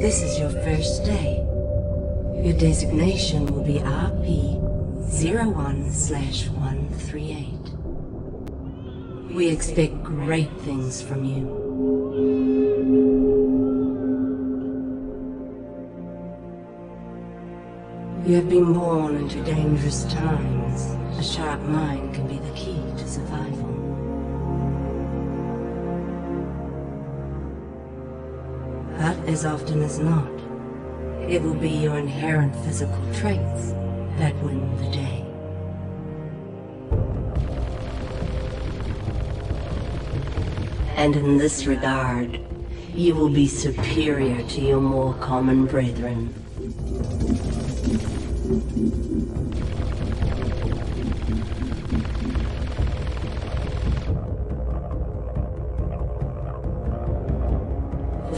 This is your first day. Your designation will be RP-01/138. We expect great things from you. You have been born into dangerous times. A sharp mind can be the key to survival. But as often as not, it will be your inherent physical traits that win the day. And in this regard, you will be superior to your more common brethren.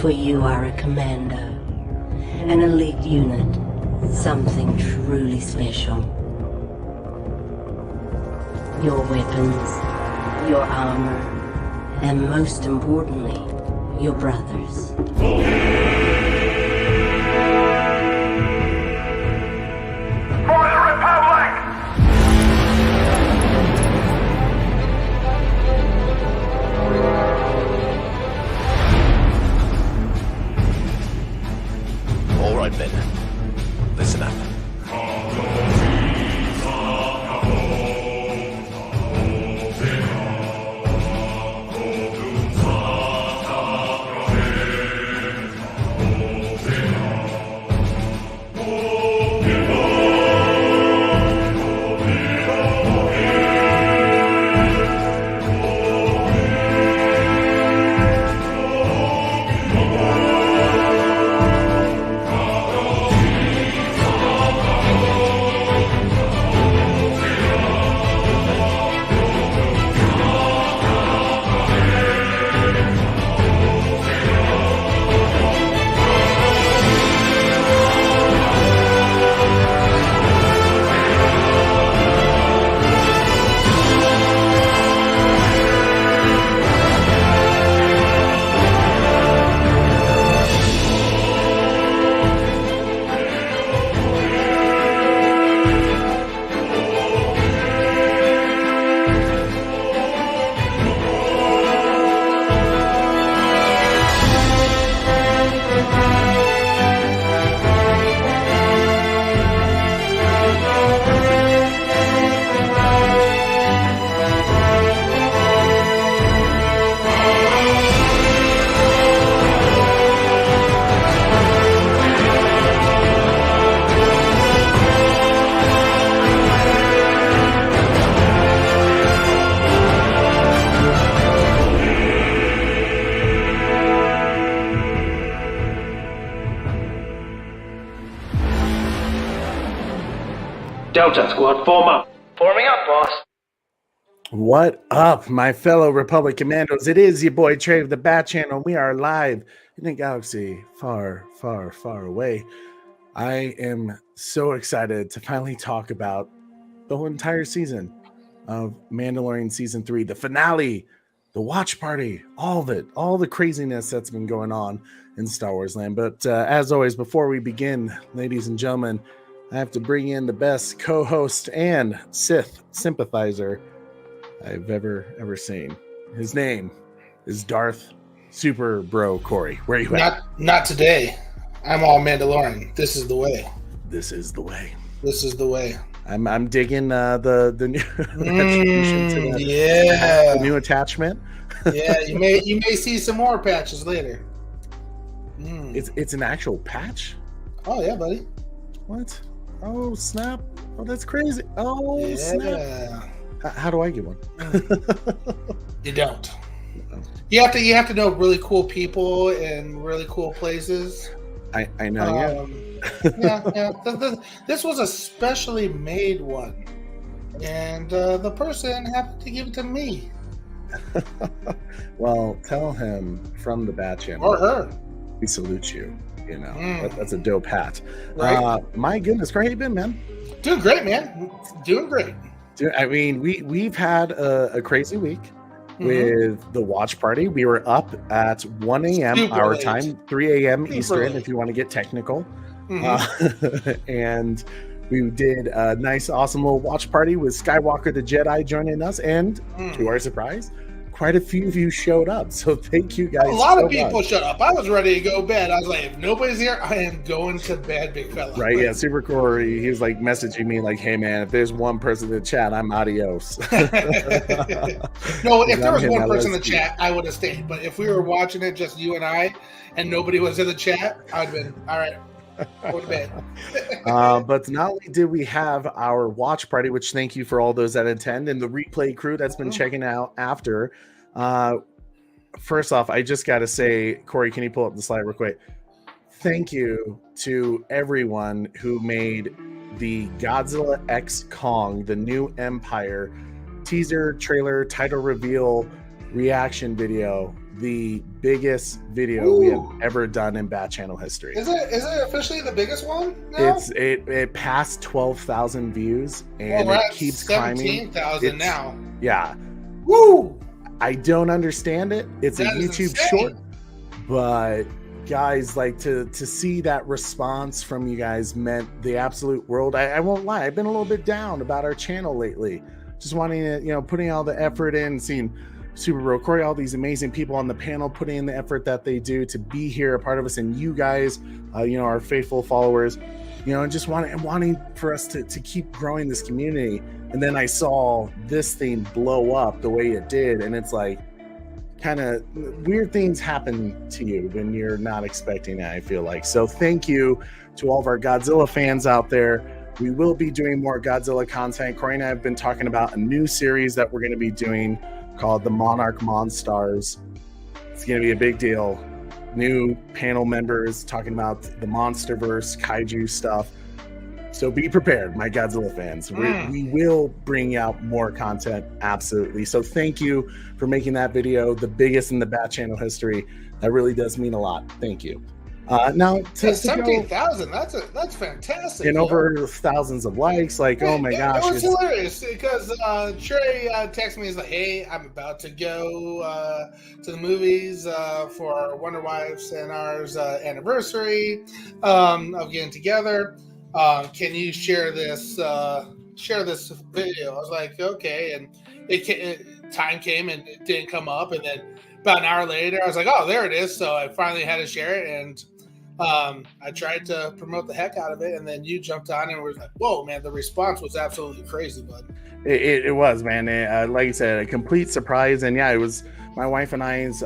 For you are a commando, an elite unit, something truly special. Your weapons, your armor, and most importantly, your brothers. All right, then. Listen up. Delta Squad, form up. Forming up, boss. What up, my fellow Republic Commandos? It is your boy Trey of the Bat Channel. We are live in a galaxy far, far, far away. I am so excited to finally talk about the whole entire season of Mandalorian Season 3, the finale, the watch party, all of it, all the craziness that's been going on in Star Wars land. But as always, before we begin, ladies and gentlemen, I have to bring in the best co-host and Sith sympathizer I've ever seen. His name is Darth Super Bro Corey. Where are you at? Not today. I'm all Mandalorian. This is the way. This is the way. This is the way. I'm digging the new attribution to that, yeah, the new attachment. Yeah, you may see some more patches later. It's an actual patch. Oh yeah, buddy. What? Oh snap! Oh, that's crazy! Oh yeah. Snap! How do I get one? You don't. You have to know really cool people and really cool places. I know. Yeah. This was a specially made one, and the person happened to give it to me. Well, tell him from the Bat Channel. Or her. We salute you. You know, that's a dope hat. Right. My goodness, how you been, man? Doing great, man. Doing great. Dude, I mean, we've had a crazy week. with the watch party. We were up at 1 a.m. Super our late. time, 3 a.m. Super Eastern, late. if you want to get technical. Mhm. And we did a nice, awesome little watch party with Skywalker the Jedi joining us. And to our surprise, quite a few of you showed up. So thank you guys. A lot so of people much. showed up. I was ready to go to bed. I was like, if nobody's here, I am going to bed, big fella. Right, yeah, Super Corey, he was like messaging me like, hey man, if there's one person in the chat, I'm adios. No, if there was one person in the chat, I would have stayed. But if we were watching it, just you and I, and nobody was in the chat, I'd have been, all right, go to bed. But not only did we have our watch party, which thank you for all those that attend, and the replay crew that's been checking out after. First off, I just got to say, Corey, can you pull up the slide real quick? Thank you to everyone who made the Godzilla X Kong, the new Empire teaser, trailer, title reveal, reaction video, the biggest video we have ever done in Bat Channel history. Is it officially the biggest one now? It passed 12,000 views and we're it at keeps climbing. 17,000 now. Yeah. Woo! I don't understand it. It's That a is YouTube insane. short, but guys, like to see that response from you guys meant the absolute world. I won't lie, I've been a little bit down about our channel lately. Just wanting to, putting all the effort in, seeing Super Bro Corey, all these amazing people on the panel putting in the effort that they do to be here, a part of us, and you guys, our faithful followers, and just wanting for us to keep growing this community. And then I saw this thing blow up the way it did, and it's like kind of weird things happen to you when you're not expecting it, I feel like. So thank you to all of our Godzilla fans out there. We will be doing more Godzilla content. Corey and I have been talking about a new series that we're going to be doing called the Monarch Monstars. It's going to be a big deal. New panel members talking about the Monsterverse, kaiju stuff. So be prepared, my Godzilla fans. We will bring out more content, absolutely. So thank you for making that video the biggest in the Bat Channel history. That really does mean a lot. Thank you. Now, to 17,000, that's fantastic. And over thousands of likes, like, oh my gosh. It was hilarious because Trey texted me, he's like, hey, I'm about to go to the movies for our Wonder Wives and ours anniversary of getting together. Can you share this video? I was like, okay. And time came and it didn't come up. And then about an hour later, I was like, oh, there it is. So I finally had to share it. And I tried to promote the heck out of it. And then you jumped on and was like, whoa, man, the response was absolutely crazy, bud. It was, man. Like I said, a complete surprise. And yeah, it was my wife and I's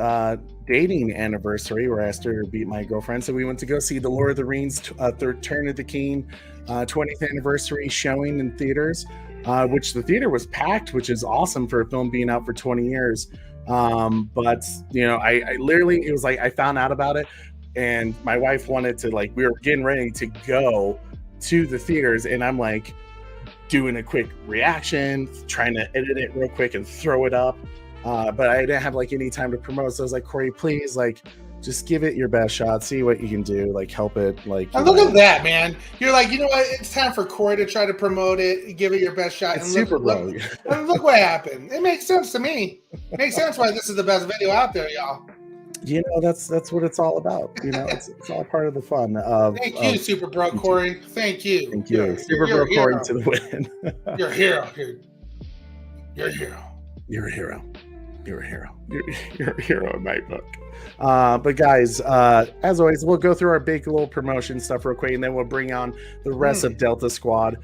dating anniversary where I asked her to be my girlfriend. So we went to go see the Lord of the Rings Return of the King 20th anniversary showing in theaters, which the theater was packed, which is awesome for a film being out for 20 years. But I literally, it was like I found out about it and my wife wanted to, like, we were getting ready to go to the theaters and I'm like doing a quick reaction, trying to edit it real quick and throw it up. But I didn't have like any time to promote. So I was like, Corey, please, like, just give it your best shot. See what you can do. Like, help it. Like, and look at that, man. You're like, you know what? It's time for Corey to try to promote it. Give it your best shot. It's and super bro. Look what happened. It makes sense to me. It makes sense why this is the best video out there, y'all. That's what it's all about. It's all part of the fun. Thank you, Super Bro Corey. Thank you. Thank you, Super Bro Corey, to the win. You're a hero, dude. You're a hero. You're a hero. You're a hero. You're a hero in my book. But guys, as always, we'll go through our big little promotion stuff real quick, and then we'll bring on the rest of Delta Squad.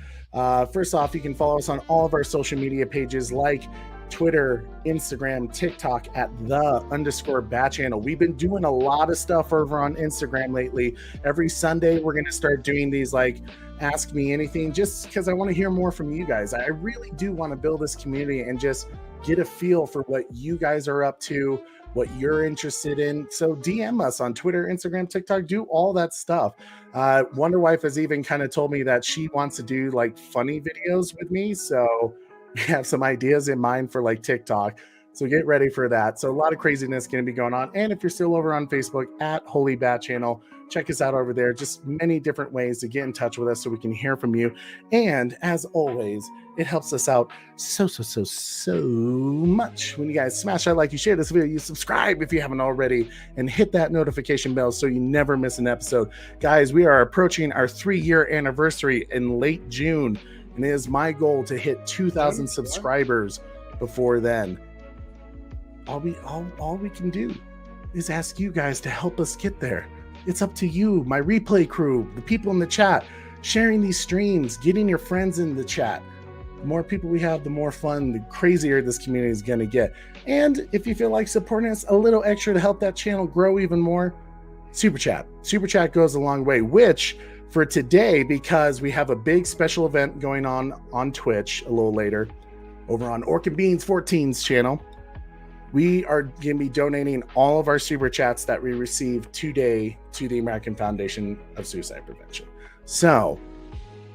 First off, you can follow us on all of our social media pages like Twitter, Instagram, TikTok at _Bat Channel. We've been doing a lot of stuff over on Instagram lately. Every Sunday, we're going to start doing these like Ask Me Anything, just because I want to hear more from you guys. I really do want to build this community and just get a feel for what you guys are up to, what you're interested in. So DM us on Twitter, Instagram, TikTok, do all that stuff. Wonder Wife has even kind of told me that she wants to do like funny videos with me. So we have some ideas in mind for like TikTok. So get ready for that. So a lot of craziness going to be going on. And if you're still over on Facebook at Holy Bat Channel, check us out over there. Just many different ways to get in touch with us so we can hear from you. And as always, it helps us out so much when you guys smash that like, you share this video, you subscribe if you haven't already, and hit that notification bell so you never miss an episode. Guys, we are approaching our 3-year anniversary in late June, and it is my goal to hit 2,000 subscribers before then. All we can do is ask you guys to help us get there. It's up to you, my replay crew, the people in the chat, sharing these streams, getting your friends in the chat. The more people we have, the more fun, the crazier this community is going to get. And if you feel like supporting us a little extra to help that channel grow even more, Super Chat. Super Chat goes a long way, which for today, because we have a big special event going on Twitch a little later, over on Orc and Beans 14's channel, we are going to be donating all of our Super Chats that we receive today to the American Foundation of Suicide Prevention. So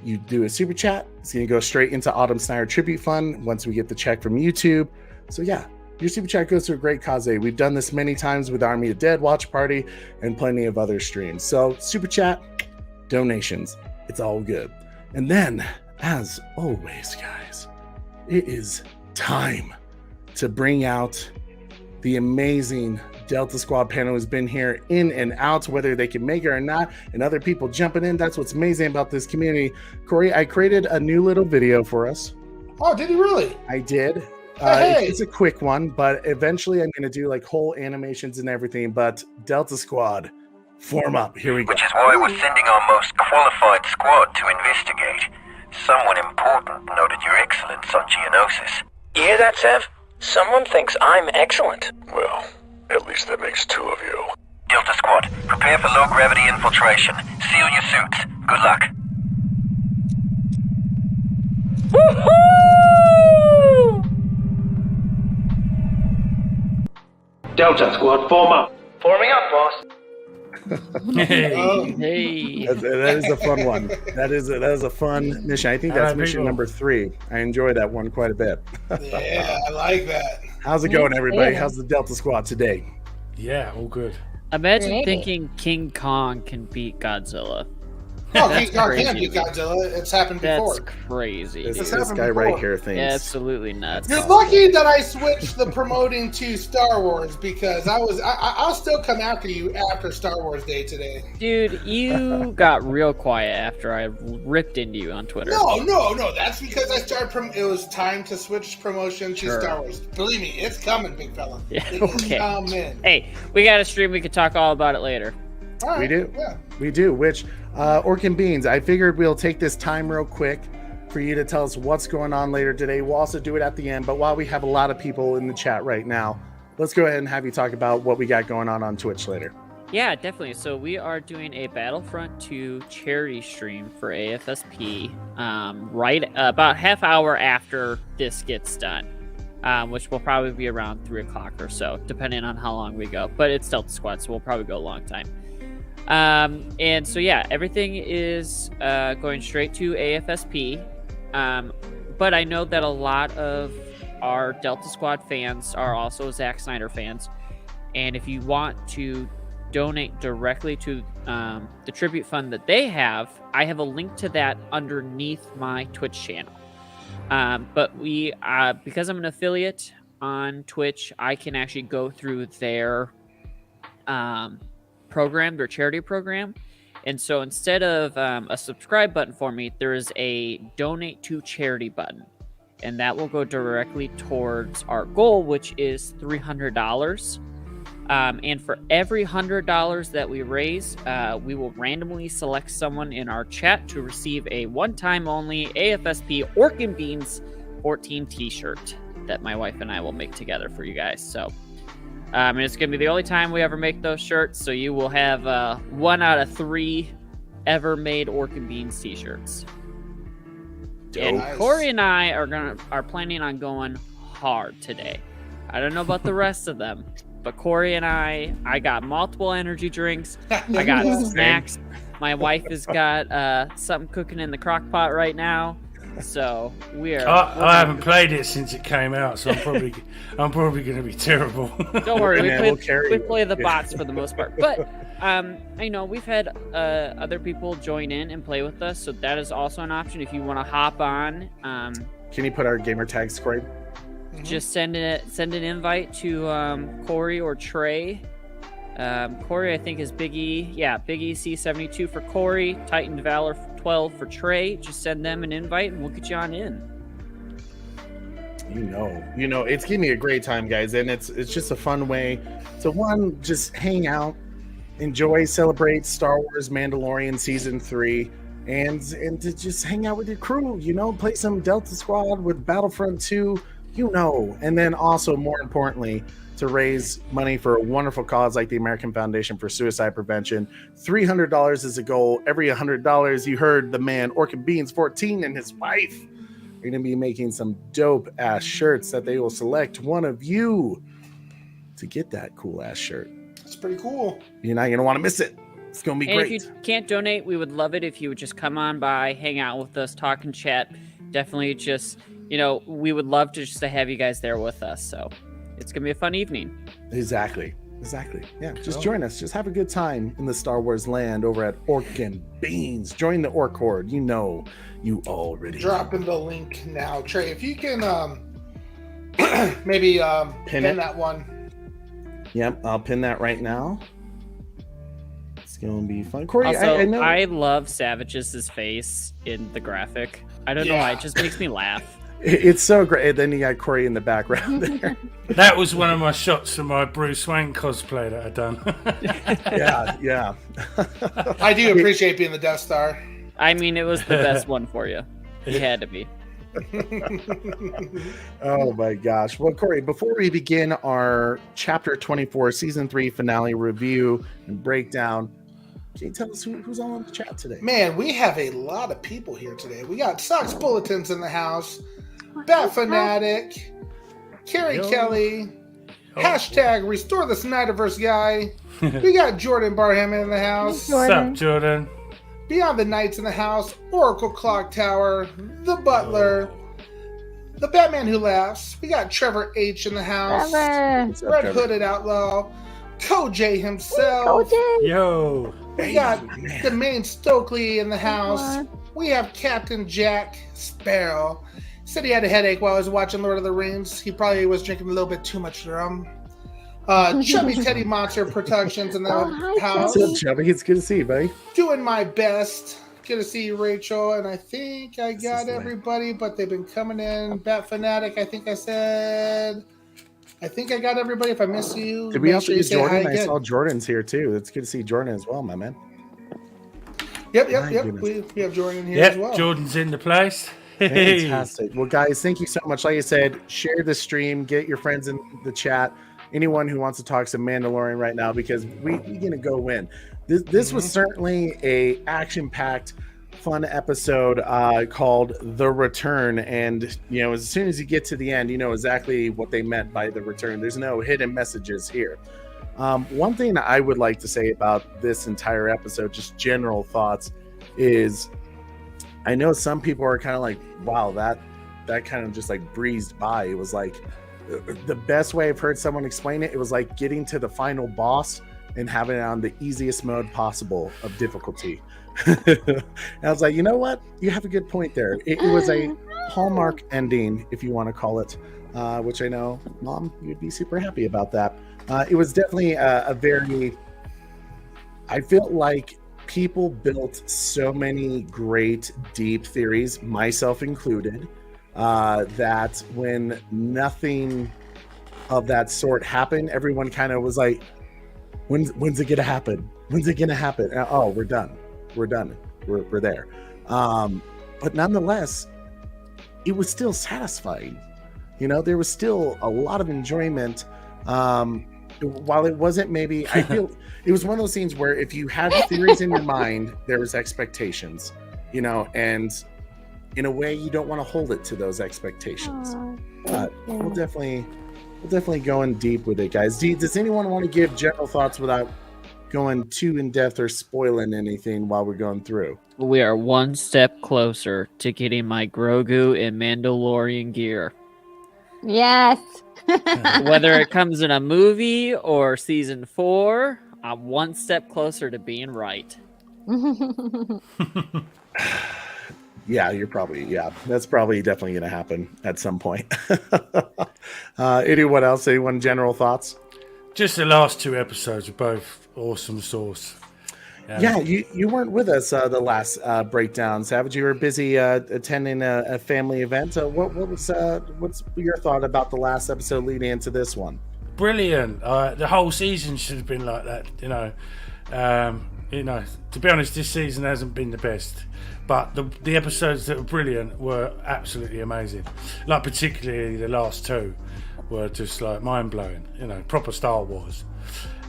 you do a Super Chat, it's going to go straight into Autumn Snyder Tribute Fund once we get the check from YouTube. So yeah, your Super Chat goes to a great cause. We've done this many times with Army of Dead Watch Party and plenty of other streams. So Super Chat, donations, it's all good. And then, as always, guys, it is time to bring out the amazing Delta Squad panel who's been here in and out, whether they can make it or not, and other people jumping in. That's what's amazing about this community. Corey, I created a new little video for us. Oh, did you really? I did. Hey. It's a quick one, but eventually I'm going to do like whole animations and everything. But Delta Squad, form up. Here we go. Which is why we're sending our most qualified squad to investigate. Someone important noted your excellence on Geonosis. You hear that, Sev? Someone thinks I'm excellent. Well, at least that makes 2 of you. Delta Squad, prepare for low-gravity infiltration. Seal your suits. Good luck. Woohoo! Delta Squad, form up. Forming up, boss. Hey. That is a fun one. That is a fun mission. I think that's mission number 3. I enjoy that one quite a bit. Yeah, I like that. How's it going, everybody? How's the Delta Squad today? Yeah, all good. Imagine thinking King Kong can beat Godzilla. Oh, King Kong can beat Godzilla. It's happened before. That's crazy. This happened guy before. right here thinks. Absolutely nuts. You're lucky that I switched the promoting to Star Wars because I'll still come after you after Star Wars Day today. Dude, you got real quiet after I ripped into you on Twitter. No. That's because I started. It was time to switch promotion to Star Wars. Believe me, it's coming, big fella. Yeah, It's okay. coming. Hey, we got a stream. We could talk all about it later. All right, We do. Yeah. We do. Which, Orc and Beans, I figured we'll take this time real quick for you to tell us what's going on later today. We'll also do it at the end. But while we have a lot of people in the chat right now, let's go ahead and have you talk about what we got going on Twitch later. Yeah, definitely. So we are doing a Battlefront 2 charity stream for AFSP right about half hour after this gets done, which will probably be around 3 o'clock or so, depending on how long we go. But it's Delta Squad, so we'll probably go a long time. And so, yeah, everything is going straight to AFSP. But I know that a lot of our Delta Squad fans are also Zack Snyder fans. And if you want to donate directly to the tribute fund that they have, I have a link to that underneath my Twitch channel. But we, because I'm an affiliate on Twitch, I can actually go through their program, their charity program. And so instead of a subscribe button for me, there is a donate to charity button. And that will go directly towards our goal, which is $300. And for every $100 that we raise, we will randomly select someone in our chat to receive a one-time only AFSP Orc and Beans 14 t-shirt that my wife and I will make together for you guys. So and it's going to be the only time we ever make those shirts. So you will have 1 out of 3 ever made Orc and Beans t-shirts. And Nice. Corey and I are planning on going hard today. I don't know about the rest of them, but Corey and I got multiple energy drinks. I got snacks. My wife has got something cooking in the crock pot right now. So we're I haven't played it since it came out, so I'm probably going to be terrible. Don't worry, Man, we play the bots for the most part. But I know we've had other people join in and play with us, so that is also an option if you want to hop on. Can you put our gamer tag squared? Just send an invite to Corey or Trey. Corey, I think, is Big E. Yeah, Big E C72 for Corey, Titan Valor 12 for Trey. Just send them an invite and we'll get you on in. You know, it's giving me a great time, guys, and it's just a fun way to just hang out, enjoy, celebrate Star Wars Mandalorian Season 3, and to just hang out with your crew, play some Delta Squad with Battlefront 2, and then also, more importantly, to raise money for a wonderful cause like the American Foundation for Suicide Prevention. $300 is a goal. Every $100, you heard the man, Orchid Beans 14 and his wife are going to be making some dope ass shirts that they will select one of you to get that cool ass shirt. It's pretty cool. You're not going to want to miss it. It's going to be great. If you can't donate, we would love it if you would just come on by, hang out with us, talk and chat. Definitely just, we would love to just to have you guys there with us. So it's going to be a fun evening. Exactly. Yeah, just join us. Just have a good time in the Star Wars land over at Orc and Beans. Join the Orc Horde. You already dropping the link now. Trey, if you can maybe pin that one. Yep, I'll pin that right now. It's going to be fun. Corey, also, I know. I love Savage's face in the graphic. I don't know why. It just makes me laugh. It's so great. And then you got Corey in the background there. That was one of my shots for my Bruce Wayne cosplay that I done. Yeah. I do appreciate being the Death Star. I mean, it was the best one for you. It had to be. Oh my gosh. Well, Corey, before we begin our Chapter 24 Season 3 finale review and breakdown, can you tell us who's on the chat today? Man, we have a lot of people here today. We got Sox Bulletins in the house, Bat Fanatic, Carrie Kelly, hashtag Restore the Snyderverse guy. We got Jordan Barham in the house. What's up, Jordan? Beyond the Knights in the house, Oracle Clock Tower, The Butler, The Batman Who Laughs. We got Trevor H in the house, Red Hooded Outlaw, Koj himself. Yo. We got the main Stokely in the house. We have Captain Jack Sparrow. Said he had a headache while I was watching Lord of the Rings. He probably was drinking a little bit too much rum. Chubby Teddy Monster Productions in the house. What's up, Chubby? It's good to see you, buddy. Doing my best. Good to see you, Rachel. And I think I got everybody, but they've been coming in. Bat Fanatic, I think I got everybody. If I miss you, did we also use Jordan? I saw Jordan's here too. It's good to see Jordan as well, my man. Yep. We have Jordan here as well. Jordan's in the place. Fantastic. Well, guys, thank you so much. Like I said, share the stream, get your friends in the chat. Anyone who wants to talk some Mandalorian right now, because we're gonna go win. This was certainly a action-packed, fun episode called The Return, and as soon as you get to the end, you know exactly what they meant by the return. There's no hidden messages here. One thing that I would like to say about this entire episode, just general thoughts, is I know some people are kind of like, wow, that kind of just like breezed by. It was like the best way I've heard someone explain it, it was like getting to the final boss and having it on the easiest mode possible of difficulty. And I was like, you know what? You have a good point there. It was a Hallmark ending, if you want to call it, which I know, Mom, you'd be super happy about that. It was definitely a very, I felt like people built so many great, deep theories, myself included, that when nothing of that sort happened, everyone kind of was like, when's it gonna happen? When's it gonna happen? And, oh, we're done. We're there. But nonetheless, it was still satisfying. There was still a lot of enjoyment. While it wasn't maybe, I feel it was one of those scenes where if you had theories in your mind, there was expectations, and in a way you don't want to hold it to those expectations. But we'll definitely go in deep with it, guys. Does anyone want to give general thoughts without going too in depth or spoiling anything while we're going through. We are one step closer to getting my Grogu in Mandalorian gear. Yes. Whether it comes in a movie or season 4, I'm one step closer to being right. Yeah, that's probably definitely going to happen at some point. Anyone else? Anyone general thoughts? Just the last 2 episodes are both awesome sauce. Yeah, you weren't with us the last breakdown, Savage. You were busy attending a family event. What's your thought about the last episode leading into this one? Brilliant. The whole season should have been like that. To be honest, this season hasn't been the best, but the episodes that were brilliant were absolutely amazing. Like particularly the last 2 were just like mind blowing. Proper Star Wars.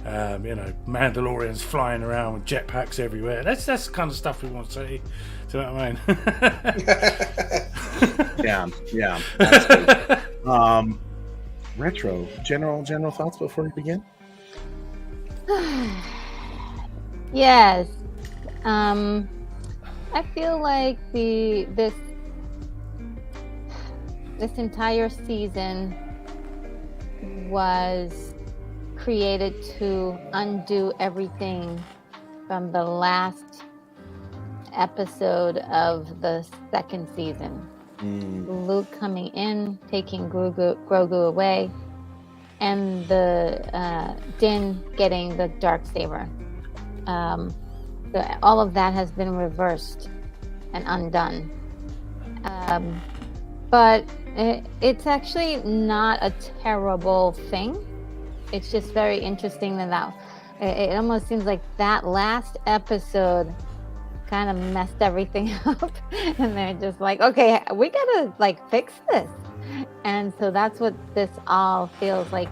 Mandalorians flying around with jetpacks everywhere. That's the kind of stuff we want to see. Do you know what I Yeah. mean? Absolutely. Retro, general thoughts before we begin? Yes. I feel like this entire season was created to undo everything from the last episode of the second season. Luke coming in, taking Grogu away, and the Din getting the Darksaber. All of that has been reversed and undone. But it's actually not a terrible thing. It's just very interesting that it almost seems like that last episode kind of messed everything up, and they're just like, okay, we gotta fix this. And so that's what this all feels like.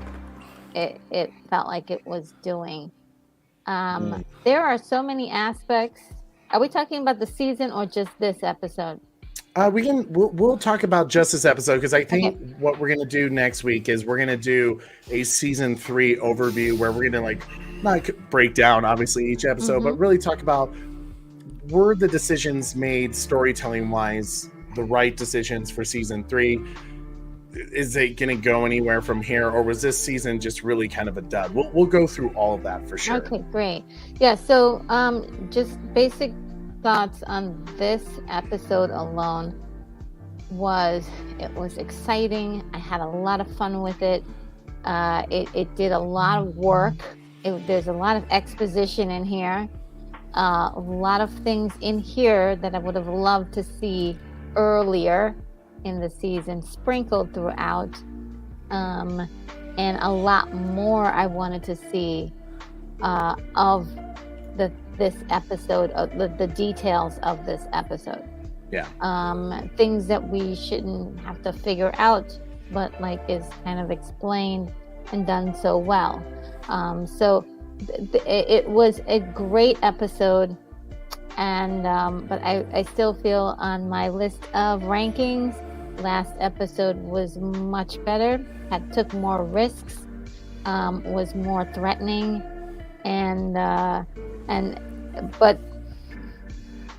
It felt like it was doing. There are so many aspects. Are we talking about the season or just this episode? We'll talk about just this episode, because I think what we're gonna do next week is we're gonna do a season 3 overview where we're gonna not break down obviously each episode, but really talk about, were the decisions made storytelling wise the right decisions for season 3? Is it gonna go anywhere from here, or was this season just really kind of a dud? We'll go through all of that for sure. Okay, great. Yeah, so just basic thoughts on this episode alone it was exciting. I had a lot of fun with it. It did a lot of work. There's a lot of exposition in here. A lot of things in here that I would have loved to see earlier in the season, sprinkled throughout, and a lot more I wanted to see of this episode, of the details of this episode. Yeah. Things that we shouldn't have to figure out, but is kind of explained and done so well. So it was a great episode, and but I still feel on my list of rankings, last episode was much better, took more risks, was more threatening, but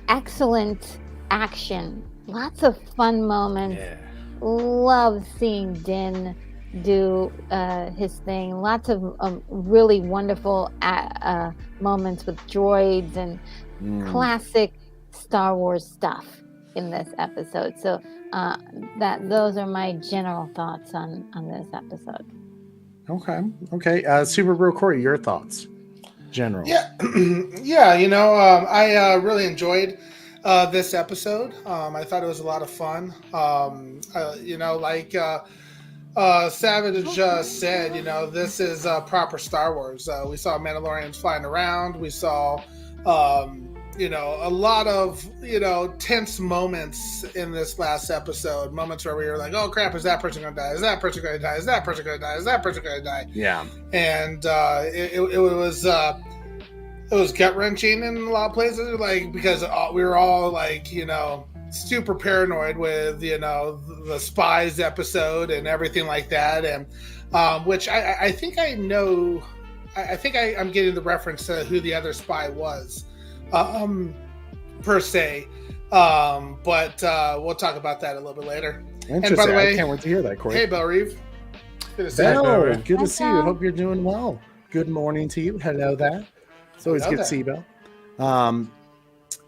excellent action, lots of fun moments. Love seeing Din do his thing. Lots of really wonderful moments with droids and classic Star Wars stuff in this episode. So those are my general thoughts on this episode. Okay. Super Bro Corey, your thoughts, general? Yeah, I really enjoyed this episode. I thought it was a lot of fun. Savage just said, this is proper Star Wars. We saw Mandalorians flying around. We saw, a lot of, tense moments in this last episode. Moments where we were like, oh crap, is that person going to die? Is that person going to die? Is that person going to die? Is that person going to die? Yeah. And it was gut wrenching in a lot of places, because we were all super paranoid with the spies episode and everything like that, and which I think I know I think I'm getting the reference to who the other spy was, per se. But we'll talk about that a little bit later. Interesting. And by the way, I can't wait to hear that, Corey. Hey, Belle Reeve. Good to see you. Belle, good to see you. Belle. Hope you're doing well. Good morning to you. Hello there. It's always Hello good to there. see you, Belle.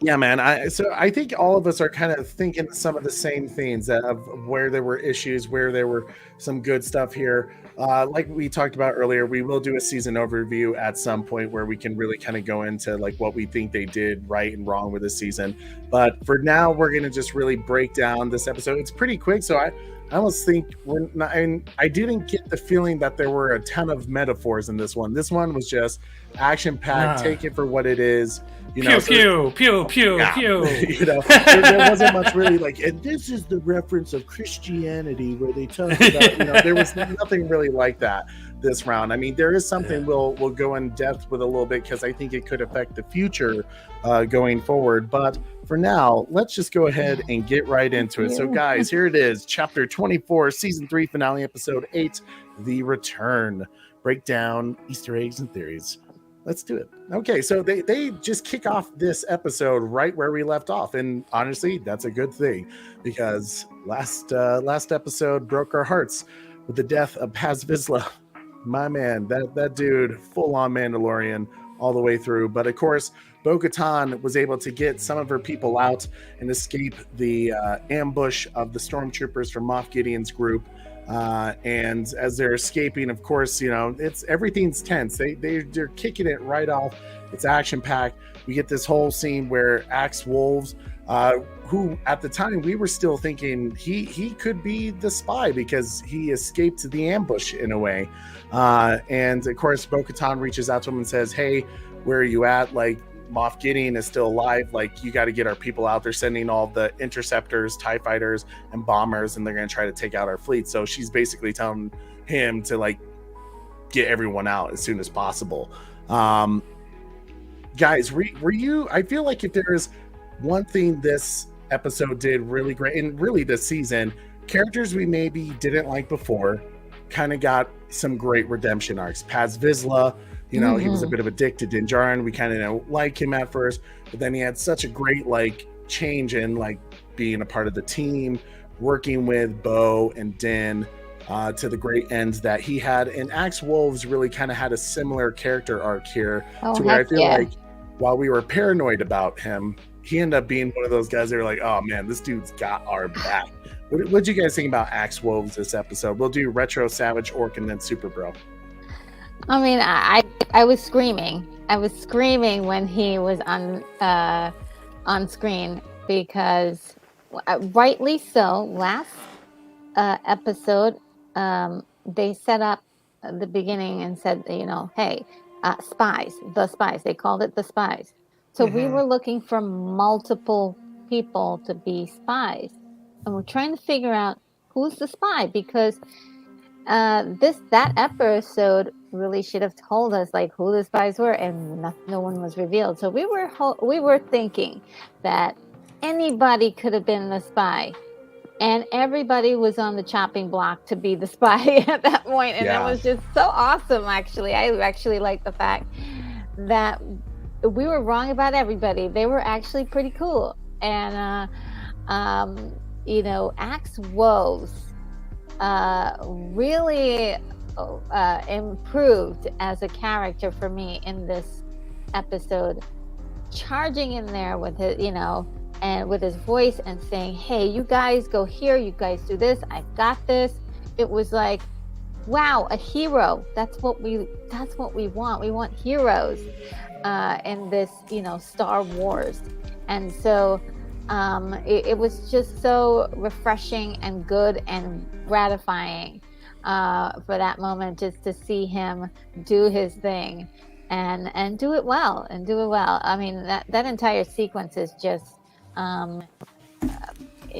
Yeah, man. I think all of us are kind of thinking some of the same things of where there were issues, where there were some good stuff here. Like we talked about earlier, we will do a season overview at some point where we can really kind of go into like what we think they did right and wrong with the season. But for now, we're going to just really break down this episode. It's pretty quick, so I almost think we're not. And I didn't get the feeling that there were a ton of metaphors in this one. This one was just action packed. Take it for what it is. You know, pew, pew, pew, yeah. pew. You know, there wasn't much really like, and this is the reference of Christianity where they talk about, you know, there was nothing really like that this round. I mean, there is something we'll go in depth with a little bit because I think it could affect the future going forward. But for now, let's just go ahead and get right into it. So, guys, here it is, Chapter 24, Season 3, Finale, Episode 8, The Return. Breakdown, Easter eggs, and theories. Let's do it. Okay, so they just kick off this episode right where we left off, and honestly, that's a good thing because last episode broke our hearts with the death of Paz Vizsla. My man, that dude, full on Mandalorian all the way through. But of course, Bo-Katan was able to get some of her people out and escape the ambush of the stormtroopers from Moff Gideon's group. And as they're escaping, of course, you know, everything's tense. They're kicking it right off. It's action packed. We get this whole scene where Axe Wolves, who at the time we were still thinking he could be the spy because he escaped the ambush in a way. And of course, Bo-Katan reaches out to him and says, "Hey, where are you at? Like, Moff Gideon is still alive. Like, you got to get our people out. They're sending all the interceptors, TIE fighters, and bombers, and they're going to try to take out our fleet." So she's basically telling him to like get everyone out as soon as possible. Guys, were you? I feel like if there's one thing this episode did really great, and really this season, characters we maybe didn't like before kind of got some great redemption arcs. Paz Vizsla. You know, he was a bit of a dick to Din Djarin. We kind of don't like him at first, but then he had such a great like change in like being a part of the team, working with Bo and Din to the great ends that he had. And Axe Wolves really kind of had a similar character arc here to where I feel like while we were paranoid about him, he ended up being one of those guys that are like, oh man, this dude's got our back. What did you guys think about Axe Wolves this episode? We'll do Retro, Savage, Orc, and then Super Bro. I mean, I was screaming. I was screaming when he was on screen because, rightly so, last episode, they set up the beginning and said, you know, hey, spies, the spies. They called it the spies. So we were looking for multiple people to be spies. And we're trying to figure out who's the spy because that episode really should have told us like who the spies were, and no one was revealed. So we were thinking that anybody could have been the spy, and everybody was on the chopping block to be the spy at that point. And it was just so awesome. Actually, I actually like the fact that we were wrong about everybody. They were actually pretty cool, and you know, Axe Wolves really improved as a character for me in this episode, charging in there with his, you know, and with his voice and saying, hey, you guys go here, you guys do this, I got this. It was like, wow, a hero. That's what we want. We want heroes in this, you know, Star Wars. And so it was just so refreshing and good and gratifying for that moment, just to see him do his thing and do it well. I mean, that entire sequence is just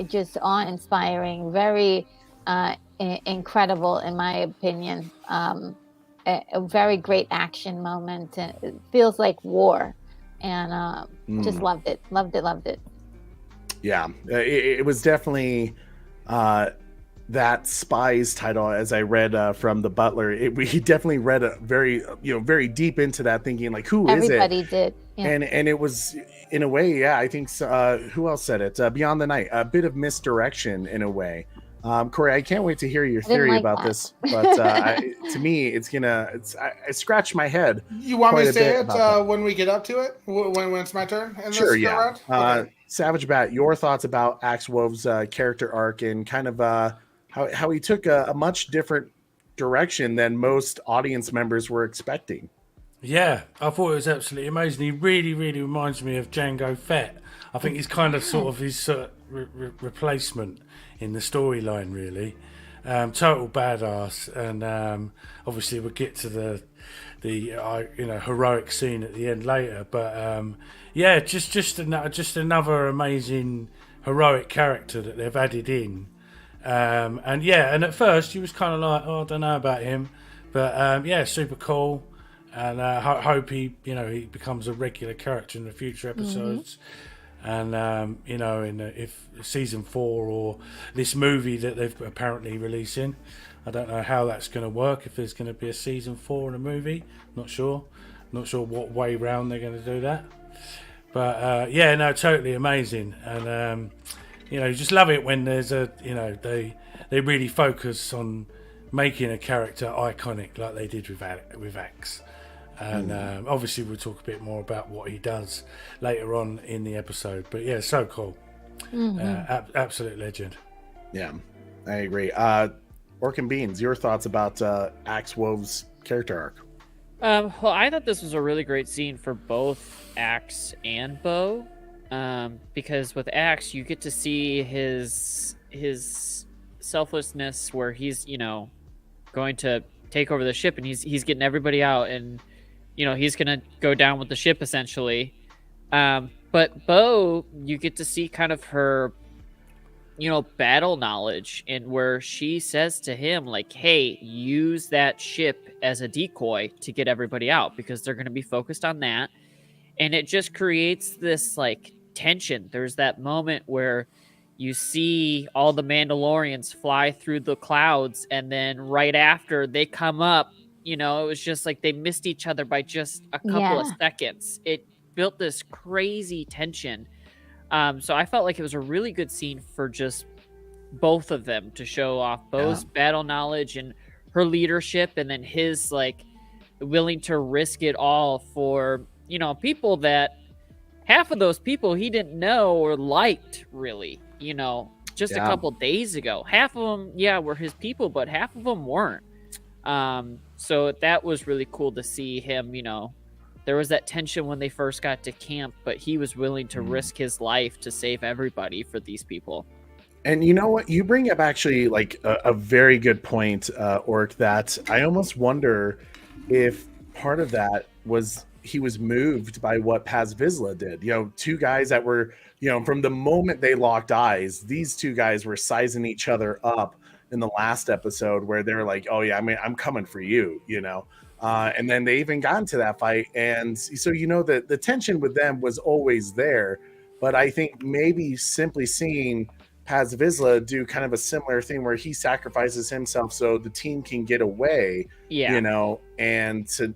just awe-inspiring, very incredible in my opinion. A very great action moment, and it feels like war, and just loved it. Yeah, it was definitely that spy's title, as I read from the Butler, he definitely read a very, very deep into that, thinking like, who is it? Everybody did. Yeah. And it was, in a way, yeah, I think so, who else said it? Beyond the Night, a bit of misdirection in a way. Corey, I can't wait to hear your theory about this, but to me, I scratch my head. You want me to say it when we get up to it? When it's my turn? Sure, yeah. Okay. Savage Bat, your thoughts about Axe Wove's character arc and kind of how he took a much different direction than most audience members were expecting. Yeah, I thought it was absolutely amazing. He really, really reminds me of Jango Fett. I think he's kind of sort of his replacement in the storyline, really. Total badass, and obviously we'll get to the heroic scene at the end later. But yeah, just another amazing heroic character that they've added in. And at first you was kind of like, I don't know about him, but yeah, super cool. And hope he becomes a regular character in the future episodes. And if season 4 or this movie that they've apparently releasing, I don't know how that's going to work. If there's going to be a season 4 in a movie, not sure what way round they're going to do that. But totally amazing. And you just love it when there's they really focus on making a character iconic like they did with Axe. And obviously we'll talk a bit more about what he does later on in the episode. But yeah, so cool. Absolute legend. Yeah, I agree. Orc and Beans, your thoughts about Axe Wove's character arc? Well, I thought this was a really great scene for both Axe and Bo. Because with Axe, you get to see his selflessness where he's, going to take over the ship and he's getting everybody out and he's gonna go down with the ship essentially. But Bo, you get to see kind of her, battle knowledge, and where she says to him like, "Hey, use that ship as a decoy to get everybody out because they're gonna be focused on that." And it just creates this like tension. There's that moment where you see all the Mandalorians fly through the clouds, and then right after they come up, it was just like they missed each other by just a couple of seconds. It built this crazy tension. So I felt like it was a really good scene for just both of them to show off Bo's battle knowledge and her leadership, and then his like willing to risk it all for, people that half of those people he didn't know or liked really, just a couple days ago. Half of them, were his people, but half of them weren't. So that was really cool to see him, there was that tension when they first got to camp, but he was willing to risk his life to save everybody for these people. And you know what? You bring up actually like a very good point, Orc, that I almost wonder if part of that was he was moved by what Paz Vizsla did. Two guys that were, from the moment they locked eyes, these two guys were sizing each other up in the last episode where they're like, oh yeah, I'm coming for you, and then they even got into that fight. And so, the tension with them was always there, but I think maybe simply seeing Paz Vizsla do kind of a similar thing where he sacrifices himself so the team can get away, and to,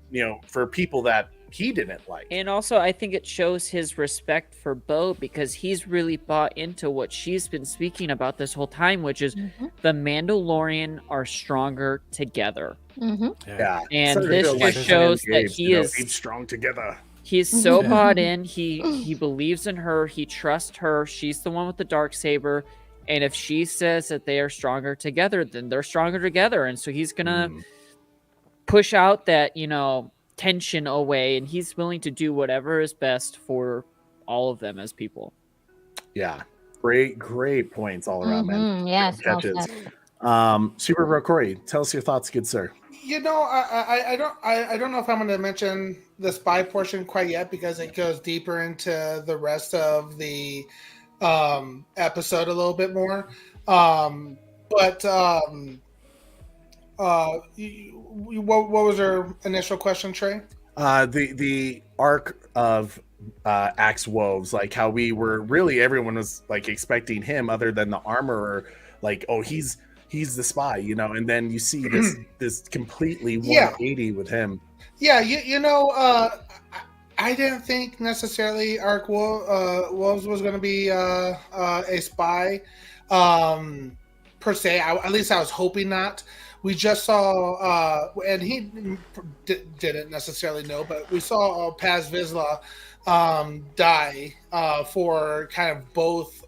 for people that he didn't like. And also, I think it shows his respect for Bo because he's really bought into what she's been speaking about this whole time, which is the Mandalorian are stronger together. Yeah. And this just shows that he is strong together. He's so bought in. He believes in her. He trusts her. She's the one with the Darksaber. And if she says that they are stronger together, then they're stronger together. And so he's going to push out that, tension away, and he's willing to do whatever is best for all of them as people. Yeah. Great points all around, man. Yes. Super Bro Corey, tell us your thoughts, good sir. I don't know if I'm going to mention the spy portion quite yet because it goes deeper into the rest of the episode a little bit more. What was your initial question, Trey? The arc of Axe Woves, like how we were really, everyone was like expecting him, other than the armorer, like, oh, he's he's the spy, and then you see this completely Yeah. 180 with him. Yeah, I didn't think necessarily Ark Wolves was going to be a spy per se. At least I was hoping not. We just saw, and he didn't necessarily know, but we saw Paz Vizsla die for kind of both,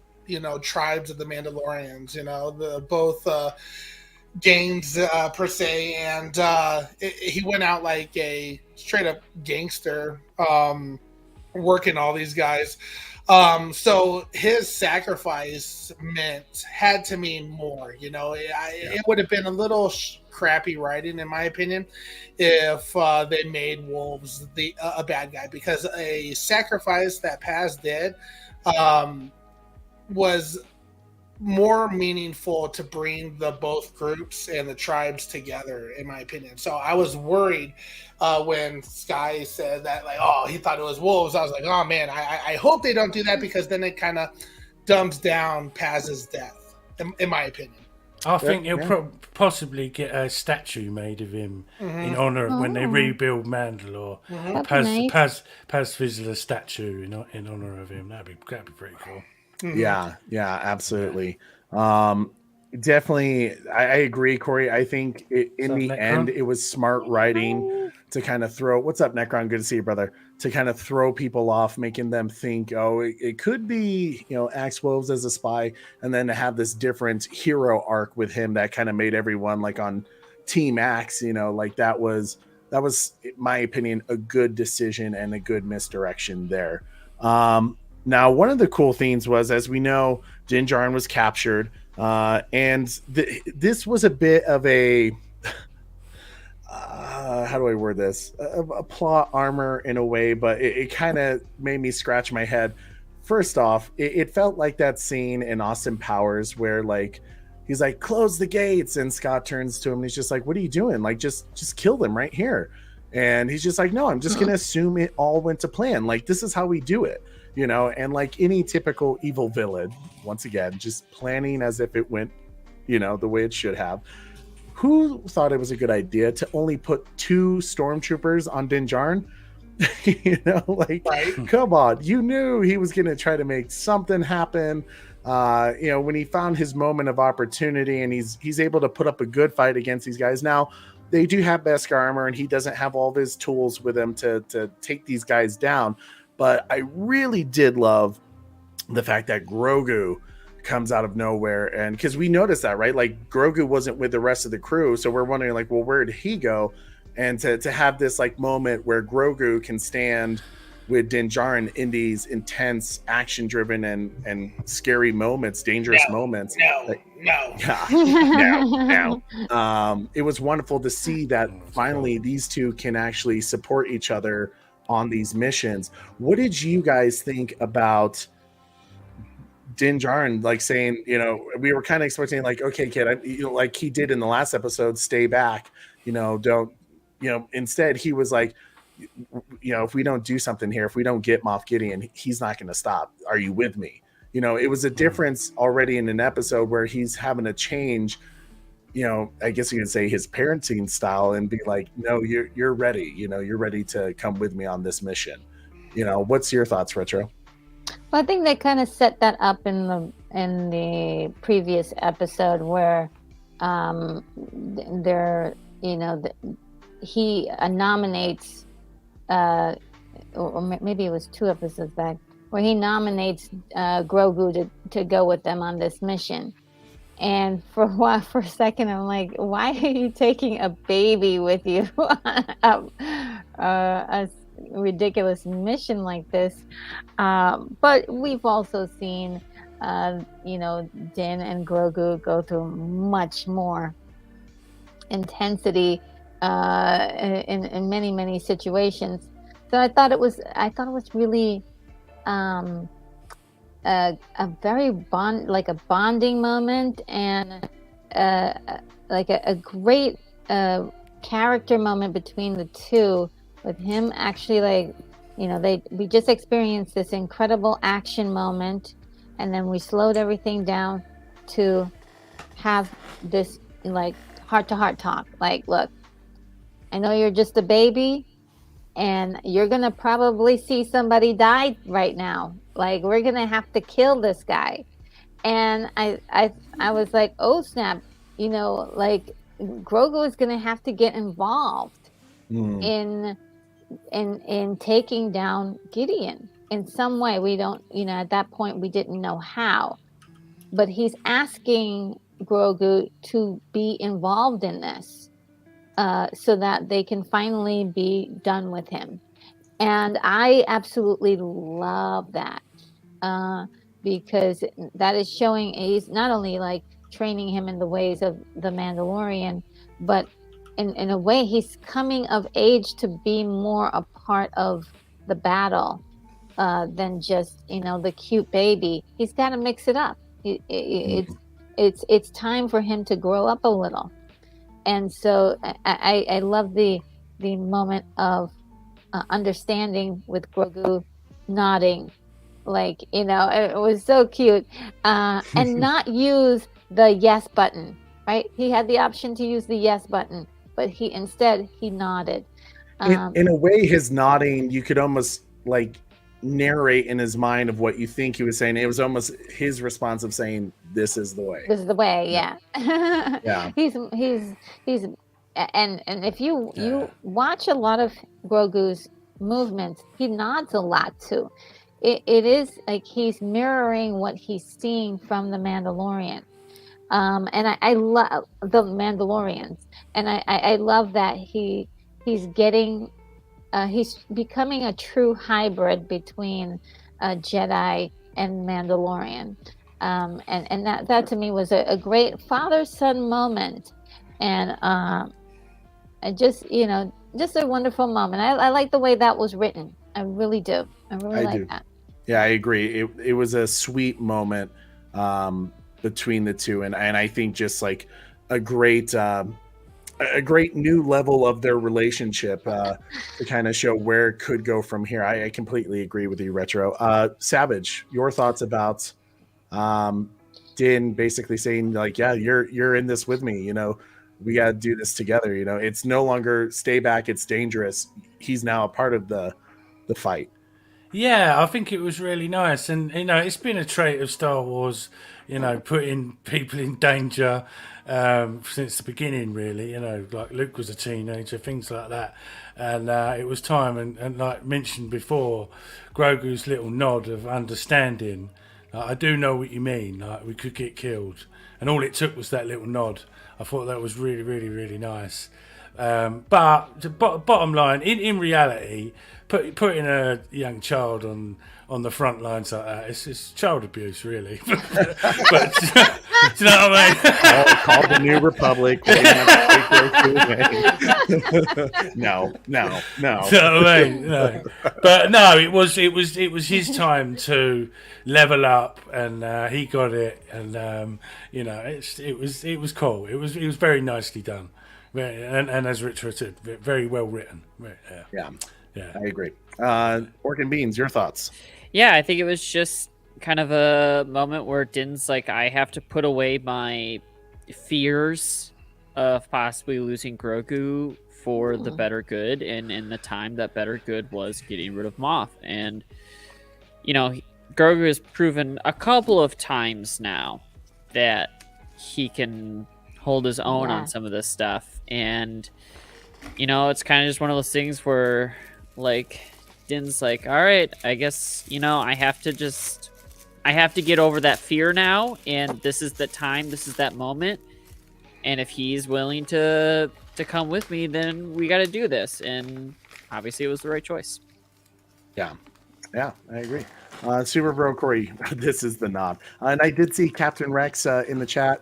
tribes of the Mandalorians. The both gangs per se, and he went out like a straight up gangster, working all these guys. So his sacrifice had to mean more. It would have been a little crappy writing, in my opinion, if they made Wolves a bad guy, because a sacrifice that Paz did was more meaningful to bring the both groups and the tribes together, in my opinion. So I was worried when Sky said that, like, oh, he thought it was Wolves. I was like, oh man, I hope they don't do that, because then it kind of dumps down Paz's death, in my opinion. I think he'll possibly get a statue made of him in honor of when they rebuild Mandalore. Paz Vizsla statue in honor of him. That'd be pretty cool. Yeah, absolutely. Definitely, I agree, Corey. I think in the end, it was smart writing to kind of throw. What's up, Necron? Good to see you, brother. To kind of throw people off, making them think, oh, it could be, Axe Wolves as a spy, and then to have this different hero arc with him that kind of made everyone like on Team Axe. Like that was, in my opinion, a good decision and a good misdirection there. Now, one of the cool things was, as we know, Din Djarin was captured, and this was a bit of a how do I word this? A plot armor in a way, but it kind of made me scratch my head. First off, it felt like that scene in Austin Powers where like he's like, close the gates, and Scott turns to him and he's just like, what are you doing? Like just kill them right here. And he's just like, no, I'm just gonna assume it all went to plan. Like this is how we do it. And like any typical evil villain, once again, just planning as if it went, the way it should have. Who thought it was a good idea to only put 2 stormtroopers on Din Djarin? Right. Come on. You knew he was going to try to make something happen. When he found his moment of opportunity and he's able to put up a good fight against these guys. Now, they do have Beskar armor and he doesn't have all of his tools with him to take these guys down. But I really did love the fact that Grogu comes out of nowhere. And because we noticed that, right? Like Grogu wasn't with the rest of the crew. So we're wondering like, well, where did he go? And to have this like moment where Grogu can stand with Din Djarin in these intense, action-driven and scary moments, dangerous moments. No. It was wonderful to see that finally these two can actually support each other on these missions. What did you guys think about Din Djarin, like saying, we were kind of expecting like, okay, kid, like he did in the last episode, stay back, don't, instead he was like, if we don't do something here, if we don't get Moff Gideon, he's not going to stop. Are you with me? It was a difference already in an episode where he's having to change, I guess you could say his parenting style and be like, no, you're ready. You're ready to come with me on this mission. What's your thoughts, Retro? Well, I think they kind of set that up in the previous episode where he nominates, or maybe it was 2 episodes back, where he nominates Grogu to go with them on this mission. And for a second, I'm like, why are you taking a baby with you on a ridiculous mission like this? But we've also seen, Din and Grogu go through much more intensity in many, many situations. So I thought it was really a very bonding moment, and like a great character moment between the two, with him actually we just experienced this incredible action moment, and then we slowed everything down to have this like heart-to-heart talk. Like, look, I know you're just a baby, and you're gonna probably see somebody die right now. Like, we're gonna have to kill this guy. And I was like, oh snap, like Grogu is gonna have to get involved in taking down Gideon in some way. We don't, at that point we didn't know how, but he's asking Grogu to be involved in this, so that they can finally be done with him. And I absolutely love that, because that is showing he's not only like training him in the ways of the Mandalorian, but in a way he's coming of age to be more a part of the battle, than just the cute baby. He's got to mix it up. It's time for him to grow up a little. And so I love the moment of understanding with Grogu nodding, like, it was so cute, and not use the yes button, right? He had the option to use the yes button, but he nodded. In a way, his nodding, you could almost like narrate in his mind of what you think he was saying. It was almost his response of saying, "This is the way." This is the way, yeah. Yeah. He's and if you watch a lot of Grogu's movements, he nods a lot too. It is like he's mirroring what he's seeing from the Mandalorian. And I love the Mandalorians, and I love that he's becoming a true hybrid between a Jedi and Mandalorian. And that to me was a great father-son moment, and just a wonderful moment. I like the way that was written. I really do. I really like that. Yeah, I agree. It was a sweet moment between the two, and I think just like a great new level of their relationship, to kind of show where it could go from here. I completely agree with you, Retro. Savage, your thoughts about Din basically saying like, yeah, you're in this with me. We got to do this together. It's no longer stay back. It's dangerous. He's now a part of the fight. Yeah, I think it was really nice. And, it's been a trait of Star Wars, putting people in danger since the beginning, really. Like Luke was a teenager, things like that. And it was time. And like mentioned before, Grogu's little nod of understanding. I do know what you mean. Like, we could get killed. And all it took was that little nod. I thought that was really, really, really nice. But the bottom line, in reality, putting a young child on the front lines like that, it's child abuse, really. But do you know what I mean? Call the New Republic. No. So, no. But no, it was his time to level up, and he got it, and it was cool. It was very nicely done. And as Richard said, very well written. Yeah, I agree. Organ Beans, your thoughts? Yeah, I think it was just kind of a moment where Din's like, I have to put away my fears of possibly losing Grogu for the better good, and in the time that better good was getting rid of Moff. And, Grogu has proven a couple of times now that he can hold his own on some of this stuff. And, it's kind of just one of those things where, like, Din's like, all right, I guess, I have to get over that fear now, and this is the time, this is that moment, and if he's willing to come with me, then we got to do this. And obviously it was the right choice. Yeah, I agree. Super Bro Corey, this is the nod. And I did see Captain Rex in the chat.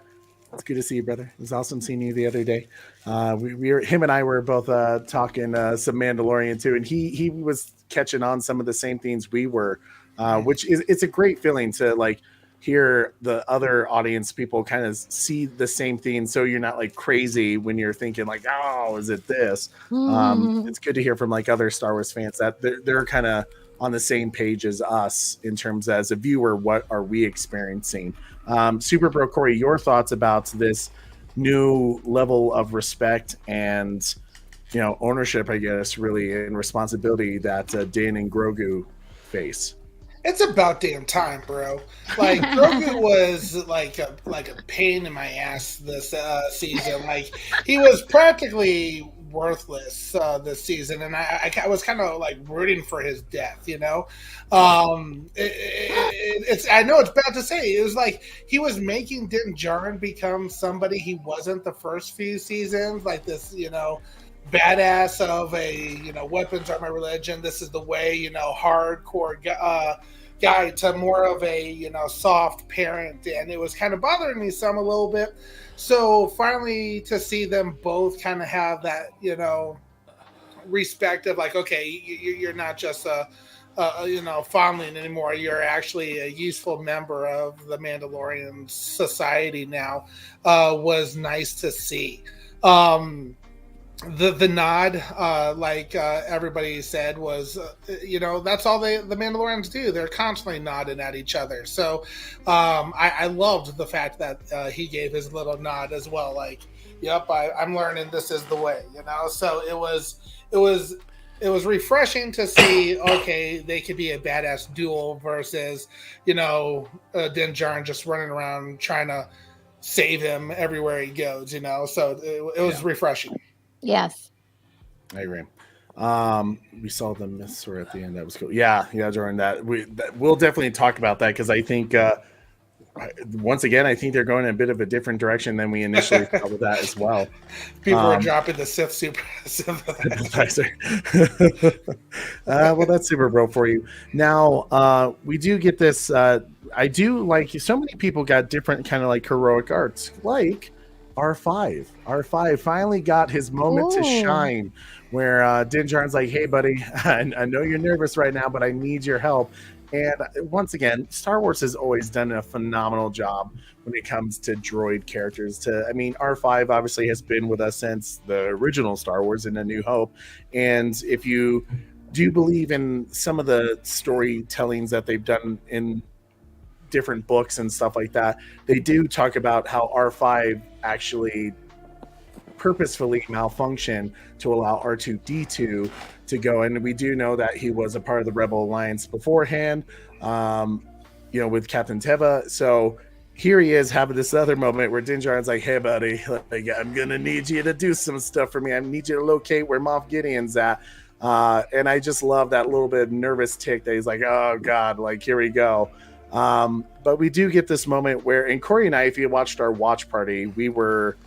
It's good to see you, brother. It was awesome seeing you the other day. Him and I were both talking some Mandalorian too, and he was catching on some of the same things we were, which it's a great feeling to like hear the other audience people kind of see the same thing, so you're not like crazy when you're thinking like, oh, is it this? It's good to hear from like other Star Wars fans that they're kind of on the same page as us in terms as a viewer. What are we experiencing? Super Bro Corey, your thoughts about this new level of respect and ownership, I guess, really, and responsibility that Din and Grogu face. It's about damn time, bro. Like Grogu was like a pain in my ass this season. Like he was practically worthless this season, and I was kind of like rooting for his death. It's I know it's bad to say. It was like he was making Din Djarin become somebody he wasn't the first few seasons. Like this, badass of a weapons are my religion. This is the way. Hardcore guy to more of a soft parent, and it was kind of bothering me some a little bit. So finally to see them both kind of have that respect of like, okay, you're not just a fondling anymore, you're actually a useful member of the Mandalorian society now, was nice to see. The nod, like everybody said, was that's all the Mandalorians do. They're constantly nodding at each other. So I loved the fact that he gave his little nod as well. Like, yep, I'm learning this is the way. So it was refreshing to see. Okay, they could be a badass duo versus Din Djarin just running around trying to save him everywhere he goes. So it was refreshing. Yes, I agree. We saw the Mythsor at the end. That was cool. Yeah, during that we'll definitely talk about that, because I think once again, I think they're going in a bit of a different direction than we initially thought with that as well. People are dropping the Sith sympathizer. Well, that's Super Bro for you. Now, we do get this. I do like so many people got different kind of like heroic arts, like R5. R5 finally got his moment to shine, where Din Djarin's like, hey, buddy, I know you're nervous right now, but I need your help. And once again, Star Wars has always done a phenomenal job when it comes to droid characters. R5 obviously has been with us since the original Star Wars in A New Hope. And if you do believe in some of the storytellings that they've done in different books and stuff like that, they do talk about how R5 actually purposefully malfunctioned to allow R2-D2 to go. And we do know that he was a part of the Rebel Alliance beforehand, with Captain Teva. So here he is having this other moment where Din Djarin's like, hey, buddy, I'm going to need you to do some stuff for me. I need you to locate where Moff Gideon's at. And I just love that little bit of nervous tick that he's like, oh, God, like, here we go. But we do get this moment where, and Corey and I, if you watched our watch party, we were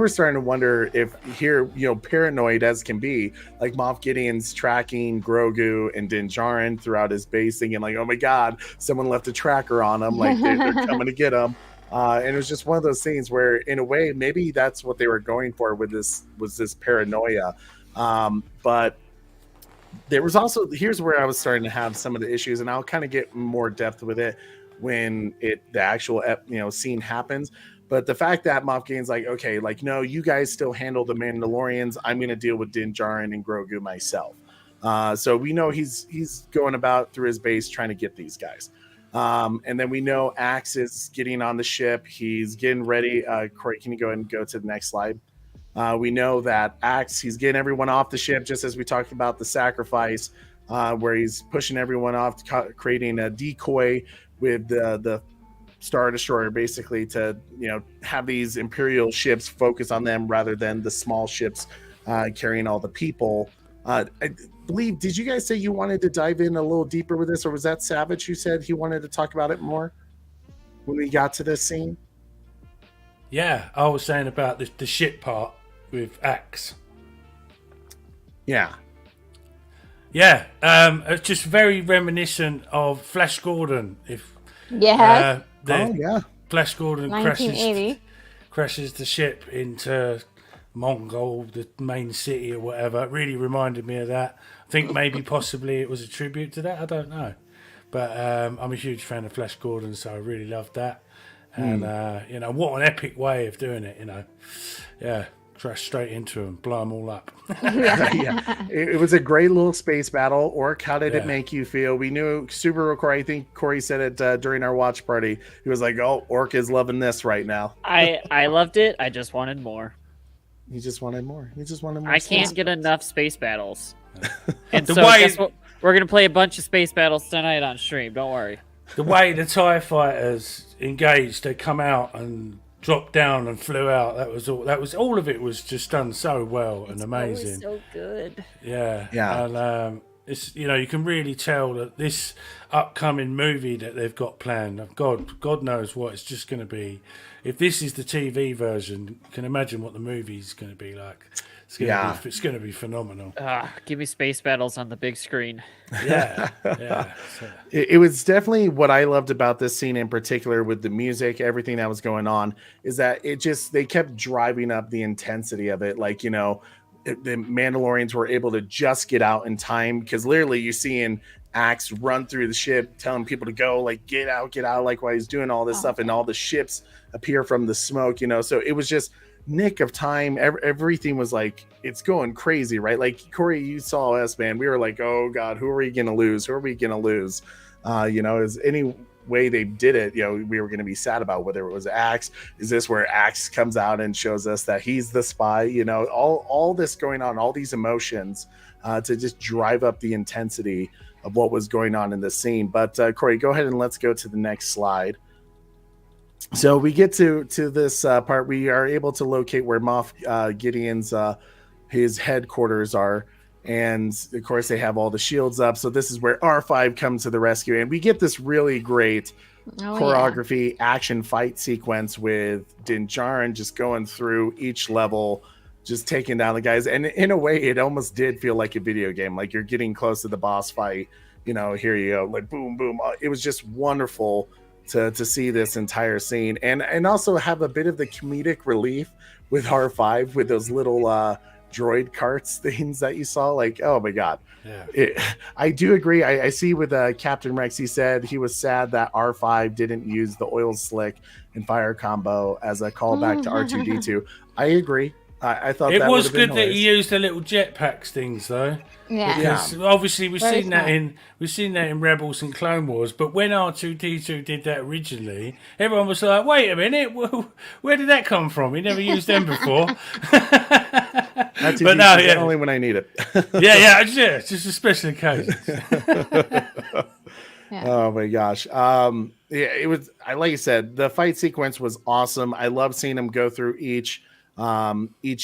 starting to wonder if here, paranoid as can be, like Moff Gideon's tracking Grogu and Din Djarin throughout his base, thinking like, oh my God, someone left a tracker on him, like they're coming to get him. And it was just one of those things where, in a way, maybe that's what they were going for with this, was this paranoia. But there was also, here's where I was starting to have some of the issues, and I'll kind of get more depth with it when the actual scene happens. But the fact that Moff Gideon's like, okay, like, no, you guys still handle the Mandalorians. I'm going to deal with Din Djarin and Grogu myself. So we know he's going about through his base trying to get these guys. And then we know Axe is getting on the ship. He's getting ready. Corey, can you go ahead and go to the next slide? We know that Axe, he's getting everyone off the ship, just as we talked about the sacrifice, where he's pushing everyone off, creating a decoy with the Star Destroyer, basically to have these Imperial ships focus on them rather than the small ships carrying all the people. I believe, did you guys say you wanted to dive in a little deeper with this, or was that Savage who said he wanted to talk about it more when we got to this scene? Yeah, I was saying about the ship part with Axe. Yeah. It's just very reminiscent of Flash Gordon. Flash Gordon 1980. crashes the ship into Mongol, the main city or whatever. It really reminded me of that. I think maybe possibly it was a tribute to that. I don't know. But I'm a huge fan of Flash Gordon, so I really loved that. And, what an epic way of doing it, Yeah, Crash straight into them, blow them all up. Yeah, it was a great little space battle. Orc, how did it Yeah. make you feel? We knew Super Corey. I think Corey said it during our watch party. He was like, "Oh, Orc is loving this right now." I loved it. I just wanted more. He just wanted more. He just wanted more. I can't get enough space battles. And The so way- guess what? We're gonna play a bunch of space battles tonight on stream. Don't worry. The way the TIE fighters engaged, they come out and dropped down and flew out. That was all of it was just done so well and amazing. So good. Yeah. Yeah. And it's, you know, you can really tell that this upcoming movie that they've got planned, God knows what it's just going to be. If this is the TV version, you can imagine what the movie's going to be like. It's going to be phenomenal. Give me space battles on the big screen. Yeah. Yeah. So, It was definitely what I loved about this scene in particular with the music, everything that was going on, is that they kept driving up the intensity of it. Like, you know, the Mandalorians were able to just get out in time because literally you're seeing Axe run through the ship, telling people to go, like, get out, like while he's doing all this stuff, and all the ships appear from the smoke, you know. So it was just nick of time. Everything was like, it's going crazy, right? Like, Corey, you saw us, man. We were like, oh God, who are we gonna lose? You know, is any way they did it, you know, we were going to be sad about whether it was Axe. Is this where Axe comes out and shows us that he's the spy? You know, all this going on, all these emotions to just drive up the intensity of what was going on in the scene. But Corey, go ahead and let's go to the next slide. So we get to this part. We are able to locate where Moff Gideon's his headquarters are. And of course, they have all the shields up. So this is where R5 comes to the rescue. And we get this really great choreography, action fight sequence with Din Djarin just going through each level, just taking down the guys. And in a way, it almost did feel like a video game. Like you're getting close to the boss fight. You know, here you go, like boom, boom. It was just wonderful to see this entire scene. And also have a bit of the comedic relief with R5 with those little droid carts things that you saw. Like, oh my God. Yeah. I do agree. I see with Captain Rex, he said he was sad that R5 didn't use the oil slick and fire combo as a callback to R2D2. I agree. I thought it that was good hilarious. that he used the little jetpacks things though. Yeah. Because obviously we've Very seen that in Rebels and Clone Wars, but when R2D2 did that originally, everyone was like, "Wait a minute, where did that come from? He never used them before." But now, only when I need it. yeah, just a special occasion. Yeah. Oh my gosh. It was. Like you said, the fight sequence was awesome. I love seeing them go through each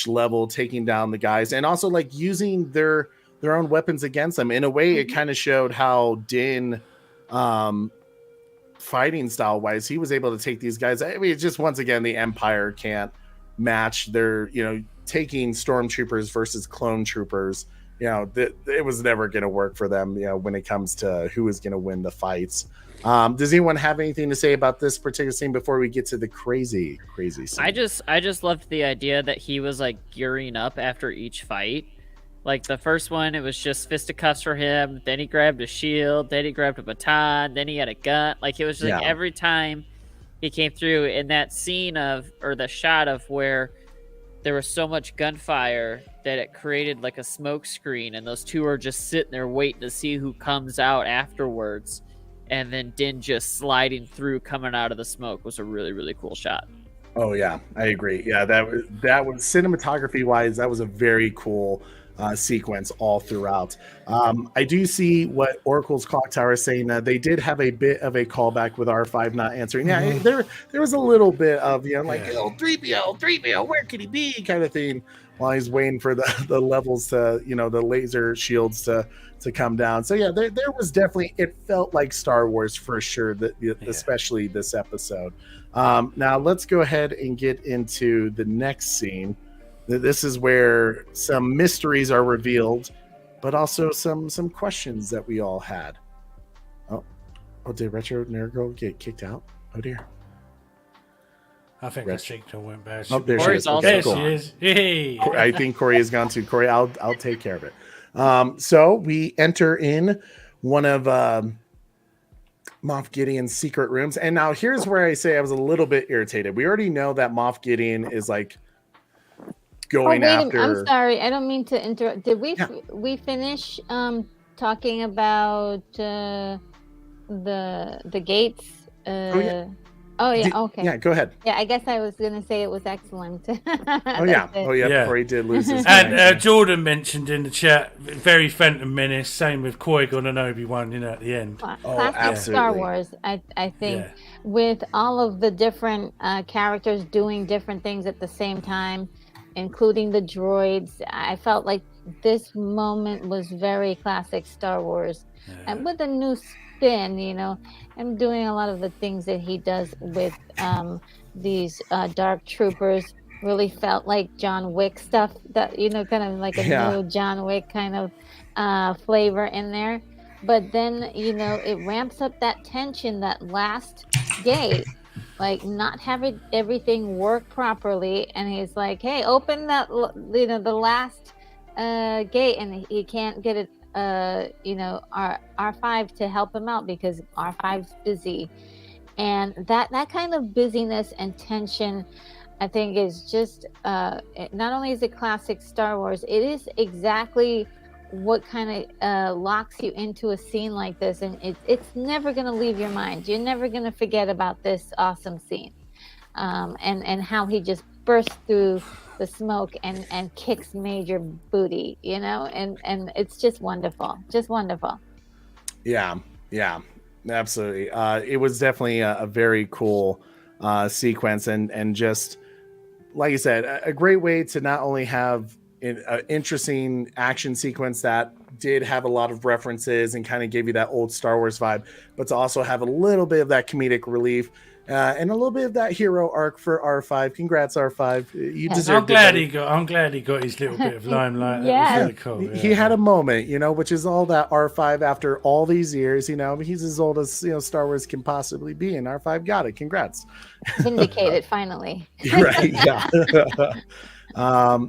level, taking down the guys, and also like using their own weapons against them. In a way, it kind of showed how Din, fighting style wise, he was able to take these guys. I mean, it's just once again, the Empire can't match their, you know, taking stormtroopers versus clone troopers. You know, it was never going to work for them, you know, when it comes to who is going to win the fights. Does anyone have anything to say about this particular scene before we get to the crazy scene? I just loved the idea that he was like gearing up after each fight. Like the first one, it was just fisticuffs for him. Then he grabbed a shield. Then he grabbed a baton. Then he had a gun. Like it was just like every time he came through in that scene the shot of where there was so much gunfire that it created like a smoke screen, and those two are just sitting there waiting to see who comes out afterwards. And then Din just sliding through, coming out of the smoke was a really, really cool shot. Oh yeah, I agree. Yeah, that was cinematography wise, that was a very cool sequence all throughout. I do see what Oracle's Clock Tower is saying. They did have a bit of a callback with R5 not answering. Yeah, there was a little bit of, you know, like, oh, 3PO, where could he be, kind of thing, while he's waiting for the levels to, you know, the laser shields to come down. So yeah, there was definitely, it felt like Star Wars for sure, especially this episode. Now let's go ahead and get into the next scene. This is where some mysteries are revealed, but also some questions that we all had. Oh, did Retro Nerd get kicked out? Oh dear. I think the signal went bad. Oh, there she is. Okay, cool. she is. Hey. I think Corey has gone to. Corey, I'll take care of it. So we enter in one of Moff Gideon's secret rooms. And now here's where I say I was a little bit irritated. We already know that Moff Gideon is like going I'm after. sorry. I don't mean to interrupt. Did we Yeah. we finish talking about the gates? Oh, yeah. Okay. Yeah, go ahead. Yeah, I guess I was gonna say it was excellent. Oh yeah. Oh yeah. Yeah. Before he did lose his And connection. Jordan mentioned in the chat, very Phantom Menace. Same with Qui-Gon and Obi-Wan, at the end. Classic Star Wars. I think Yeah. with all of the different characters doing different things at the same time, including the droids, I felt like this moment was very classic Star Wars, and with a new spin, and doing a lot of the things that he does with these dark troopers. Really felt like John Wick stuff, that kind of like a new John Wick kind of flavor in there. But then it ramps up that tension, that last gate, like not having everything work properly, and he's like, hey, open that the last gate, and he can't get it R5 to help him out because R5's busy. And that kind of busyness and tension, I think, is just not only is it classic Star Wars, it is exactly what kind of locks you into a scene like this, and it's never going to leave your mind. You're never going to forget about this awesome scene, and how he just bursts through the smoke and kicks major booty, and it's just wonderful, Yeah, absolutely. It was definitely a very cool sequence, and just like you said, a great way to not only have an interesting action sequence that did have a lot of references and kind of give you that old Star Wars vibe, but to also have a little bit of that comedic relief and a little bit of that hero arc for R5. Congrats, R5. You deserve it. I'm glad he got his little bit of limelight. Yeah. That was really cool. Yeah. He had a moment, which is all that R5 after all these years, he's as old as Star Wars can possibly be, and R5 got it. Congrats. Vindicated finally. Right, yeah.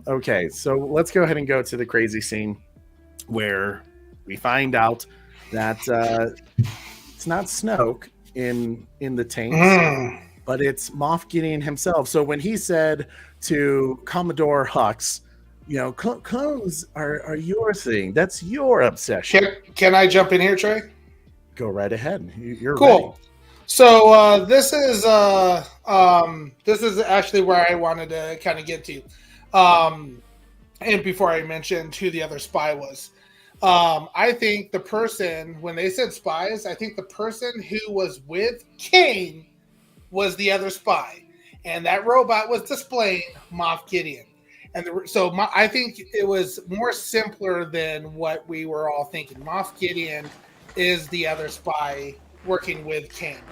Okay, so let's go ahead and go to the crazy scene where we find out that it's not Snoke in the tanks, but it's Moff Gideon himself. So when he said to Commodore Hux, clones are your thing, that's your obsession. Can I jump in here, Trey? Go right ahead. You're cool. Ready. So this is actually where I wanted to kind of get to. And before I mentioned who the other spy was, I think the person, when they said spies, I think the person who was with Kane was the other spy, and that robot was displaying Moff Gideon. And I think it was more simpler than what we were all thinking. Moff Gideon is the other spy working with Kane.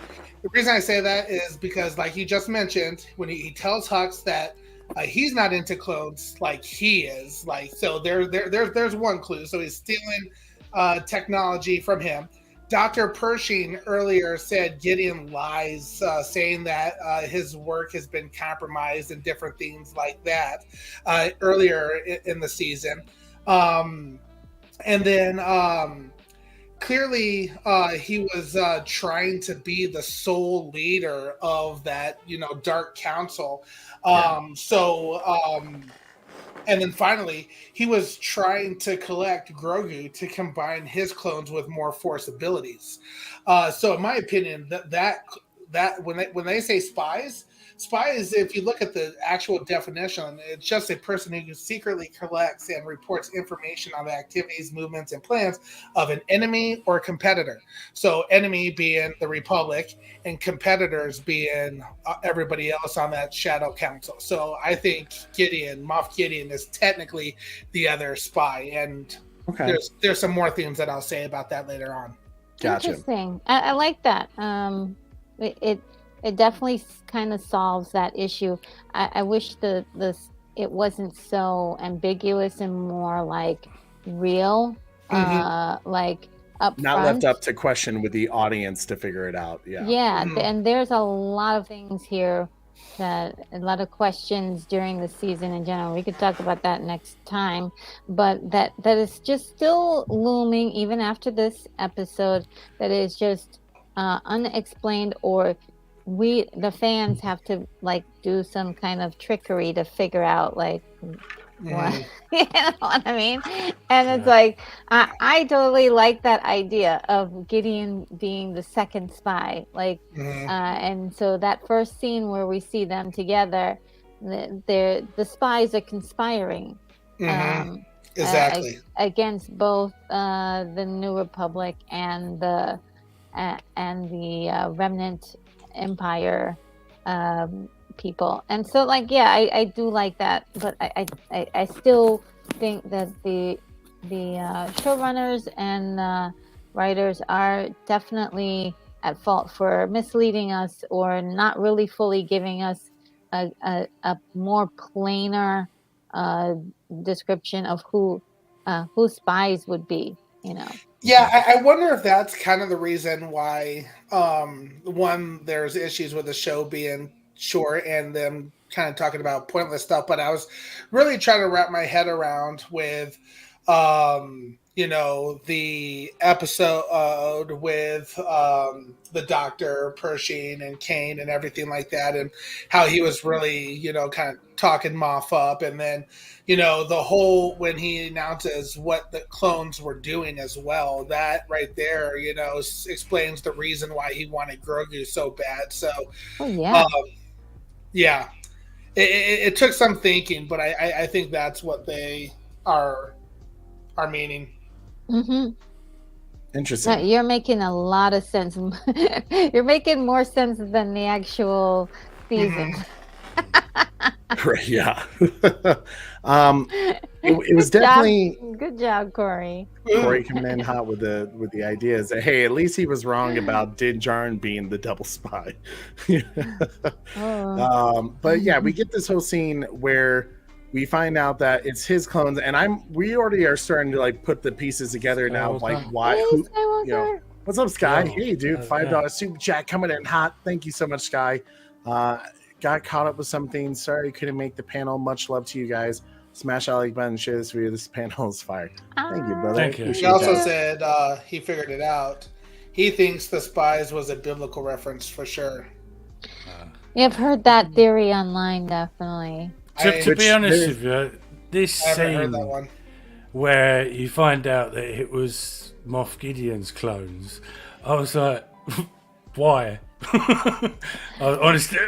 The reason I say that is because, like you just mentioned, when he tells Hux that he's not into clones like he is, so there's one clue. So he's stealing technology from him. Dr. Pershing earlier said Gideon lies, saying that his work has been compromised and different things like that earlier in the season. And then clearly he was trying to be the sole leader of that, Dark Council. And then finally, he was trying to collect Grogu to combine his clones with more Force abilities. So, in my opinion, that when they say spies, if you look at the actual definition, it's just a person who secretly collects and reports information on the activities, movements, and plans of an enemy or competitor. So, enemy being the Republic, and competitors being everybody else on that Shadow Council. So, I think Moff Gideon, is technically the other spy, and there's some more things that I'll say about that later on. Gotcha. Interesting. I like that. It definitely kind of solves that issue. I wish it wasn't so ambiguous and more like real, like up not front. left up to question with the audience to figure it out. Yeah. And there's a lot of things here, a lot of questions during the season in general. We could talk about that next time, but that is just still looming even after this episode, that is just unexplained, or we the fans have to like do some kind of trickery to figure out like what you know what I mean. And it's like I totally like that idea of Gideon being the second spy, like and so that first scene where we see them together, the spies are conspiring exactly against both the New Republic and the Remnant Empire people. And so like I do like that, but I still think that the showrunners and writers are definitely at fault for misleading us or not really fully giving us a more plainer description of who spies would be, you know. Yeah, I wonder if that's kind of the reason why one, there's issues with the show being short and them kind of talking about pointless stuff, but I was really trying to wrap my head around with the episode with the Doctor Pershing and Kane and everything like that, and how he was really, kind of talking Moff up, and then the whole when he announces what the clones were doing as well, that right there, explains the reason why he wanted Grogu so bad. So it took some thinking, but I think that's what they are meaning. Interesting. You're making a lot of sense. You're making more sense than the actual season. Right, yeah. It was definitely good job, Corey. Corey coming in hot with the ideas. Hey, at least he was wrong about Din Djarin being the double spy. But yeah, we get this whole scene where we find out that it's his clones, and we already are starting to like put the pieces together now. Like why? What's up, Sky? Hey, dude, $5 super chat coming in hot. Thank you so much, Sky. Got caught up with something. Sorry, couldn't make the panel. Much love to you guys. Smash that like button, share this video. This panel is fire. Thank you, brother. Thank you. He also said he figured it out. He thinks the spies was a biblical reference for sure. I've heard that theory online, definitely. To be honest with you, this scene where you find out that it was Moff Gideon's clones, I was like, why? Honestly,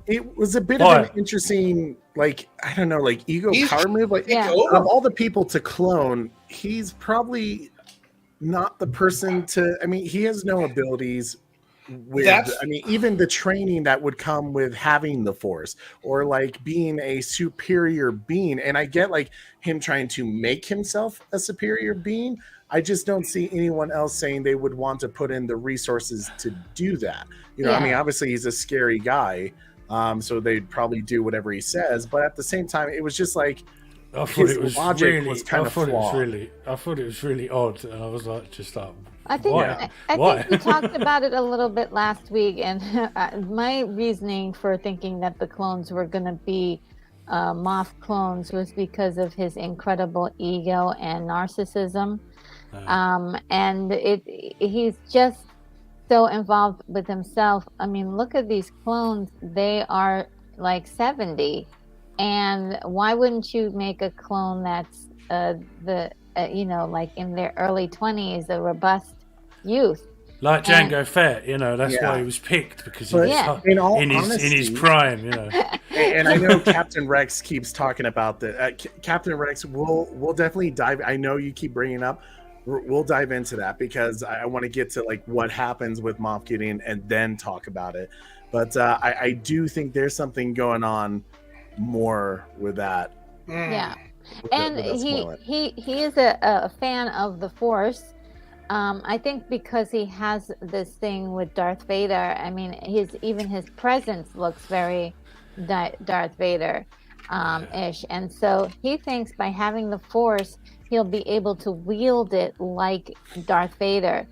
it was a bit of an interesting, like, I don't know, like ego power move. Like, of all the people to clone, he's probably not the person to. I mean, he has no abilities. Even the training that would come with having the Force or like being a superior being. And I get like him trying to make himself a superior being. I just don't see anyone else saying they would want to put in the resources to do that. I mean, obviously he's a scary guy. So they'd probably do whatever he says. But at the same time, it was just like, I thought it was logic really, was kind of flawed. I thought it was really odd, and I was like, I think we talked about it a little bit last week, and my reasoning for thinking that the clones were going to be Moff clones was because of his incredible ego and narcissism, and he's just so involved with himself. I mean, look at these clones; they are like 70. And why wouldn't you make a clone that's like in their early 20s, a robust youth? Like Django Fett, that's why he was picked, because he was in his prime, And I know Captain Rex keeps talking about that. Captain Rex, we'll definitely dive. I know you keep bringing up. We'll dive into that because I want to get to like what happens with Moff Gideon and then talk about it. But I do think there's something going on more with that. And he is a fan of the Force. I think because he has this thing with Darth Vader. I mean, his presence looks very Darth Vader ish, and so he thinks by having the Force, he'll be able to wield it like Darth Vader,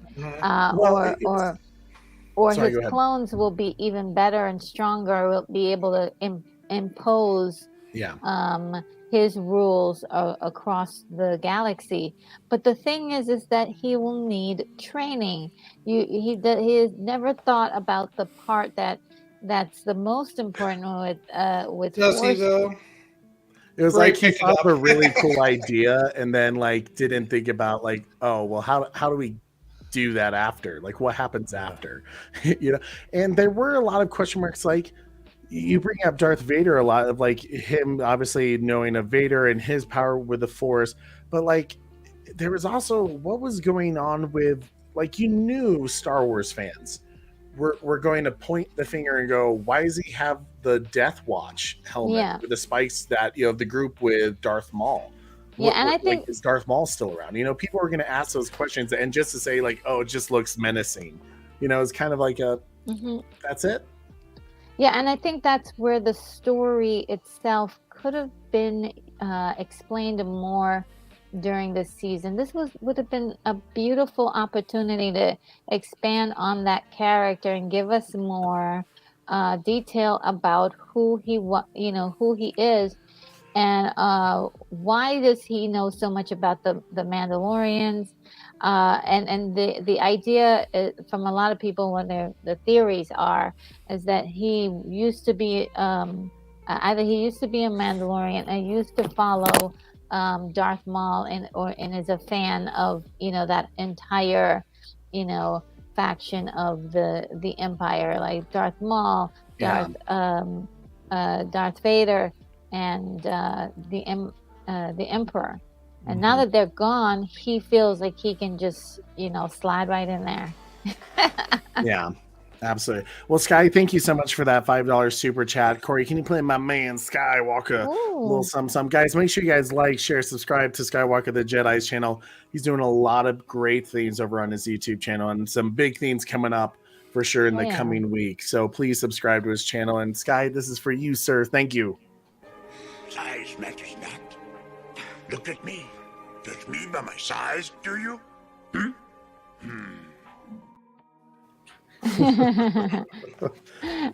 or his clones will be even better and stronger. Will be able to impose his rules across the galaxy. But the thing is that he will need training. He has never thought about the part that's the most important with Does he Force. though? It was Ray like he picked it thought up. of a really cool idea and then like didn't think about like, oh well, how do we do that after? Like what happens after? You know, and there were a lot of question marks. Like you bring up Darth Vader a lot of like him obviously knowing of Vader and his power with the Force, but like there was also what was going on with like you knew Star Wars fans were going to point the finger and go, why does he have the Death Watch helmet with the spikes that the group with Darth Maul? I think like, is Darth Maul still around? People are going to ask those questions, and just to say like, oh, it just looks menacing. It's kind of like a that's it. Yeah, and I think that's where the story itself could have been explained more during this season. This would have been a beautiful opportunity to expand on that character and give us more detail about who he is, and why does he know so much about the Mandalorians, and the idea from a lot of people when the theories is that he used to be either he used to be a Mandalorian and used to follow Darth Maul and is a fan of that entire faction of the Empire, like Darth Maul, Darth Vader, and the Emperor. And now that they're gone, he feels like he can just slide right in there. Yeah, absolutely. Well, Sky, thank you so much for that $5 super chat. Corey, can you play my man Skywalker a little some? Guys, make sure you guys like, share, subscribe to Skywalker the Jedi's channel. He's doing a lot of great things over on his YouTube channel and some big things coming up for sure in the coming week. So please subscribe to his channel. And Sky, this is for you, sir. Thank you. Size matters not. Look at me. Judge me by my size, do you? I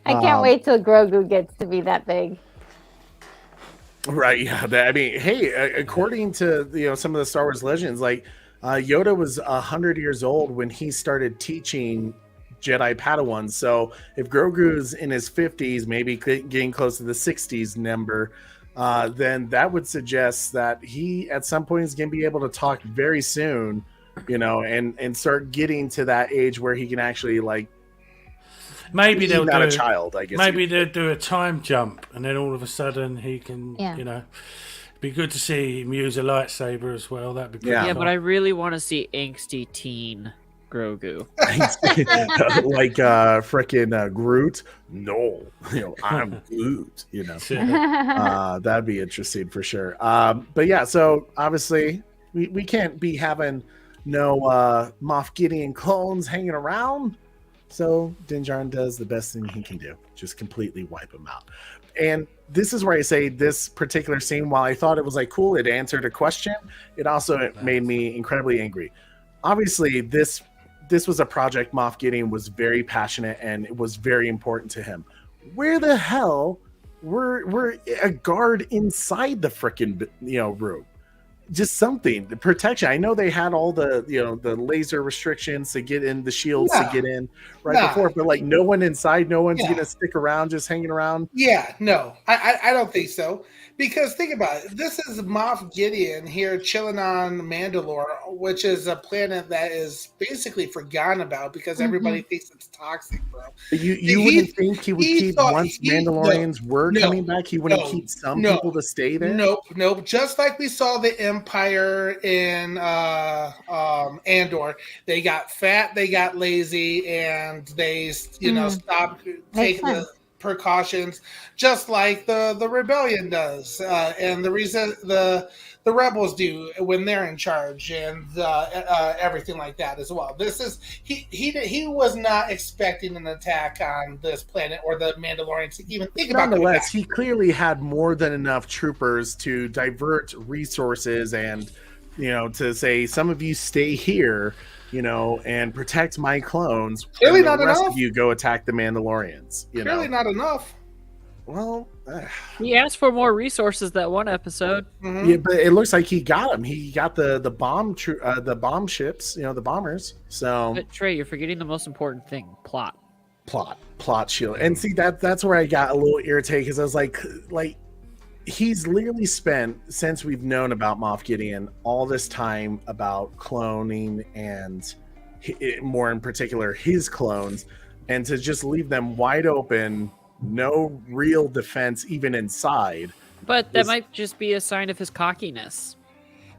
can't wait till Grogu gets to be that big. Right, yeah. I mean, hey, according to some of the Star Wars legends, like Yoda was 100 years old when he started teaching Jedi Padawans. So if Grogu's in his 50s, maybe getting close to the 60s number, then that would suggest that he at some point is going to be able to talk very soon, and start getting to that age where he can actually like. Maybe they'll do a child, I guess. Maybe they'll do a time jump, and then all of a sudden he can, be good to see him use a lightsaber as well. That'd be pretty fun. But I really want to see angsty teen Grogu. Like frickin' Groot. No, I'm Groot. That'd be interesting for sure. But yeah, so obviously we can't be having no Moff Gideon clones hanging around. So Din Djarin does the best thing he can do, just completely wipe them out. And this is where I say this particular scene, while I thought it was like cool, it answered a question, it also made me incredibly angry. Obviously, this was a project Moff Gideon was very passionate and it was very important to him. Where the hell were a guard inside the frickin' room? Just something, the protection. I know they had all the the laser restrictions to get in, the shields to get in before, but like no one inside, no one's gonna stick around just hanging around. Yeah, no, I don't think so. Because think about it, this is Moff Gideon here chilling on Mandalore, which is a planet that is basically forgotten about because everybody thinks it's toxic, bro. You wouldn't think he would keep once Mandalorians were coming back, he wouldn't keep some people to stay there? Nope. Just like we saw the Empire in Andor, they got fat, they got lazy, and they stopped taking the precautions, just like the rebellion does, and the reason the rebels do when they're in charge, and everything like that as well. This is he was not expecting an attack on this planet or the Mandalorians to even think about. Nonetheless, he clearly had more than enough troopers to divert resources and to say, some of you stay here, and protect my clones. Clearly and not the rest enough. of you go attack the Mandalorians. Clearly not enough. Well, He asked for more resources that one episode. yeah, but it looks like he got them. He got the bomb ships, the bombers. So, But Trey, you're forgetting the most important thing: plot. plot shield. And see that's where I got a little irritated because I was like he's literally spent, since we've known about Moff Gideon, all this time about cloning and more in particular his clones, and to just leave them wide open, no real defense even inside. But that might just be a sign of his cockiness.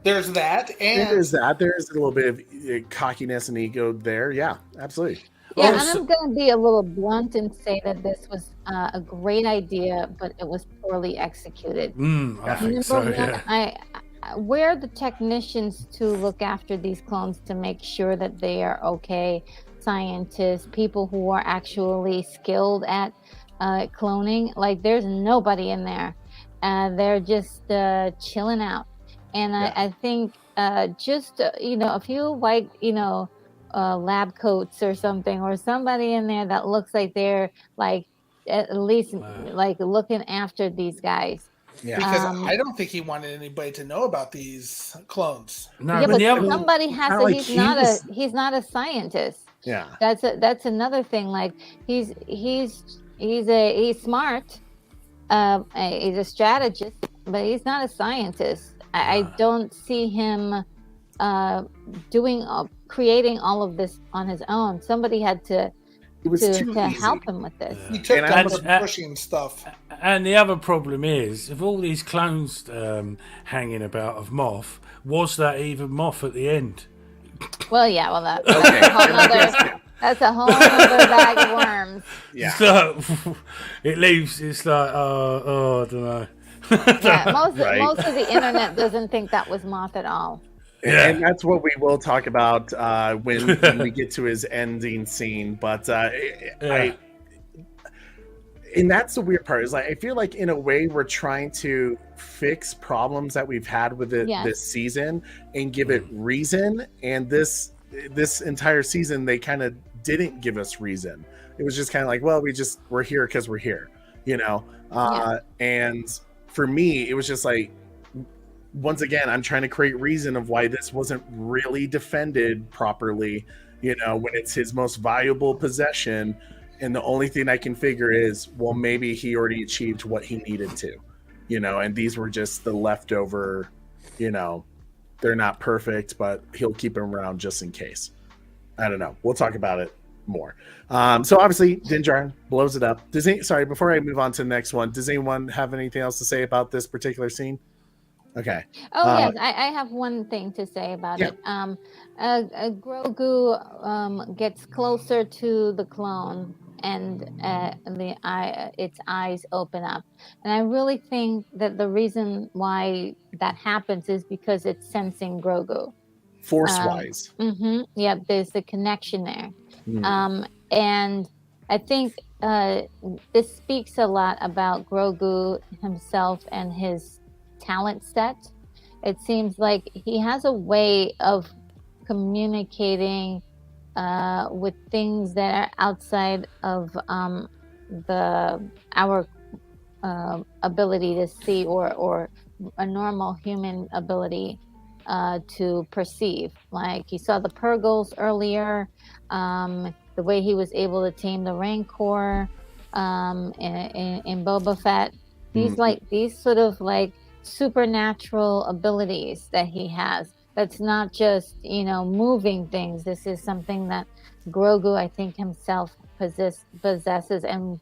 There's that, and there's a little bit of cockiness and ego there. Yeah, absolutely. Yeah, and I'm going to be a little blunt and say that this was a great idea, but it was poorly executed. I think so, yeah. Where the technicians to look after these clones to make sure that they are okay, scientists, people who are actually skilled at cloning, like there's nobody in there. They're just chilling out. And I think just, a few white, lab coats or something, or somebody in there that looks like they're like at least like looking after these guys. Yeah, because I don't think he wanted anybody to know about these clones. No, but somebody has to. Like he's not a scientist. Yeah, that's another thing. Like he's smart. He's a strategist, but he's not a scientist. I don't see him creating all of this on his own. Somebody had to help him with this. He took all the pushing stuff. And the other problem is, if all these clones hanging about of Moff, was that even Moff at the end? Well, yeah. Well, that's a whole other bag of worms. Yeah. So it leaves. It's like, I don't know. Yeah, most of the internet doesn't think that was Moff at all. Yeah. And that's what we will talk about when we get to his ending scene. But and that's the weird part, is like I feel like in a way we're trying to fix problems that we've had with it this season and give it reason. And this entire season they kind of didn't give us reason. It was just kind of like, well, we're here because we're here, and for me it was just like, once again, I'm trying to create reason of why this wasn't really defended properly, when it's his most valuable possession. And the only thing I can figure is, well, maybe he already achieved what he needed to, and these were just the leftover, they're not perfect, but he'll keep them around just in case. I don't know. We'll talk about it more. So obviously Din Djarin blows it up. Sorry, before I move on to the next one, does anyone have anything else to say about this particular scene? Okay. Oh, yes, I have one thing to say about it. Grogu gets closer to the clone, and its eyes open up. And I really think that the reason why that happens is because it's sensing Grogu. Force-wise. Yeah, there's the connection there. And I think this speaks a lot about Grogu himself and his talent set. It seems like he has a way of communicating with things that are outside of our ability to see, or a normal human ability to perceive. Like you saw the Purgles earlier, the way he was able to tame the Rancor in Boba Fett. These sort of like supernatural abilities that he has. That's not just moving things. This is something that Grogu, I think, himself possesses, and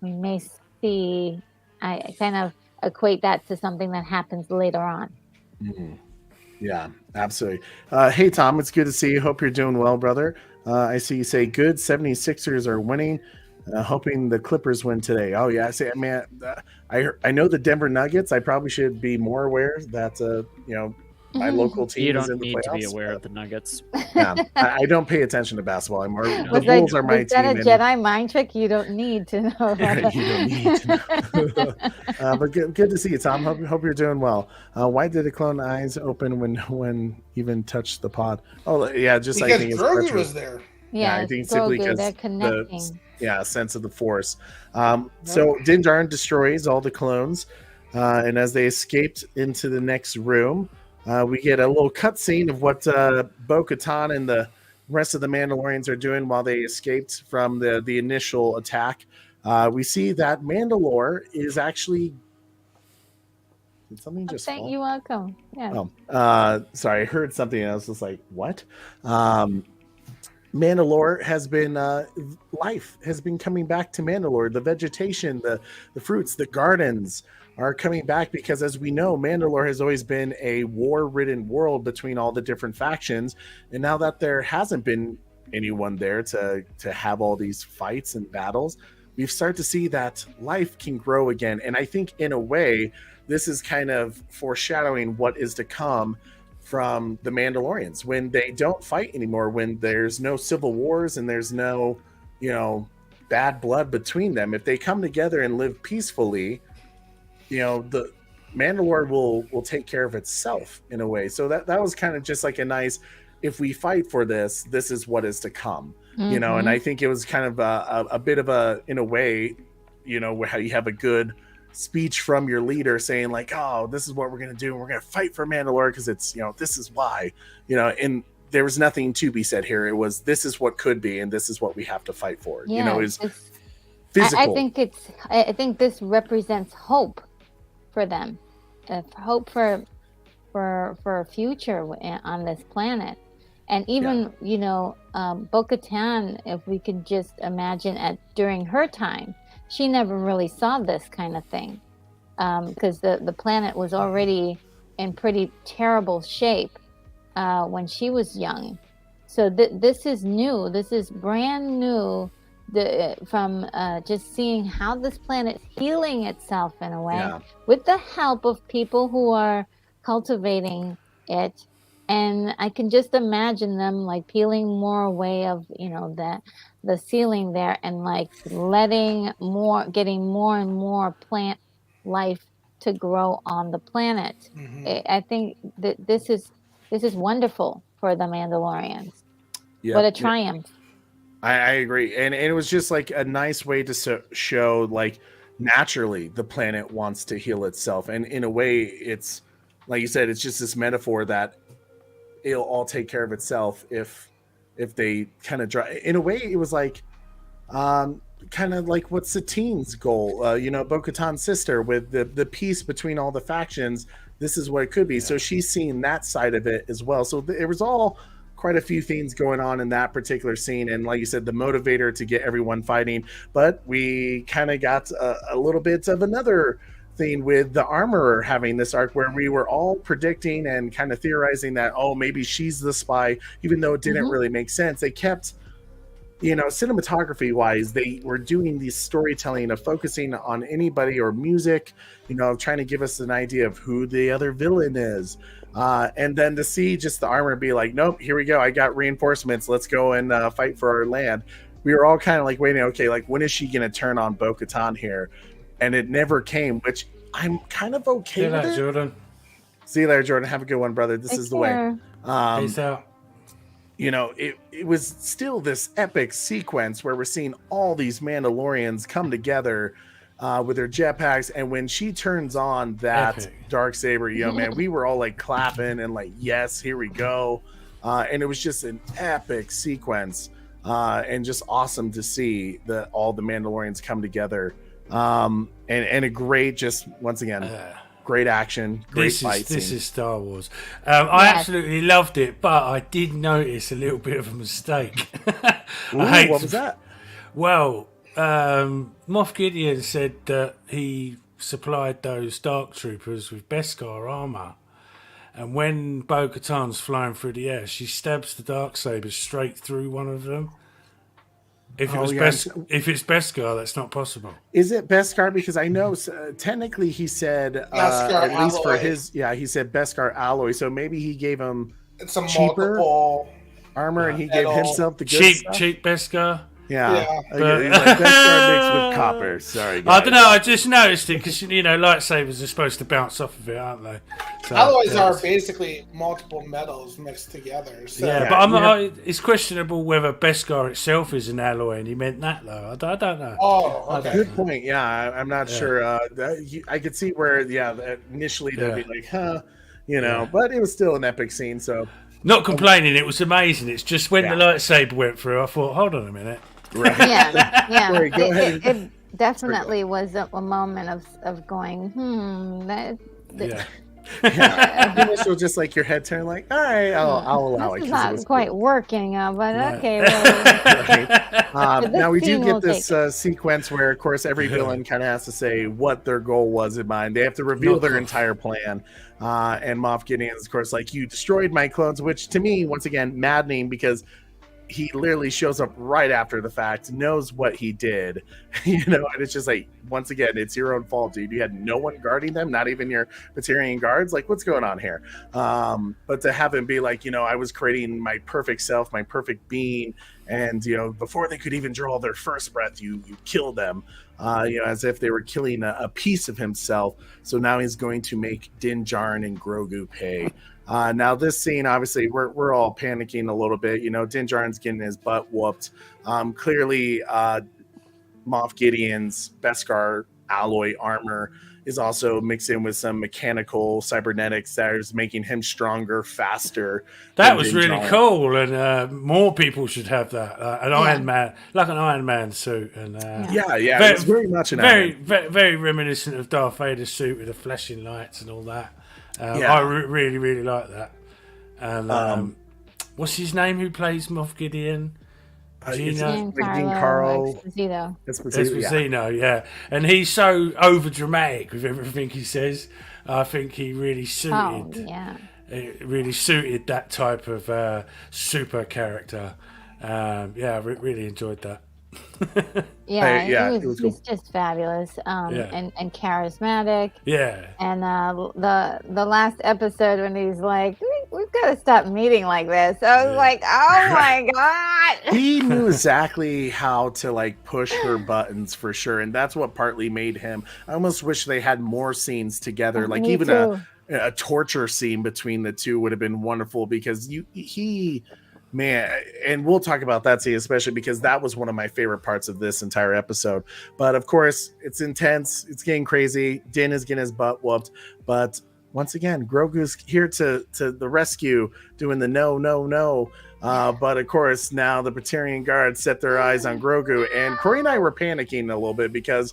we may see. I kind of equate that to something that happens later on. Yeah, absolutely. Hey Tom, it's good to see you. Hope you're doing well, brother. I see you say good. 76ers are winning. Hoping the Clippers win today. Oh yeah, I know the Denver Nuggets. I probably should be more aware that my local team is in the playoffs. You don't need to be aware of the Nuggets. Yeah, I don't pay attention to basketball anymore. The Bulls are my team. Is that a Jedi mind trick? You don't need to know. You don't need to know. But good to see you, Tom. Hope you're doing well. Why did the clone eyes open when even touched the pod? Oh yeah, just because I think Grogu was there. Yeah, I think simply because they're connecting. sense of the Force. So Din Djarin destroys all the clones, and as they escaped into the next room, we get a little cutscene of what Bo-Katan and the rest of the Mandalorians are doing while they escaped from the initial attack. We see that Mandalore is actually... Did something just fall? You're welcome. Yeah. Sorry, I heard something and I was just like, what? Mandalore has been life has been coming back to Mandalore. The vegetation, the fruits, the gardens are coming back because, as we know, Mandalore has always been a war-ridden world between all the different factions. And now that there hasn't been anyone there to have all these fights and battles, we've started to see that life can grow again. And I think, in a way, this is kind of foreshadowing what is to come from the Mandalorians when they don't fight anymore, when there's no civil wars and there's no, bad blood between them. If they come together and live peacefully, the Mandalore will take care of itself in a way. So that was kind of just like a nice, if we fight for this is what is to come, and I think it was kind of a bit of a, in a way, where how you have a good speech from your leader saying like, oh, this is what we're going to do. And we're going to fight for Mandalore because it's, this is why, and there was nothing to be said here. It was, this is what could be, and this is what we have to fight for. Is physical. I think this represents hope for them, hope for a future on this planet. And even, Bo-Katan, if we could just imagine during her time, she never really saw this kind of thing, because the planet was already in pretty terrible shape when she was young. So this is new. This is brand new from just seeing how this planet's healing itself in a way, with the help of people who are cultivating it. And I can just imagine them like peeling more away of, the ceiling there, and like getting more and more plant life to grow on the planet. I think that this is wonderful for the Mandalorians. What a triumph. I agree. And it was just like a nice way to show like naturally the planet wants to heal itself. And in a way, it's like you said, it's just this metaphor that it'll all take care of itself if they kind of try. In a way, it was like kind of like what Satine's goal, Bo-Katan's sister, with the peace between all the factions. This is what it could be. So she's seeing that side of it as well. So there was all quite a few things going on in that particular scene. And like you said, the motivator to get everyone fighting. But we kind of got a little bit of another thing with the Armorer having this arc where we were all predicting and kind of theorizing that, oh, maybe she's the spy, even though it didn't really make sense. They kept, cinematography wise, they were doing the storytelling of focusing on anybody or music, trying to give us an idea of who the other villain is. And then to see just the Armorer be like, nope, here we go. I got reinforcements. Let's go and fight for our land. We were all kind of like waiting, okay, like when is she going to turn on Bo-Katan here? And it never came, which I'm kind of okay with it. Jordan. See you later, Jordan. Have a good one, brother. This is the way. Peace out. It was still this epic sequence where we're seeing all these Mandalorians come together with their jetpacks. And when she turns on that Darksaber, man, we were all like clapping and like, yes, here we go. And it was just an epic sequence and just awesome to see that all the Mandalorians come together. And a great, just once again, great action, great fight scene. This is Star Wars. I absolutely loved it, but I did notice a little bit of a mistake. What was that? Well, Moff Gideon said that he supplied those Dark Troopers with Beskar armor, and when Bo-Katan's flying through the air, she stabs the Darksaber straight through one of them. If it's Beskar, that's not possible. Is it Beskar? Because I know technically he said at least alloy. For his, he said Beskar alloy. So maybe he gave him It's a cheaper multiple armor, and he gave himself the good stuff. Cheap Beskar. Yeah. But- He's like, Beskar mixed with copper. Sorry, guys. I don't know. I just noticed it because lightsabers are supposed to bounce off of it, aren't they? So, Alloys are basically multiple metals mixed together. So. Yeah, but I'm not. It's questionable whether Beskar itself is an alloy, and he meant that though. I don't know. Oh, okay. Good point. Yeah, I'm not sure. I could see where, initially they'd be like, but it was still an epic scene. So, not complaining. It was amazing. It's just when the lightsaber went through, I thought, hold on a minute. Right. Yeah. Sorry, go ahead. It definitely was a moment of going, Yeah. Initial, just like your head turn, like, all right, I'll allow this it. is not quite working, but okay. Right. Now we do get this sequence where, of course, every villain kind of has to say what their goal was in mind. They have to reveal their entire plan. And Moff Gideon's, of course, like, you destroyed my clones, which to me, once again, maddening because he literally shows up right after the fact, knows what he did, and it's just like, once again, it's your own fault, dude. You had no one guarding them, not even your Batarian guards. Like, what's going on here? But to have him be like, I was creating my perfect self, my perfect being, and before they could even draw their first breath, you killed them, as if they were killing a piece of himself. So now he's going to make Din Djarin and Grogu pay. Now this scene, obviously, we're all panicking a little bit. Din Djarin's getting his butt whooped. Clearly, Moff Gideon's Beskar alloy armor is also mixed in with some mechanical cybernetics that is making him stronger, faster. That was really cool, and more people should have that. Iron Man, like an Iron Man suit, and it's very much very reminiscent of Darth Vader's suit with the flashing lights and all that. I really, really like that. And what's his name? Who plays Moff Gideon? Giancarlo Esposito. Yeah. And he's so over dramatic with everything he says. I think he really suited. It really suited that type of super character. I really enjoyed that. He's just fabulous, and charismatic. Yeah. And the last episode when he's like, we've got to stop meeting like this. I was like, oh my god. He knew exactly how to like push her buttons for sure, and that's what partly made him. I almost wish they had more scenes together, like even a torture scene between the two would have been wonderful, because man, and we'll talk about that scene, especially because that was one of my favorite parts of this entire episode. But of course, it's intense. It's getting crazy. Din is getting his butt whooped. But once again, Grogu's here to the rescue, doing the no. But of course, now the Batarian guards set their eyes on Grogu. And Corey and I were panicking a little bit because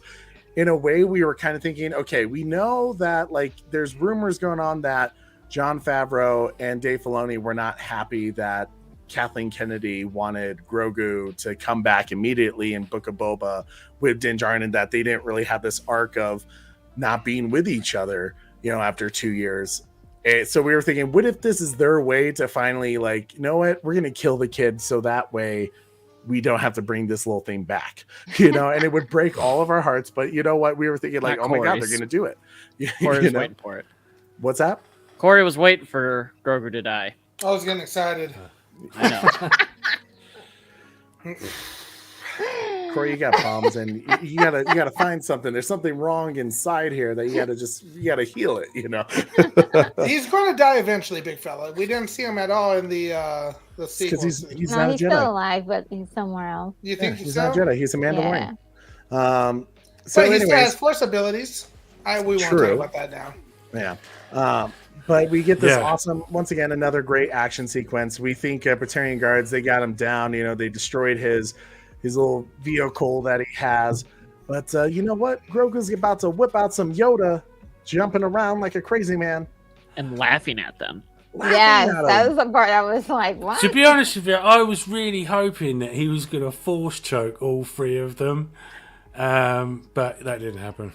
in a way we were kind of thinking, okay, we know that like there's rumors going on that Jon Favreau and Dave Filoni were not happy that Kathleen Kennedy wanted Grogu to come back immediately in Book of Boba with Din Djarin, and that they didn't really have this arc of not being with each other, after 2 years. So we were thinking, what if this is their way to finally like, you know what, we're going to kill the kid so that way we don't have to bring this little thing back, and it would break all of our hearts. But you know what? We were thinking like, oh my God, they're going to do it. Corey was waiting for it. What's that? Corey was waiting for Grogu to die. I was getting excited. I know. Corey, you got problems, and you gotta find something. There's something wrong inside here that you gotta heal it. He's going to die eventually, big fella. We didn't see him at all in the sequel. He's he's still alive, but he's somewhere else. You think he's not a Jedi? He's a Mandalorian. Yeah. So but he anyways, still has force abilities. We won't talk about that now. Yeah. But we get this awesome, once again, another great action sequence. We think Praetorian Guards, they got him down. They destroyed his little vehicle that he has. But you know what? Grogu's about to whip out some Yoda, jumping around like a crazy man. And laughing at them. Yes, that was the part I was like, what? To be honest with you, I was really hoping that he was going to force choke all three of them. But that didn't happen.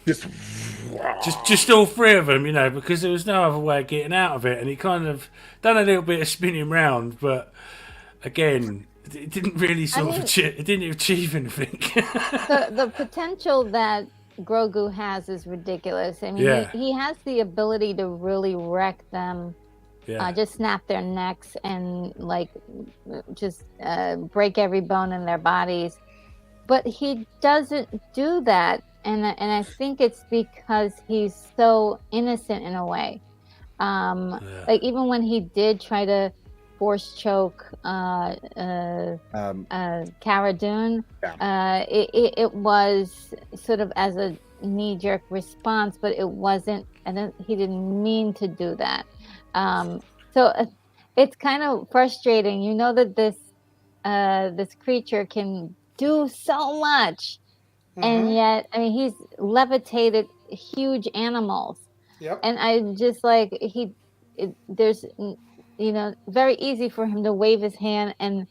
Just all three of them, because there was no other way of getting out of it, and he kind of done a little bit of spinning round, but again, it didn't really it didn't achieve anything. the potential that Grogu has is ridiculous. I mean, he has the ability to really wreck them just snap their necks and like just break every bone in their bodies. But he doesn't do that, and I think it's because he's so innocent in a way. Like even when he did try to force choke Cara Dune, it was sort of as a knee-jerk response, but it wasn't, and he didn't mean to do that. So it's kind of frustrating. You know that this creature can do so much, and yet, I mean, he's levitated huge animals. Yep. And I just like there's very easy for him to wave his hand and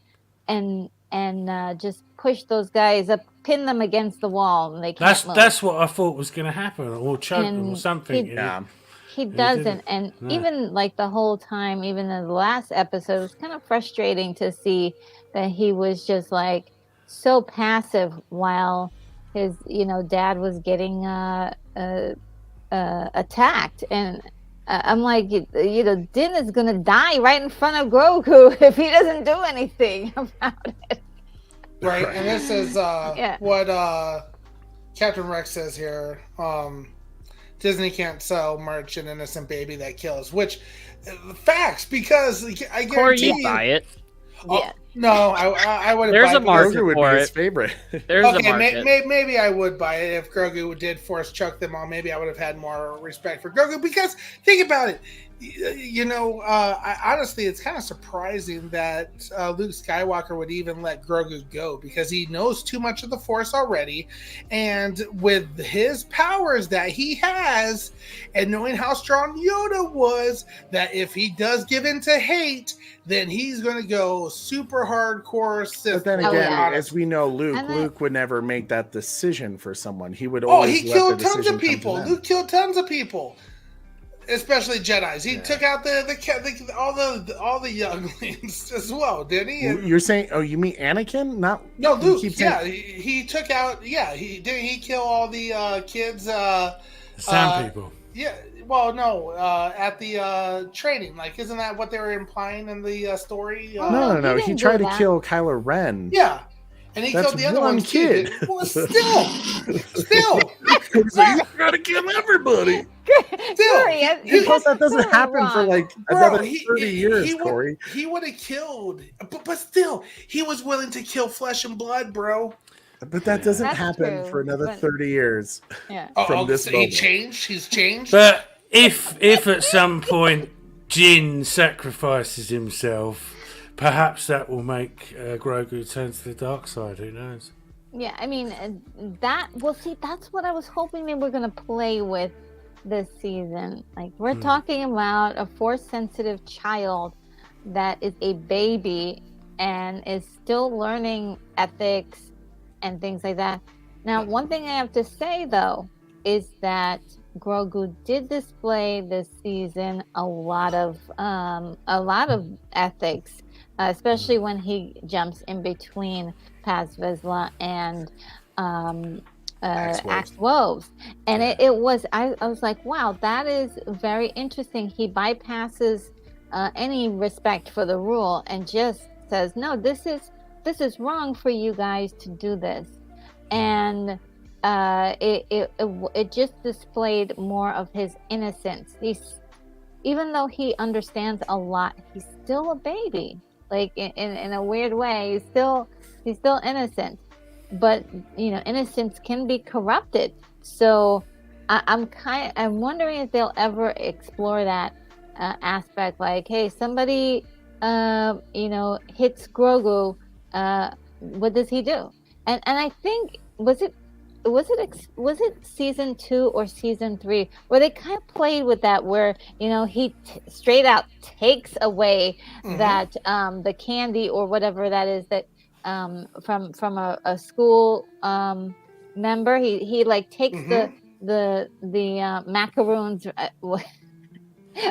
just push those guys up, pin them against the wall, and they can't move. That's what I thought was going to happen, or choke them or something. He doesn't, and even like the whole time, even in the last episode, it was kind of frustrating to see that he was just like so passive while his dad was getting attacked, and I'm like, Din is gonna die right in front of Grogu if he doesn't do anything about it. Right, and this is what Captain Rex says here. Disney can't sell merch an innocent baby that kills, which facts, because I guarantee Corey, you buy it. Yeah. No, I would. There's a market Grogu would for be it. his favorite. There's a okay, market. maybe I would buy it if Grogu did force choke them all. Maybe I would have had more respect for Grogu, because think about it. Honestly, it's kind of surprising that Luke Skywalker would even let Grogu go, because he knows too much of the Force already, and with his powers that he has, and knowing how strong Yoda was, that if he does give in to hate, then he's going to go super hardcore Sith. But then again, as we know, Luke would never make that decision for someone. He would always. He killed tons of people. Luke killed tons of people. Especially Jedis. He took out all the younglings as well, didn't he? You're saying? Oh, you mean Anakin? No, Luke. He took out. Yeah, he kill all the kids. Sand people. Yeah. Well, no. At the training, like, isn't that what they were implying in the story? No. He tried to kill Kylo Ren. Yeah. And he killed the other one kid. Well, still. He's got to kill everybody. Plus, that doesn't happen for like another 30 years, Corey. He would have killed, but still, he was willing to kill flesh and blood, bro. But that doesn't happen for another 30 years. Yeah. From this moment. He's changed. But if at some point Jin sacrifices himself, perhaps that will make Grogu turn to the dark side. Who knows? Yeah, I mean, that's what I was hoping they were going to play with this season. Like, we're talking about a Force-sensitive child that is a baby and is still learning ethics and things like that. Now, one thing I have to say, though, is that Grogu did display this season a lot of ethics, especially when he jumps in between Paz Vizsla and Axe-Woves. And it was, I was like, wow, that is very interesting. He bypasses any respect for the rule and just says, no, this is wrong for you guys to do this. And it just displayed more of his innocence. Even though he understands a lot, he's still a baby. Like, in a weird way, he's still innocent. But innocence can be corrupted. So I'm wondering if they'll ever explore that aspect. Like, hey, somebody hits Grogu, what does he do? And I think was it season 2 or season 3 where they kind of played with that, where he straight out takes away that the candy or whatever that is that from a school member. He like takes the macaroons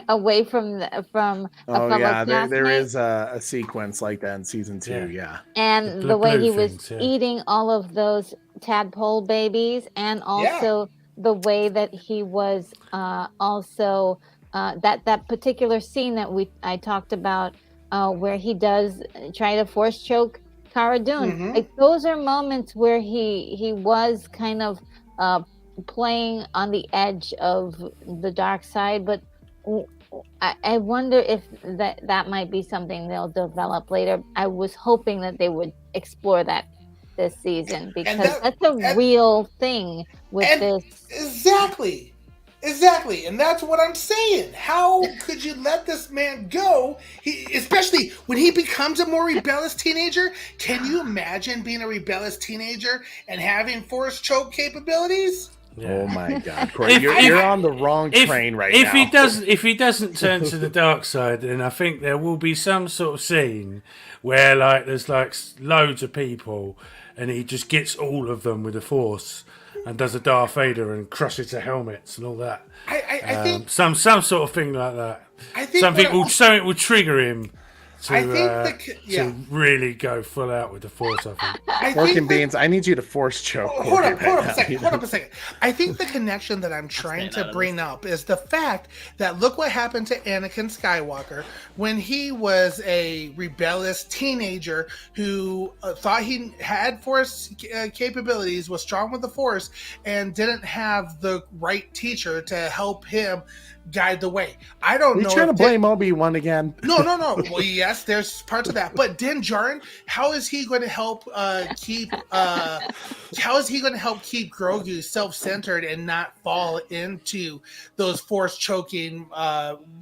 away from a fellow classmate. There is a sequence like that in season 2. Yeah. And the way he was eating all of those tadpole babies, and also the way that he was also that particular scene that I talked about, where he does try to force choke Cara Dune. Mhm. Like, those are moments where he was kind of playing on the edge of the dark side, but I wonder if that might be something they'll develop later. I was hoping that they would explore that this season, because that's a real thing with this. Exactly, and that's what I'm saying. How could you let this man go? Especially when he becomes a more rebellious teenager. Can you imagine being a rebellious teenager and having force choke capabilities? Yeah. Oh my God, Corey, you're on the wrong train now. If he doesn't turn to the dark side, then I think there will be some sort of scene where like there's like loads of people, and he just gets all of them with the Force and does a Darth Vader and crushes the helmets and all that. I think some sort of thing like that. I think something will trigger him to really go full out with the Force. I think. Beans, I need you to force choke. Hold up a second. I think the connection that I'm trying to bring up is the fact that look what happened to Anakin Skywalker when he was a rebellious teenager who thought he had Force capabilities, was strong with the Force, and didn't have the right teacher to help him guide the way. I don't know. Are you trying to blame Obi-Wan again? No. Well, yes, there's parts of that. But Din Djarin, how is he going to help keep Grogu self-centered and not fall into those force choking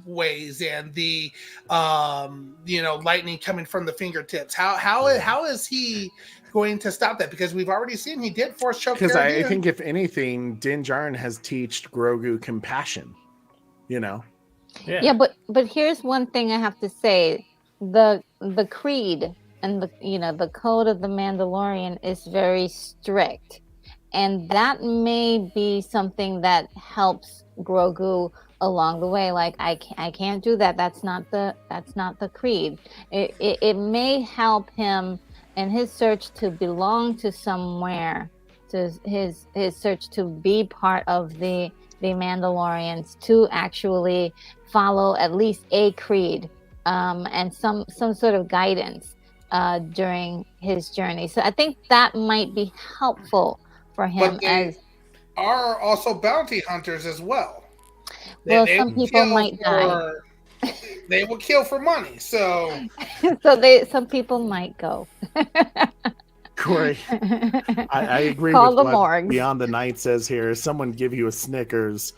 ways and the lightning coming from the fingertips? How is he going to stop that? Because we've already seen he did force choke. Because I think if anything, Din Djarin has taught Grogu compassion. Yeah, but here's one thing I have to say: the creed and the code of the Mandalorian is very strict, and that may be something that helps Grogu along the way. Like, I can't do that. That's not the creed. It may help him in his search to belong to somewhere, to his search to be part of the Mandalorians, to actually follow at least a creed and some sort of guidance during his journey. So I think that might be helpful for him. But they are also bounty hunters as well. Some people might die. They will kill for money. So some people might go. Corey, I agree Call with the what morgue. Beyond the Night says here. Someone give you a Snickers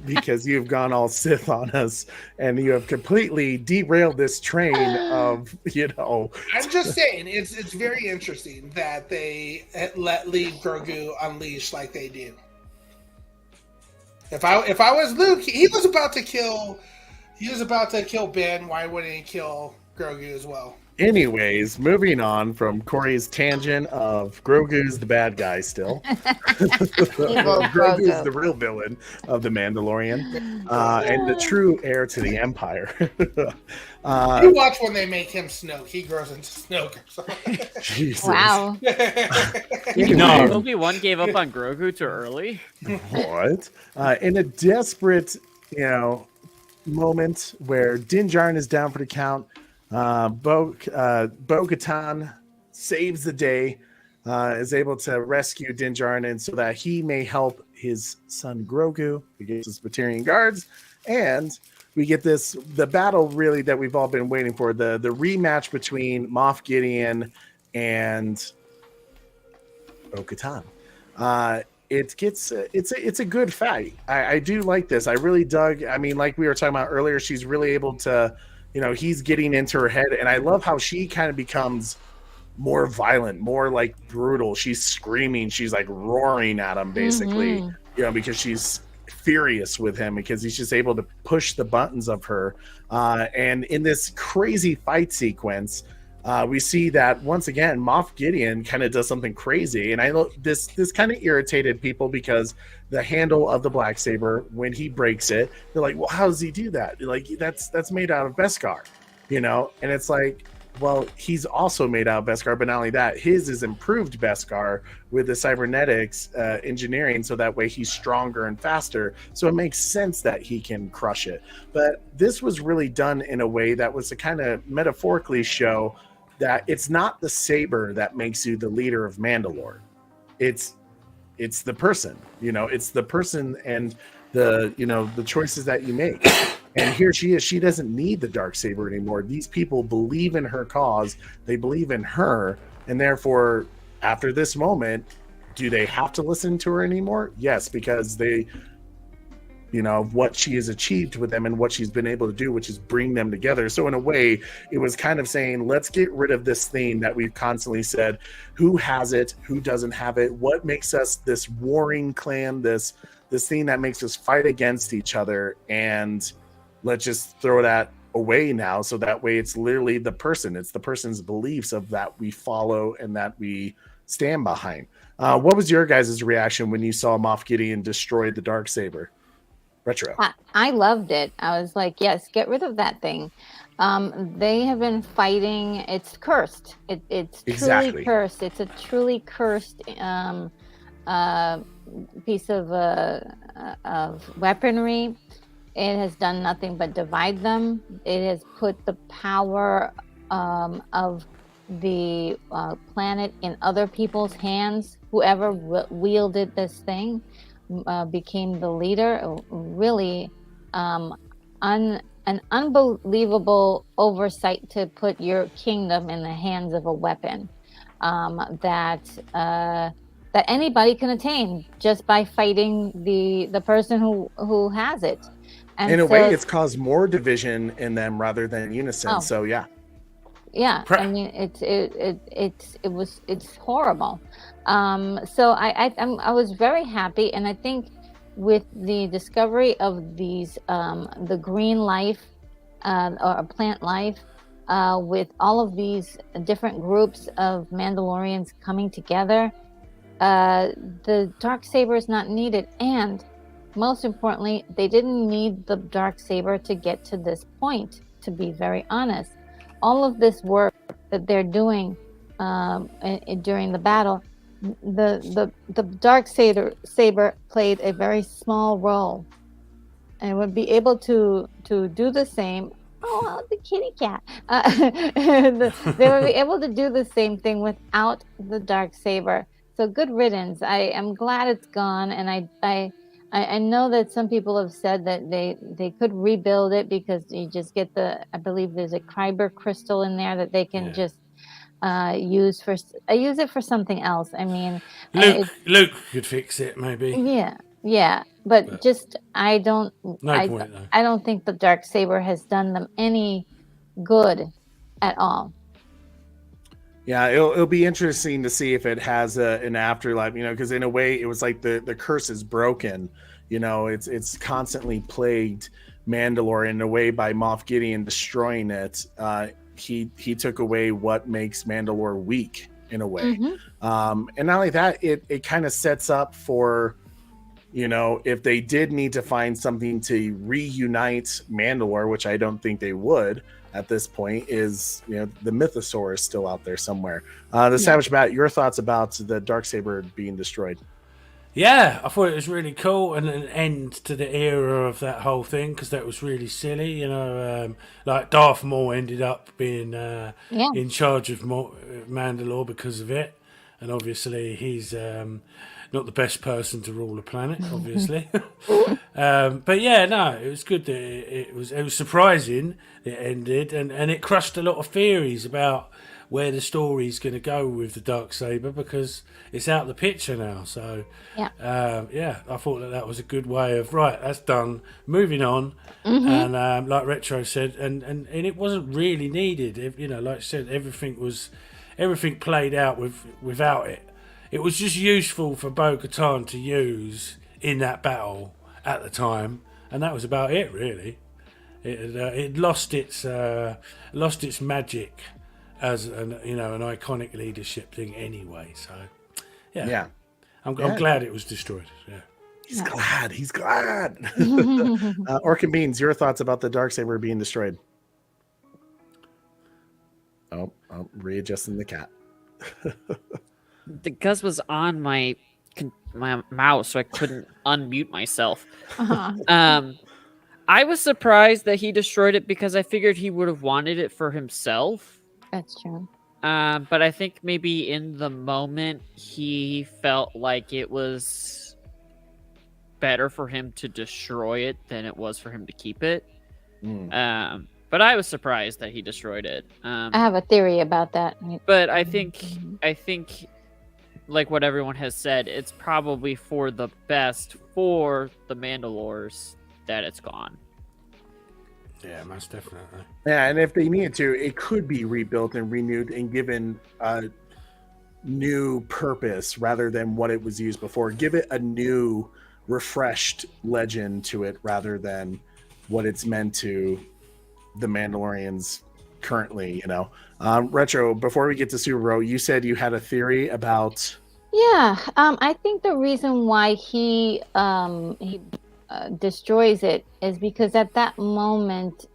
because you've gone all Sith on us and you have completely derailed this train of, I'm just saying, it's very leave that they leave Grogu unleashed like they do. If I was Luke, he was about to kill Ben. Why wouldn't he kill Grogu as well? Anyways, moving on from Corey's tangent of Grogu's the bad guy still. Grogu's the real villain of The Mandalorian and the true heir to the Empire. You watch when they make him Snoke. He grows into Snoke or something. Jesus. Wow. No, Obi-Wan gave up on Grogu too early. What? In a desperate, moment where Din Djarin is down for the count, Bo-Katan saves the day, is able to rescue Din Djarin, and so that he may help his son Grogu against his Batarian guards, and we get the battle really that we've all been waiting for, the rematch between Moff Gideon and Bo-Katan. It's a good fight. I do like this. I really dug. I mean, like we were talking about earlier, she's really able to. He's getting into her head, and I love how she kind of becomes more violent, more like brutal. She's screaming, she's like roaring at him, basically, because she's furious with him because he's just able to push the buttons of her. And in this crazy fight sequence, we see that once again, Moff Gideon kind of does something crazy, and I know this kind of irritated people because the handle of the Blacksaber, when he breaks it, they're like, "Well, how does he do that? Like that's made out of Beskar, And it's like, well, he's also made out of Beskar, but not only that, his is improved Beskar with the cybernetics engineering, so that way he's stronger and faster. So it makes sense that he can crush it. But this was really done in a way that was to kind of metaphorically show that it's not the saber that makes you the leader of Mandalore. It's the person, it's the person and the choices that you make. And here she is. She doesn't need the Darksaber anymore. These people believe in her cause. They believe in her. And therefore, after this moment, do they have to listen to her anymore? Yes, because they, what she has achieved with them and what she's been able to do, which is bring them together. So in a way, it was kind of saying, let's get rid of this thing that we've constantly said, who has it, who doesn't have it, what makes us this warring clan, this thing that makes us fight against each other, and let's just throw that away now. So that way it's literally the person. It's the person's beliefs of that we follow and that we stand behind. What was your guys' reaction when you saw Moff Gideon destroy the Darksaber? Retro. I loved it. I was like, yes, get rid of that thing. They have been fighting. It's cursed. It's truly Exactly. cursed. It's a truly cursed piece of weaponry. It has done nothing but divide them. It has put the power of the planet in other people's hands. Whoever wielded this thing became the leader. Really, an unbelievable oversight to put your kingdom in the hands of a weapon that anybody can attain just by fighting the person who has it. And in a way, it's caused more division in them rather than unison. Oh. So yeah. I mean, it's horrible. So I was very happy, and I think with the discovery of these the green life or plant life, with all of these different groups of Mandalorians coming together, the Darksaber is not needed, and most importantly, they didn't need the Darksaber to get to this point, to be very honest. All of this work that they're doing during the battle, the Darksaber played a very small role, and would be able to do the same. Oh, the kitty cat! They would be able to do the same thing without the Darksaber. So good riddance. I am glad it's gone, and I know that some people have said that they could rebuild it because you just get I believe there's a Kyber crystal in there that they can just use it for something else. I mean, Luke could fix it maybe. Yeah, but just I don't think the Darksaber has done them any good at all. Yeah, it'll be interesting to see if it has an afterlife, because in a way it was like the curse is broken. It's constantly plagued Mandalore in a way by Moff Gideon destroying it. He took away what makes Mandalore weak in a way. Mm-hmm. And not only that, it kind of sets up for, if they did need to find something to reunite Mandalore, which I don't think they would at this point, is the Mythosaur is still out there somewhere. Savage Bat, your thoughts about the Darksaber being destroyed? Yeah, I thought it was really cool and an end to the era of that whole thing, because that was really silly. Like Darth Maul ended up being in charge of Mandalore because of it, and obviously he's not the best person to rule a planet, obviously. But yeah, no, it was good that it was surprising it ended, and it crushed a lot of theories about where the story's going to go with the Darksaber, because it's out of the picture now. So I thought that was a good way of, right, that's done, moving on. Mm-hmm. And like Retro said, and it wasn't really needed. Like I said, everything played out without it. It was just useful for Bo-Katan to use in that battle at the time, and that was about it, really. It lost its magic as an iconic leadership thing anyway. So yeah. I'm glad it was destroyed. Yeah. He's glad. Orc and Beans, your thoughts about the Darksaber being destroyed? Readjusting the cat. The Gus was on my mouse, so I couldn't unmute myself. I was surprised that he destroyed it because I figured he would have wanted it for himself. That's true. But I think maybe in the moment he felt like it was better for him to destroy it than it was for him to keep it. But I was surprised that he destroyed it. I have a theory about that. But I think, like what everyone has said, it's probably for the best for the Mandalores that it's gone. Yeah, most definitely. Yeah, and if they needed to, it could be rebuilt and renewed and given a new purpose rather than what it was used before. Give it a new, refreshed legend to it rather than what it's meant to the Mandalorians currently, you know. Retro, before we get to Super Bro, you said you had a theory about... Yeah, I think the reason why he destroys it is because at that moment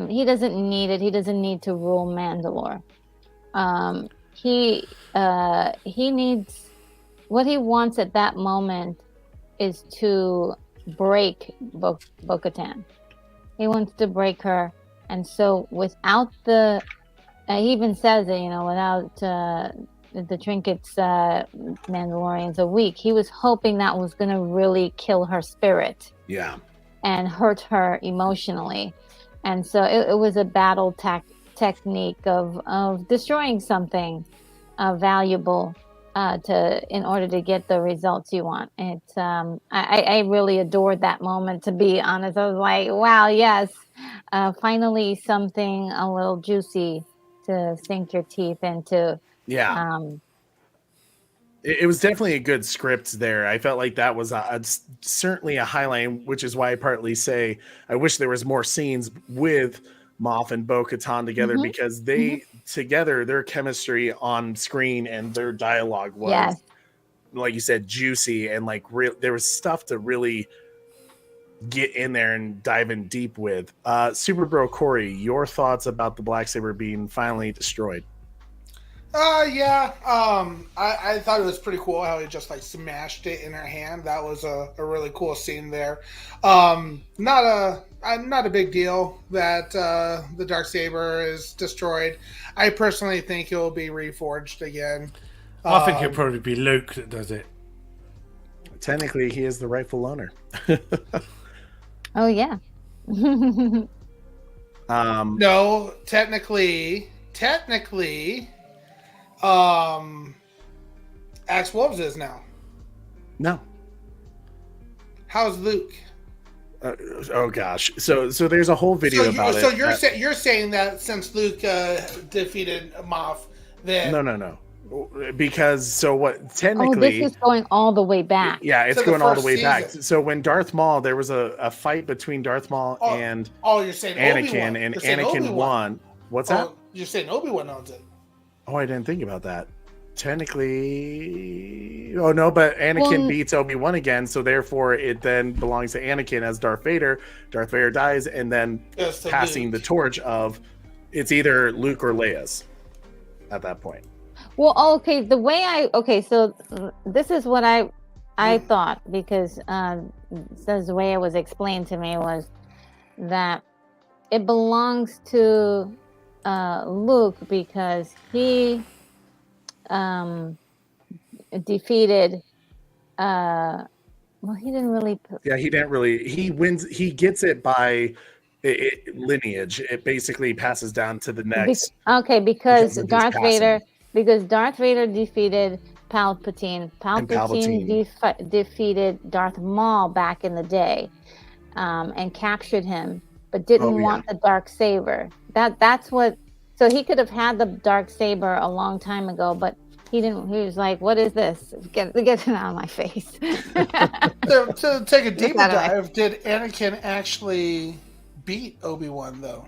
he doesn't need it. He doesn't need to rule Mandalore. He needs, what he wants at that moment is to break Bo-Katan. He wants to break her, and so without the he even says it, you know, without the trinkets, Mandalorians are weak. He was hoping that was going to really kill her spirit. Yeah. And hurt her emotionally. And so it was a battle technique of destroying something valuable in order to get the results you want. It's I really adored that moment, to be honest. I was like, wow, yes, finally something a little juicy to sink your teeth into. Yeah. It was definitely a good script there. I felt like that was certainly a highlight, which is why I partly say I wish there was more scenes with Moff and Bo-Katan together, because they together, their chemistry on screen and their dialogue was, like you said, juicy, and like there was stuff to really get in there and dive in deep with. Super Bro Corey, your thoughts about the Blacksaber being finally destroyed? I thought it was pretty cool how he just like smashed it in her hand. That was a really cool scene there. Not a big deal that the Darksaber is destroyed. I personally think it will be reforged again. I think it'll probably be Luke that does it. Technically, he is the rightful owner. Oh yeah. No, technically. Axe Wolves is now. No. How's Luke? Oh gosh. So there's a whole video about it. So you're saying that since Luke defeated Moff, then no. Because technically this is going all the way back. Yeah, it's going all the way back. So when Darth Maul, there was a fight between Darth Maul and you're saying Anakin, Obi-Wan. and Anakin won. What's that? You're saying Obi-Wan owns it. Oh, I didn't think about that. Technically, but Anakin beats Obi-Wan again, so therefore it then belongs to Anakin as Darth Vader. Darth Vader dies, and then passing the torch of it's either Luke or Leia's at that point. Well, okay, so this is what I thought, because the way it was explained to me was that it belongs to Luke because he defeated he didn't really he wins, he gets it by lineage. It basically passes down to the next because Darth Vader defeated Palpatine. Defeated Darth Maul back in the day and captured him, but didn't want the Darksaber. That's what. So he could have had the Darksaber a long time ago, but he didn't. He was like, "What is this? Get it out of my face." To take a deeper dive, did Anakin actually beat Obi-Wan though?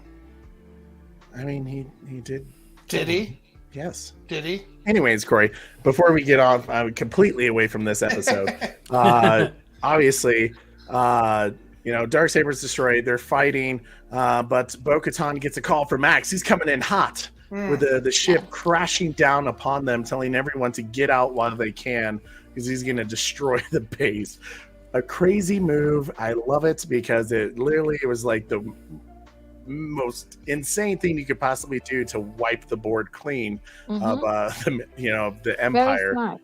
I mean, he did. Did he? Yes. Did he? Anyways, Corey, before we get off completely away from this episode, obviously, Darksaber's destroyed. They're fighting, but Bo-Katan gets a call from Max. He's coming in hot. with the ship crashing down upon them, telling everyone to get out while they can because he's going to destroy the base. A crazy move. I love it because it was like the most insane thing you could possibly do to wipe the board clean of the Empire. Very smart.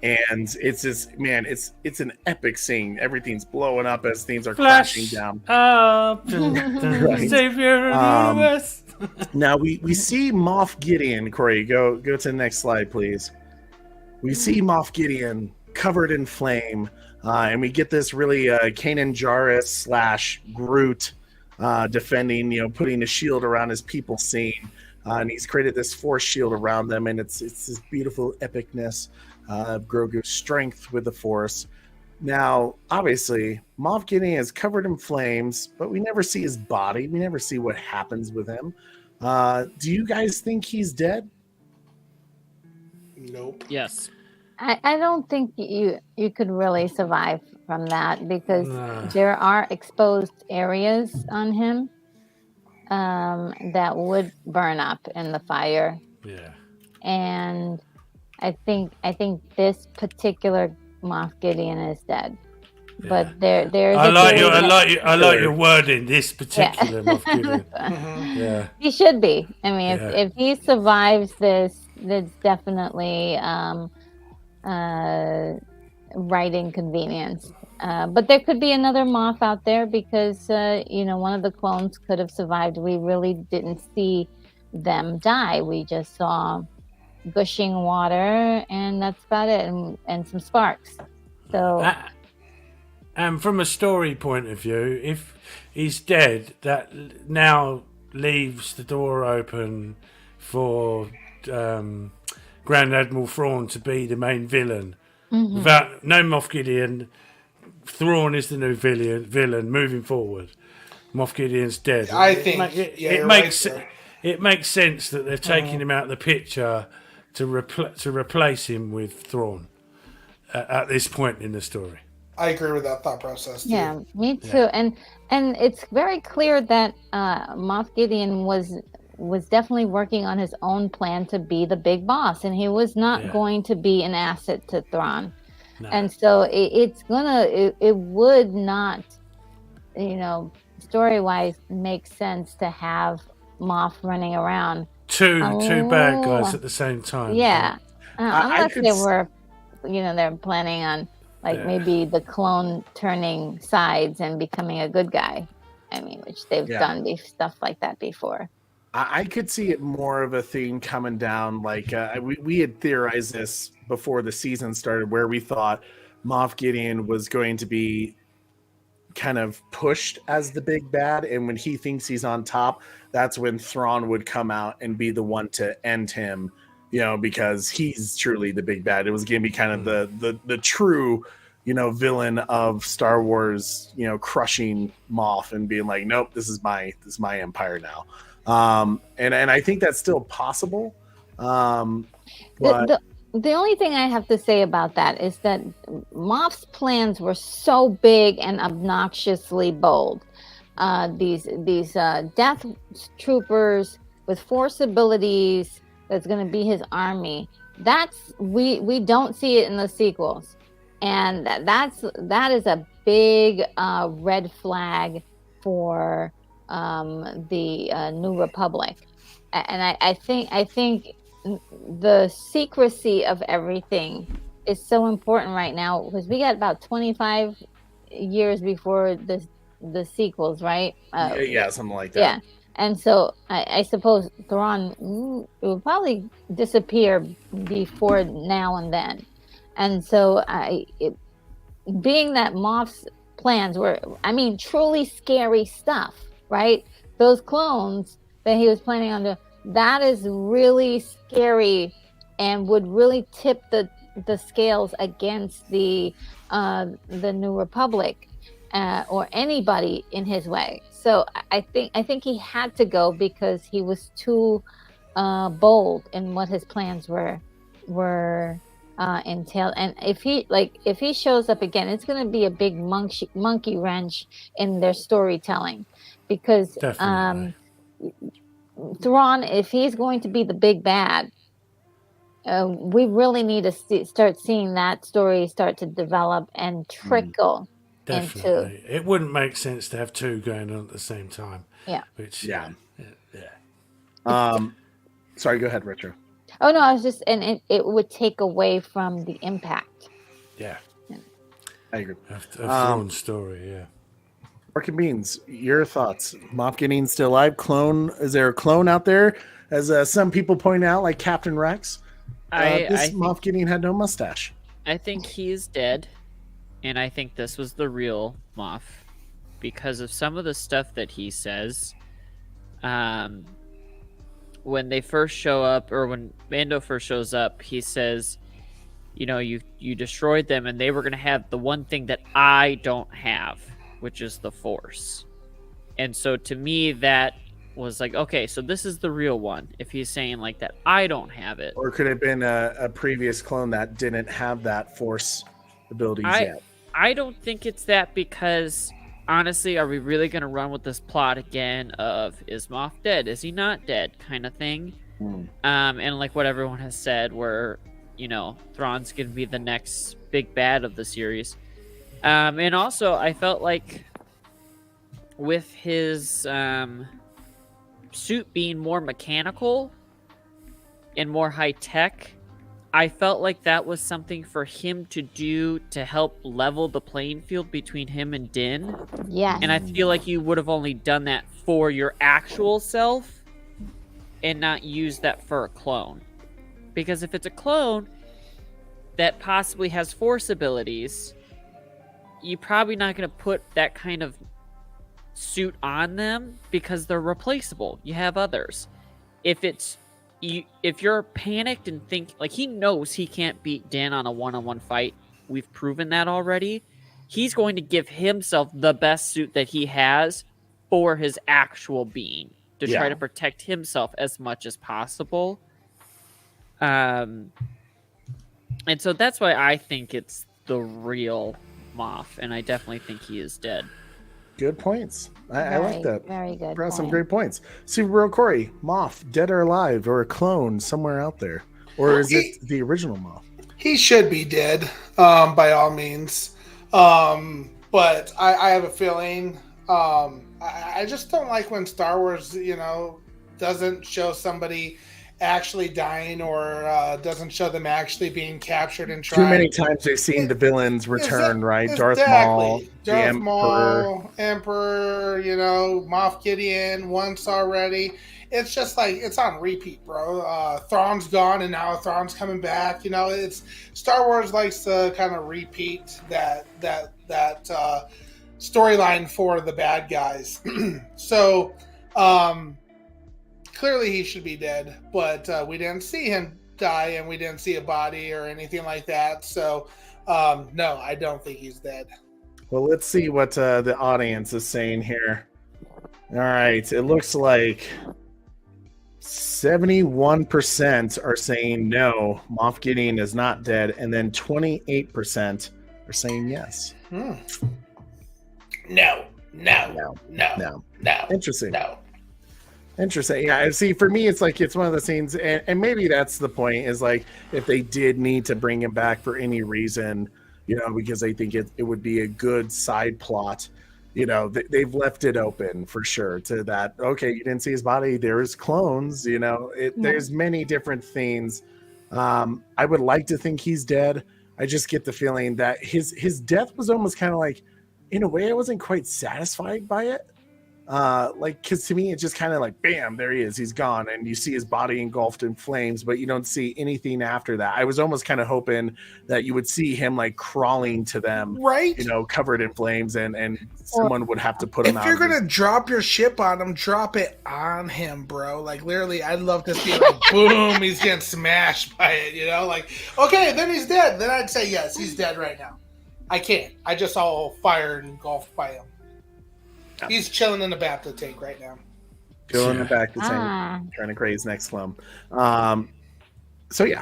And it's just, man, it's an epic scene. Everything's blowing up as things are crashing down. Right. Savior of the West. Now we see Moff Gideon. Corey, go to the next slide, please. We see Moff Gideon covered in flame, and we get this really Kanan Jarrus / Groot defending, putting a shield around his people scene. And he's created this force shield around them, and it's this beautiful epicness of Grogu's strength with the Force. Now, obviously, Moff Gideon is covered in flames, but we never see his body. We never see what happens with him. Do you guys think he's dead? Nope. Yes. I don't think you could really survive from that because there are exposed areas on him that would burn up in the fire. Yeah. And I think this particular Moff Gideon is dead. Yeah. But there's I like your wording. This particular Moff Gideon. Yeah. He should be. I mean, if he survives this, that's definitely right inconvenience. But there could be another Moff out there because one of the clones could have survived. We really didn't see them die. We just saw gushing water, and that's about it, and some sparks. So, and from a story point of view, if he's dead, that now leaves the door open for Grand Admiral Thrawn to be the main villain. Mm-hmm. Without no Moff Gideon, Thrawn is the new villain moving forward. Moff Gideon's dead. I think it makes sense that they're taking him out of the picture to replace him with Thrawn at this point in the story. I agree with that thought process too. Yeah, me too. Yeah. And it's very clear that Moff Gideon was definitely working on his own plan to be the big boss, and he was not going to be an asset to Thrawn. No. And so it would not, story-wise make sense to have Moff running around. Two bad guys at the same time. Yeah. Unless they were, they're planning on maybe the clone turning sides and becoming a good guy. I mean, which they've done stuff like that before. I could see it more of a theme coming down. Like we had theorized this before the season started, where we thought Moff Gideon was going to be kind of pushed as the big bad, and when he thinks he's on top, that's when Thrawn would come out and be the one to end him, because he's truly the big bad. It was going to be kind of the true, villain of Star Wars, crushing Moff and being like, nope, this is my empire now. And I think that's still possible. But the only thing I have to say about that is that Moff's plans were so big and obnoxiously bold. These Death Troopers with Force abilities, that's going to be his army. We don't see it in the sequels, and that is a big red flag for the New Republic. And I think the secrecy of everything is so important right now, because we got about 25 years before the sequels, right? Something like that. Yeah. And so I suppose Thrawn will probably disappear before now and then. And so being that Moff's plans were, truly scary stuff, right? Those clones that he was planning on doing, that is really scary and would really tip the scales against the New Republic or anybody in his way. So I think he had to go because he was too bold in what his plans were entailed. And if he shows up again, it's going to be a big monkey wrench in their storytelling, because Thrawn, if he's going to be the big bad, we really need to start seeing that story start to develop and trickle Definitely. It wouldn't make sense to have two going on at the same time. Yeah. Which, Yeah. yeah. Sorry, go ahead, Retro. Oh no, I was just, and it would take away from the impact. Yeah. I agree. A Thrawn story, yeah. Pork and Beans, your thoughts? Moff Gideon's still alive? Clone? Is there a clone out there? As some people point out, like Captain Rex, this Moff Gideon had no mustache. I think he is dead, and I think this was the real Moff because of some of the stuff that he says. When they first show up, or when Mando first shows up, he says, you know, you destroyed them, and they were going to have the one thing that I don't have, which is the Force. And so to me, that was like, okay, so this is the real one. If he's saying like that, I don't have it. Or could it have been a previous clone that didn't have that Force abilities yet? I don't think it's that, because honestly, are we really going to run with this plot again of, is Moff dead? Is he not dead? Kind of thing. And like what everyone has said, where, you know, Thrawn's going to be the next big bad of the series. And also, I felt like with his suit being more mechanical and more high-tech, I felt like that was something for him to do to help level the playing field between him and Din. Yeah. And I feel like you would have only done that for your actual self and not used that for a clone. Because if it's a clone that possibly has Force abilities, you're probably not going to put that kind of suit on them because they're replaceable. You have others. If you're panicked and think, like, he knows he can't beat Din on a one-on-one fight, we've proven that already, he's going to give himself the best suit that he has for his actual being to try to protect himself as much as possible. And so that's why I think it's the real Moff, and I definitely think he is dead. Good points. I like that. Very good. Brought some great points. Super Bro Corey, Moff, dead or alive, or a clone somewhere out there? Or is it the original Moff? He should be dead, by all means. But I have a feeling, I just don't like when Star Wars, doesn't show somebody actually dying, or doesn't show them actually being captured and tried. Too many times they've seen the villains return, right? Darth Maul, Emperor, Moff Gideon once already. It's just like, it's on repeat, bro. Thrawn's gone, and now Thrawn's coming back. It's Star Wars likes to kind of repeat that storyline for the bad guys. So, clearly he should be dead, but we didn't see him die, and we didn't see a body or anything like that. So, no, I don't think he's dead. Well, let's see what the audience is saying here. All right, it looks like 71% are saying no, Moff Gideon is not dead, and then 28% are saying yes. No. Interesting. No. Interesting. Yeah, see, for me, it's like, it's one of those things, and maybe that's the point, is like, if they did need to bring him back for any reason, because they think it would be a good side plot, they've left it open for sure to that. Okay, you didn't see his body, there's clones, there's many different things. I would like to think he's dead. I just get the feeling that his death was almost kind of like, in a way, I wasn't quite satisfied by it. Because to me, it's just kind of like, bam, there he is, he's gone, and you see his body engulfed in flames, but you don't see anything after that. I was almost kind of hoping that you would see him like crawling to them, right? Covered in flames, and someone would have to put him out. If you're gonna drop your ship on him, drop it on him, bro. Like, literally, I'd love to see like, boom, he's getting smashed by it. Like, okay, then he's dead. Then I'd say yes, he's dead right now. I can't. I just saw fire engulfed by him. He's chilling in the back of the tank right now. Chilling in the back of the tank, trying to create his next clone. So yeah.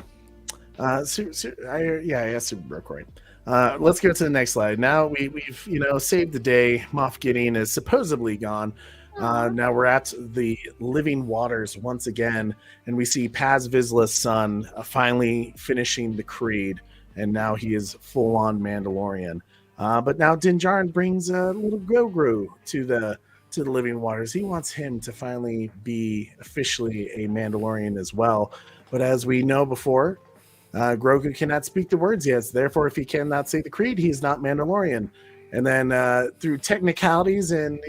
I asked Super Recording. Let's go to the next slide. Now we've saved the day. Moff Gideon is supposedly gone. Now we're at the living waters once again, and we see Paz Vizsla's son finally finishing the creed, and now he is full-on Mandalorian. But now Din Djarin brings a little Grogu to the living waters. He wants him to finally be officially a Mandalorian as well. But as we know before, Grogu cannot speak the words yet. Therefore, if he cannot say the creed, he's not Mandalorian. And then through technicalities and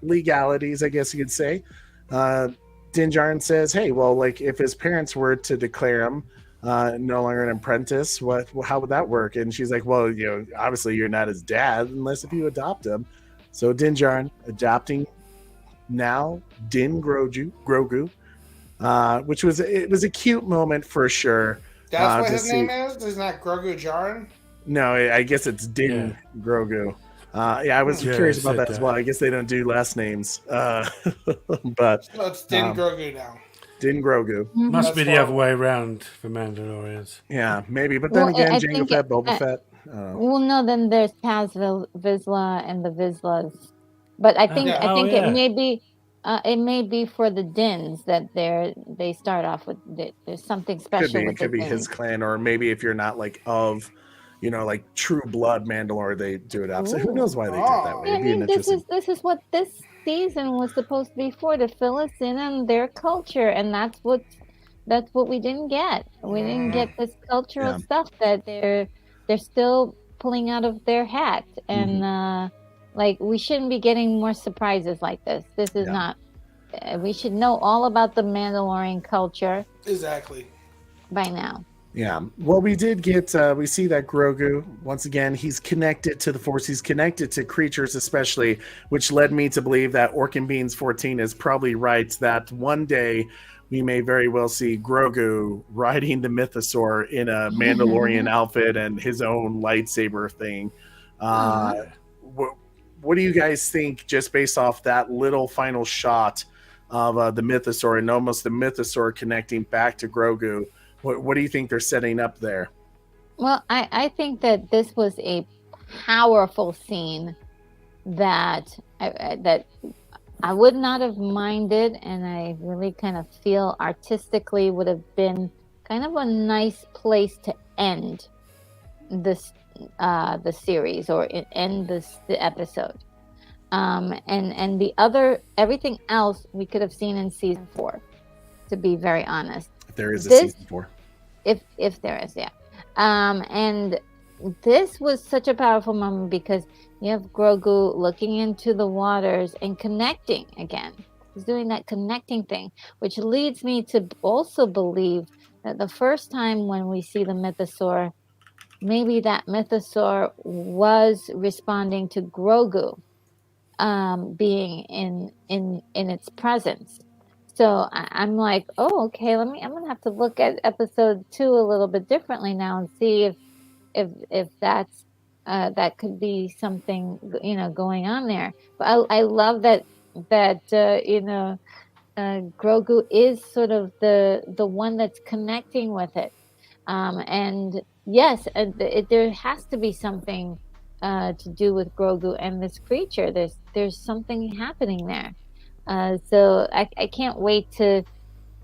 legalities, I guess you could say, Din Djarin says, "Hey, well, like if his parents were to declare him no longer an apprentice, how would that work?" And she's like, "Well, obviously you're not his dad unless if you adopt him." So Din Djarin adopting now Din Grogu, which was a cute moment for sure. That's what his name is? It's not Grogu Djarin? No, I guess it's Din Grogu. I was curious about that as well. I guess they don't do last names. But so it's Din Grogu now. Din Grogu. Must be the other way around for Mandalorians. Yeah, maybe. But then again, Jango Fett, Boba Fett. Well, no, then there's Paz Vizsla and the Vizslas. But I think it may be for the Dins that they start off with. There's something special. Could be his clan, or maybe if you're not like of, like true blood Mandalore, they do it opposite. Who knows why they do it that way? I mean, this is what this season was supposed to be for, to fill us in on their culture, and that's what we didn't get. We didn't get this cultural stuff that they're still pulling out of their hat, and like we shouldn't be getting more surprises like this. This is not. We should know all about the Mandalorian culture exactly by now. Yeah. Well, we did get, we see that Grogu, once again, he's connected to the Force. He's connected to creatures especially, which led me to believe that Orkin Beans 14 is probably right, that one day we may very well see Grogu riding the Mythosaur in a Mandalorian outfit and his own lightsaber thing. What do you guys think, just based off that little final shot of the Mythosaur and almost the Mythosaur connecting back to Grogu? What do you think they're setting up there? Well, I think that this was a powerful scene that I would not have minded, and I really kind of feel artistically would have been kind of a nice place to end this the series, or end the episode. And the other, everything else we could have seen in season 4, to be very honest. There is a season 4. If there is, yeah. And this was such a powerful moment because you have Grogu looking into the waters and connecting again. He's doing that connecting thing, which leads me to also believe that the first time when we see the Mythosaur, maybe that Mythosaur was responding to Grogu being in its presence. So I'm like, oh, okay. I'm gonna have to look at episode 2 a little bit differently now and see if that's that could be something going on there. But I love that Grogu is sort of the one that's connecting with it. And yes, there has to be something to do with Grogu and this creature. There's something happening there. So I can't wait to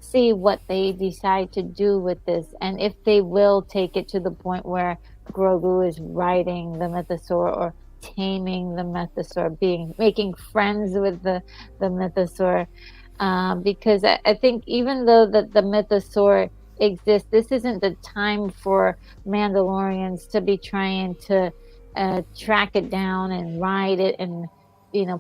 see what they decide to do with this, and if they will take it to the point where Grogu is riding the Mythosaur or taming the Mythosaur, making friends with the Mythosaur. Because I think even though the Mythosaur exists, this isn't the time for Mandalorians to be trying to track it down and ride it and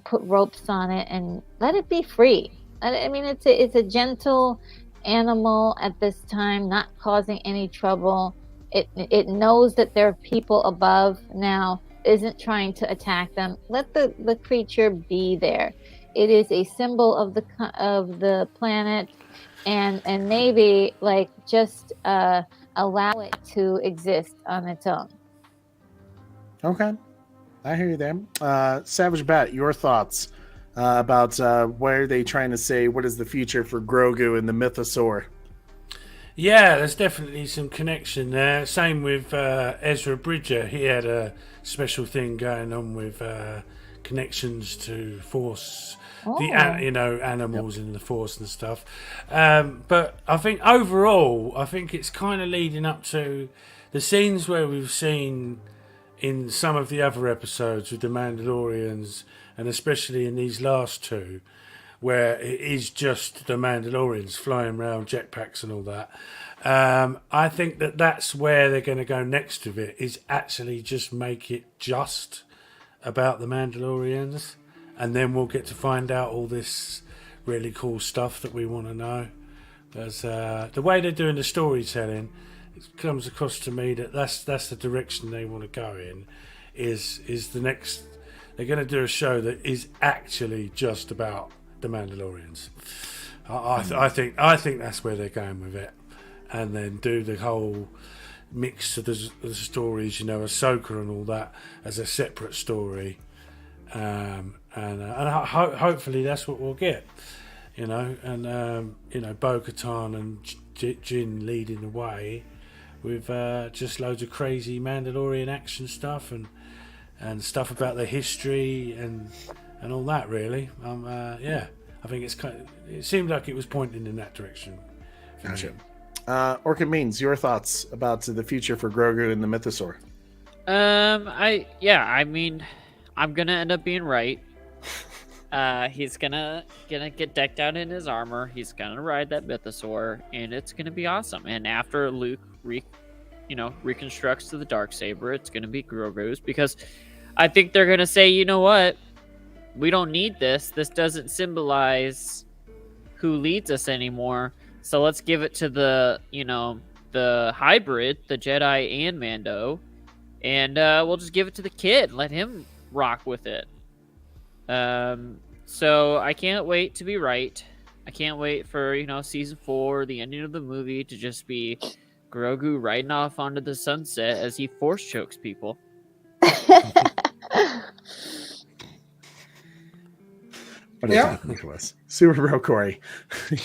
put ropes on it and let it be free. I mean, it's a gentle animal at this time, not causing any trouble. It knows that there are people above now, isn't trying to attack them. Let the creature be there. It is a symbol of the planet, and maybe just allow it to exist on its own. Okay. I hear you there. Savage Bat, your thoughts about what are they trying to say? What is the future for Grogu and the Mythosaur? Yeah, there's definitely some connection there. Same with Ezra Bridger. He had a special thing going on with connections to Force animals in the Force and stuff. But I think overall, it's kind of leading up to the scenes where we've seen in some of the other episodes with the Mandalorians, and especially in these last two, where it is just the Mandalorians flying around jetpacks and all that. I think that's where they're going to go next with it, is actually just make it just about the Mandalorians, and then we'll get to find out all this really cool stuff that we want to know. Because the way they're doing the storytelling, it comes across to me that's the direction they want to go in. Is the next? They're going to do a show that is actually just about the Mandalorians. I think that's where they're going with it, and then do the whole mix of the stories, Ahsoka and all that as a separate story, and hopefully that's what we'll get, and Bo-Katan and Jin leading the way with just loads of crazy Mandalorian action stuff and stuff about the history and all that. Really, I think it seemed like it was pointing in that direction. Gotcha. Orchid Means, your thoughts about the future for Grogu and the Mythosaur? I'm gonna end up being right. He's gonna get decked out in his armor. He's gonna ride that Mythosaur, and it's gonna be awesome. And after Luke reconstructs to the Darksaber, it's gonna be Grogu's, because I think they're gonna say, you know what, we don't need this. This doesn't symbolize who leads us anymore. So let's give it to the hybrid, the Jedi and Mando, and we'll just give it to the kid. Let him rock with it. So I can't wait to be right. I can't wait for, season 4, the ending of the movie, to just be Grogu riding off onto the sunset as he force chokes people. Nicholas. Super Bro Corey,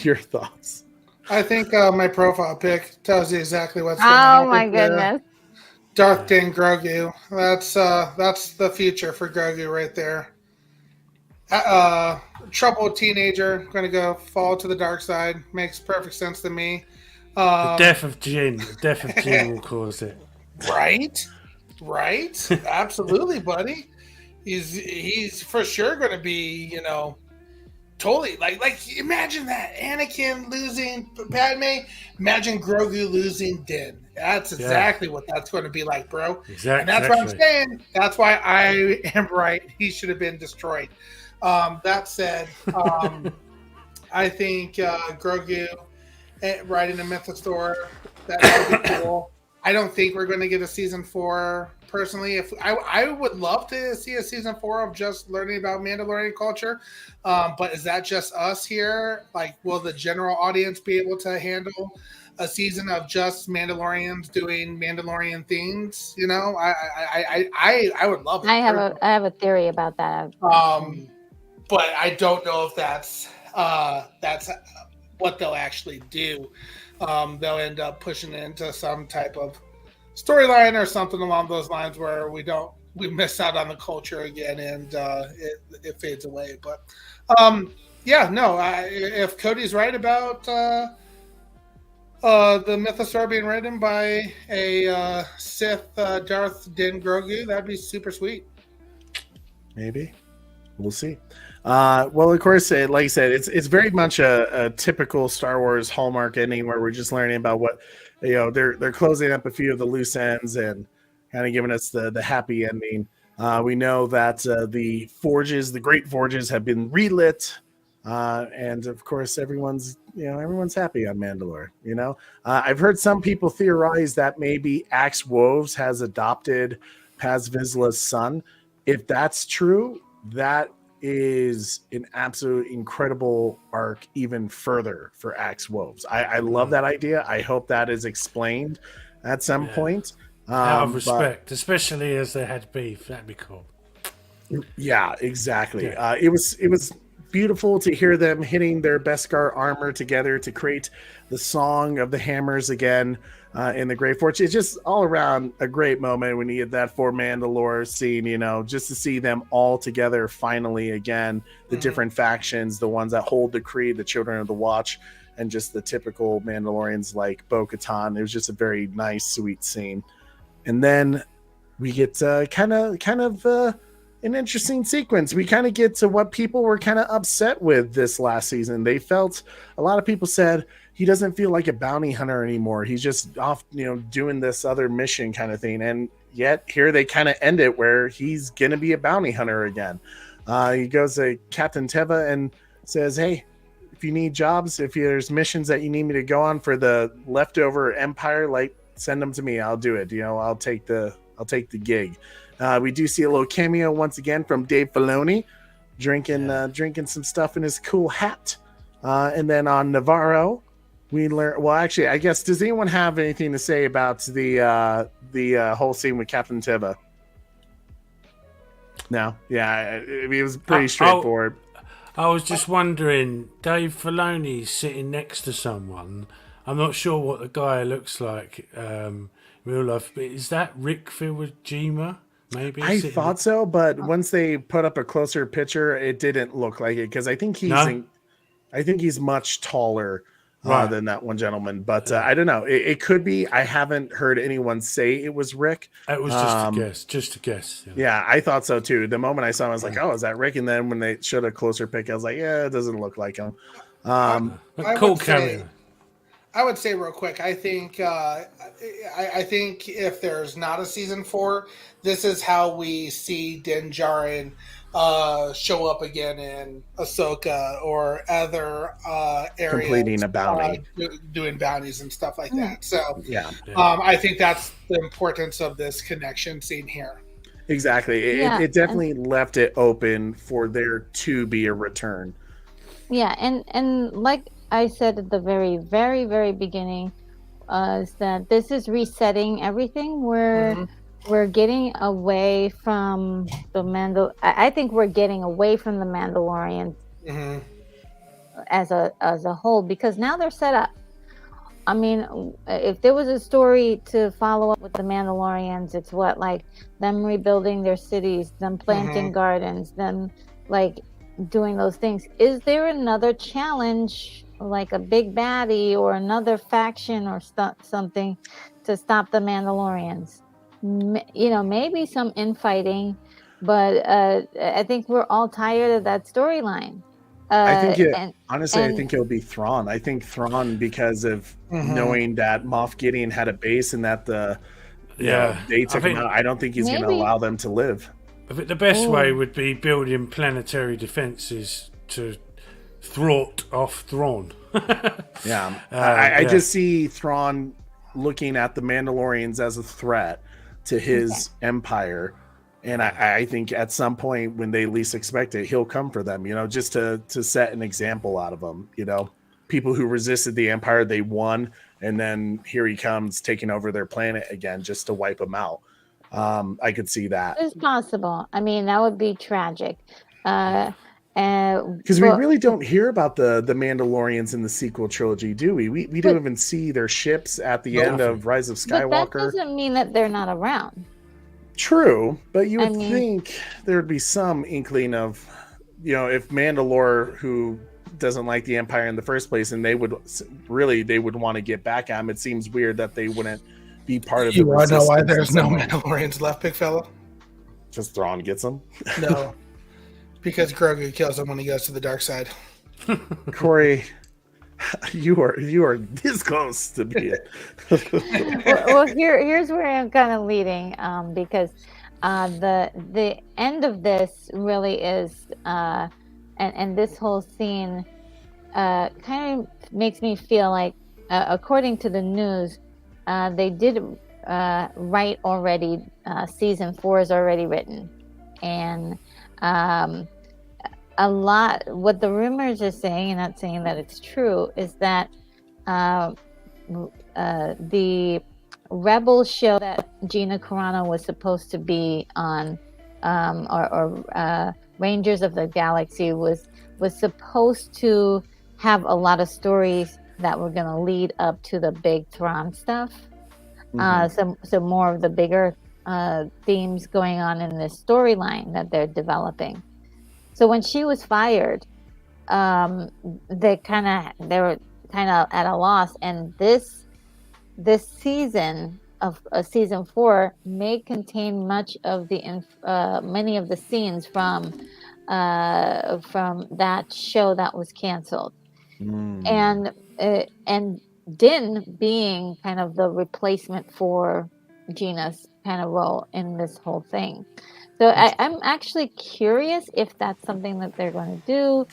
your thoughts? I think my profile pic tells you exactly what's going to happen. Oh my goodness. Darth Din Grogu. That's the future for Grogu right there. Troubled teenager, going to go fall to the dark side. Makes perfect sense to me. The death of Jin will cause it. Right? Absolutely, buddy. He's for sure going to be, totally like imagine that, Anakin losing Padme. Imagine Grogu losing Din. That's exactly what that's going to be like, bro. Exactly. And that's what I'm saying. That's why I am right. He should have been destroyed. That said, I think Grogu riding a Mythosaur, that would be cool. I don't think we're going to get a season 4. Personally, if I would love to see a season 4 of just learning about Mandalorian culture, but is that just us here? Like, will the general audience be able to handle a season of just Mandalorians doing Mandalorian things? I would love it. I have a theory about that. But I don't know if that's what they'll actually do. They'll end up pushing it into some type of storyline or something along those lines where we miss out on the culture again, and it fades away. But if Cody's right about the Mythosaur being written by a Sith Darth Din Grogu, that'd be super sweet. Maybe. We'll see. Well, of course, like I said, it's very much a typical Star Wars hallmark ending where we're just learning about what, they're closing up a few of the loose ends and kind of giving us the happy ending. We know that the great forges have been relit, and of course, everyone's happy on Mandalore. I've heard some people theorize that maybe Axe Woves has adopted Paz Vizsla's son. If that's true, that is an absolute incredible arc even further for Axe Woves. I love that idea. I hope that is explained at some point. Out of respect, especially as they had beef. That'd be cool. Yeah, exactly. Yeah. It was beautiful to hear them hitting their Beskar armor together to create the Song of the Hammers again. in the Great Forge. It's just all around a great moment when you get that for Mandalore scene, just to see them all together finally again, the different factions, the ones that hold the creed, the Children of the Watch, and just the typical Mandalorians like Bo-Katan. It was just a very nice, sweet scene. And then we get kind of an interesting sequence. We kind of get to what people were kind of upset with this last season. They felt, a lot of people said, he doesn't feel like a bounty hunter anymore. He's just off, doing this other mission kind of thing. And yet here they kind of end it where he's going to be a bounty hunter again. He goes to Captain Teva and says, hey, if you need jobs, if there's missions that you need me to go on for the leftover Empire, like, send them to me. I'll do it. I'll take the gig. We do see a little cameo once again from Dave Filoni drinking some stuff in his cool hat. And then on Navarro, we learn. Well, actually, I guess, does anyone have anything to say about the whole scene with Captain Teva? No, yeah, it was pretty straightforward. I was just wondering, Dave Filoni's sitting next to someone. I'm not sure what the guy looks like real life, but is that Rick Famuyiwa? Maybe I thought so, but once they put up a closer picture, it didn't look like it because I think he's much taller than that one gentleman. But I don't know. It could be. I haven't heard anyone say it was Rick. It was just a guess. Just a guess. Yeah, I thought so too. The moment I saw him, I was like, "Oh, is that Rick?" And then when they showed a closer pic, I was like, "Yeah, it doesn't look like him." Cool cameo. I would say real quick. I think if there's not a season 4, this is how we see Din Djarin show up again in Ahsoka or other areas, completing a bounty, doing bounties and stuff like that. So yeah. I think that's the importance of this connection scene here. Exactly. It definitely left it open for there to be a return. Yeah, and like I said at the very, very, very beginning, is that this is resetting everything. We're getting away from the I think we're getting away from the Mandalorians as a whole, because now they're set up. I mean, if there was a story to follow up with the Mandalorians, it's like them rebuilding their cities, them planting gardens, them like doing those things. Is there another challenge, like a big baddie or another faction or something to stop the Mandalorians? Maybe some infighting, but I think we're all tired of that storyline. I think I think it'll be Thrawn. I think Thrawn, because of knowing that Moff Gideon had a base and that they took him out. I don't think he's going to allow them to live. The best way would be building planetary defenses to thwart off Thrawn. Yeah. I just see Thrawn looking at the Mandalorians as a threat to his empire. And I think at some point when they least expect it, he'll come for them, just to set an example out of them. People who resisted the empire, they won. And then here he comes taking over their planet again just to wipe them out. I could see that. It's possible. I mean, that would be tragic. Because we really don't hear about the Mandalorians in the sequel trilogy, do we? We don't even see their ships at the end of Rise of Skywalker. But that doesn't mean that they're not around. True, but you would think there would be some inkling of, if Mandalore, who doesn't like the Empire in the first place, and they would want to get back at him. It seems weird that they wouldn't be part of the resistance. You want to know why there's no Mandalorians left, big fella? Just Thrawn gets them? No. Because Grogu kills him when he goes to the dark side. Corey, you are this close to be it. well, here's where I'm kind of leading, because the end of this really is, and this whole scene kind of makes me feel like, according to the news, they did write already. Season 4 is already written, and a lot. What the rumors are saying, and not saying that it's true, is that the Rebel show that Gina Carano was supposed to be on, or Rangers of the Galaxy was supposed to have a lot of stories that were going to lead up to the big Thrawn stuff. some more of the bigger themes going on in this storyline that they're developing. So when she was fired, they were kind of at a loss, and this season of season 4 may contain much of the many of the scenes from that show that was canceled. And Din being kind of the replacement for Gina's kind of role in this whole thing. So I'm actually curious if that's something that they're going to do.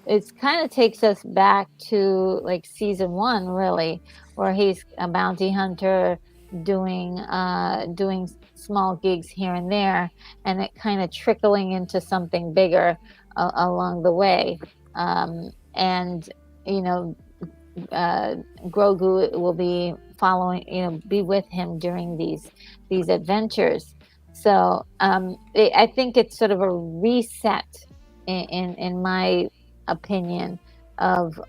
It kind of takes us back to like season 1, really, where he's a bounty hunter doing small gigs here and there, and it kind of trickling into something bigger along the way. And Grogu will be following, be with him during these adventures. So I think it's sort of a reset, in my opinion, of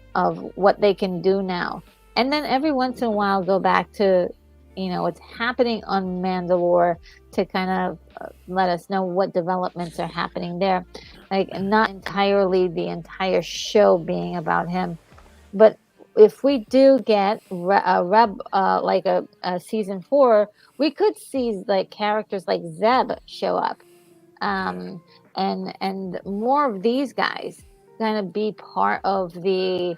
what they can do now. And then every once in a while go back to what's happening on Mandalore to kind of let us know what developments are happening there. Like, not entirely the entire show being about him, but if we do get a season 4, we could see like characters like Zeb show up, and more of these guys kind of be part of the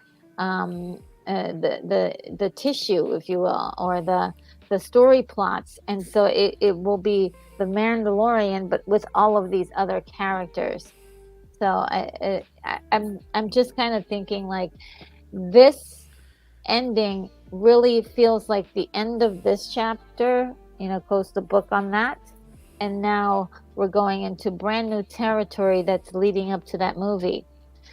tissue, if you will, or the story plots. And so it will be the Mandalorian, but with all of these other characters. So I'm just kind of thinking like this ending really feels like the end of this chapter, close the book on that. And now we're going into brand new territory that's leading up to that movie.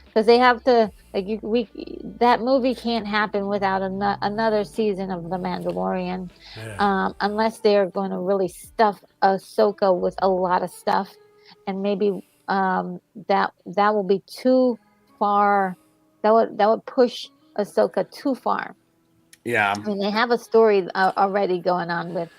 Because they have to, that movie can't happen without another season of The Mandalorian, unless they're going to really stuff Ahsoka with a lot of stuff, and maybe that will be too far. That would push Ahsoka too far. Yeah, I mean, they have a story already going on with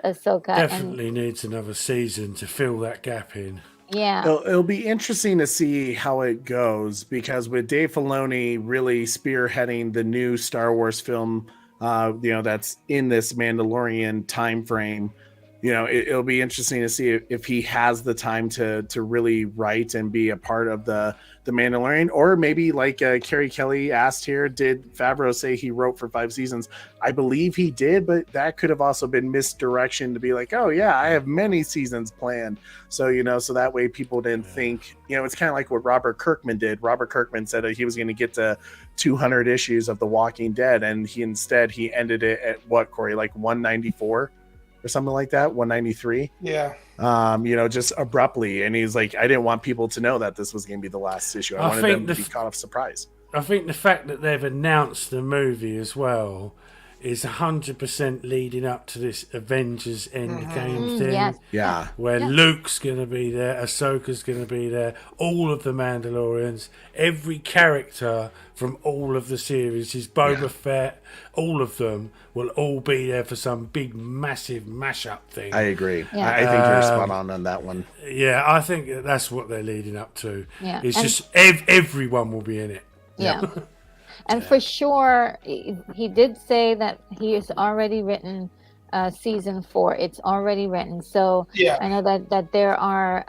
Ahsoka. Definitely needs another season to fill that gap in. Yeah, it'll be interesting to see how it goes, because with Dave Filoni really spearheading the new Star Wars film, that's in this Mandalorian time frame, it'll be interesting to see if he has the time to really write and be a part of the Mandalorian, or maybe like Carrie Kelly asked here, did Favreau say he wrote for 5 seasons? I believe he did, but that could have also been misdirection to be like, oh yeah, I have many seasons planned. So, so that way people didn't think, it's kind of like what Robert Kirkman did. Robert Kirkman said that he was going to get to 200 issues of The Walking Dead, and he ended it at what, Corey, like 194? Or something like that, 193. Yeah. Just abruptly. And he's like, I didn't want people to know that this was going to be the last issue. I wanted them to be caught off surprise. I think the fact that they've announced the movie as well is 100% leading up to this Avengers Endgame thing. Yes. Yeah. Where Luke's going to be there, Ahsoka's going to be there, all of the Mandalorians, every character from all of the series, Boba Fett, all of them will all be there for some big, massive mashup thing. I agree. Yeah. I think you're spot on that one. Yeah, I think that's what they're leading up to. Yeah. It's just everyone will be in it. Yeah. And for sure, he did say that he has already written season 4. It's already written. So Yeah. I know that there are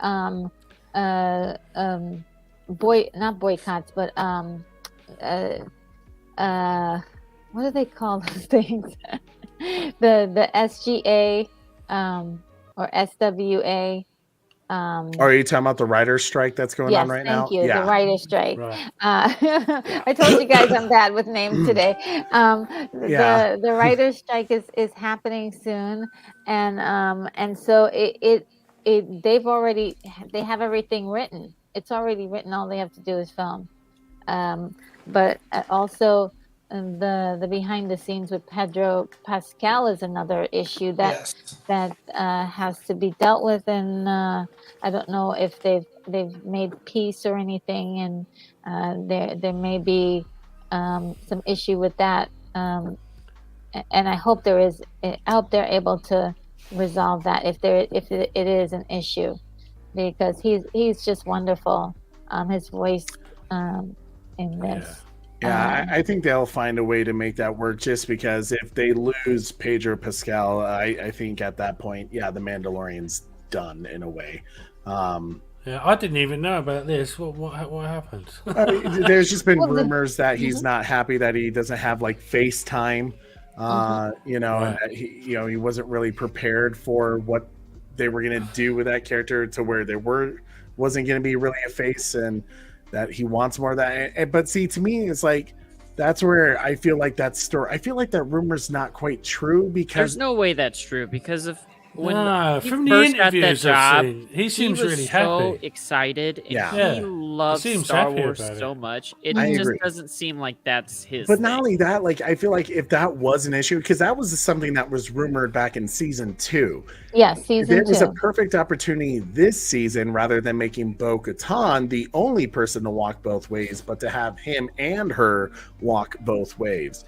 not boycotts, but what do they call those things? the SGA or SWA. Are you talking about the writer's strike that's going on right now? Thank you. Yeah. The writer's strike. Right. I told you guys I'm bad with names today. The writer's strike is happening soon, and so they have everything written. It's already written. All they have to do is film. But also the behind the scenes with Pedro Pascal is another issue that has to be dealt with, and I don't know if they've made peace or anything, and there may be some issue with that, and and I hope I hope they're able to resolve that if it is an issue, because he's just wonderful. His voice in this. Yeah, I think they'll find a way to make that work, just because if they lose Pedro Pascal, I think at that point, the Mandalorian's done in a way. Yeah, I didn't even know about this. What happened? There's just been rumors that he's not happy that he doesn't have like FaceTime, and that he wasn't really prepared for what they were going to do with that character, to where wasn't going to be really a face, and that he wants more of that. But see, to me, it's like, that's where I feel like that rumor's not quite true, because there's no way that's true, because of when he from the first got that interviews I've job, seen, he seems was really so happy. excited, and he loves He seems Star happy Wars about it. so much. It I just agree. doesn't seem like that's his But thing. not only that, like, I feel like if that was an issue, because that was something that was rumored back in season 2. Yeah, season There 2. was a perfect opportunity this season, rather than making Bo-Katan the only person to walk both ways, but to have him and her walk both ways.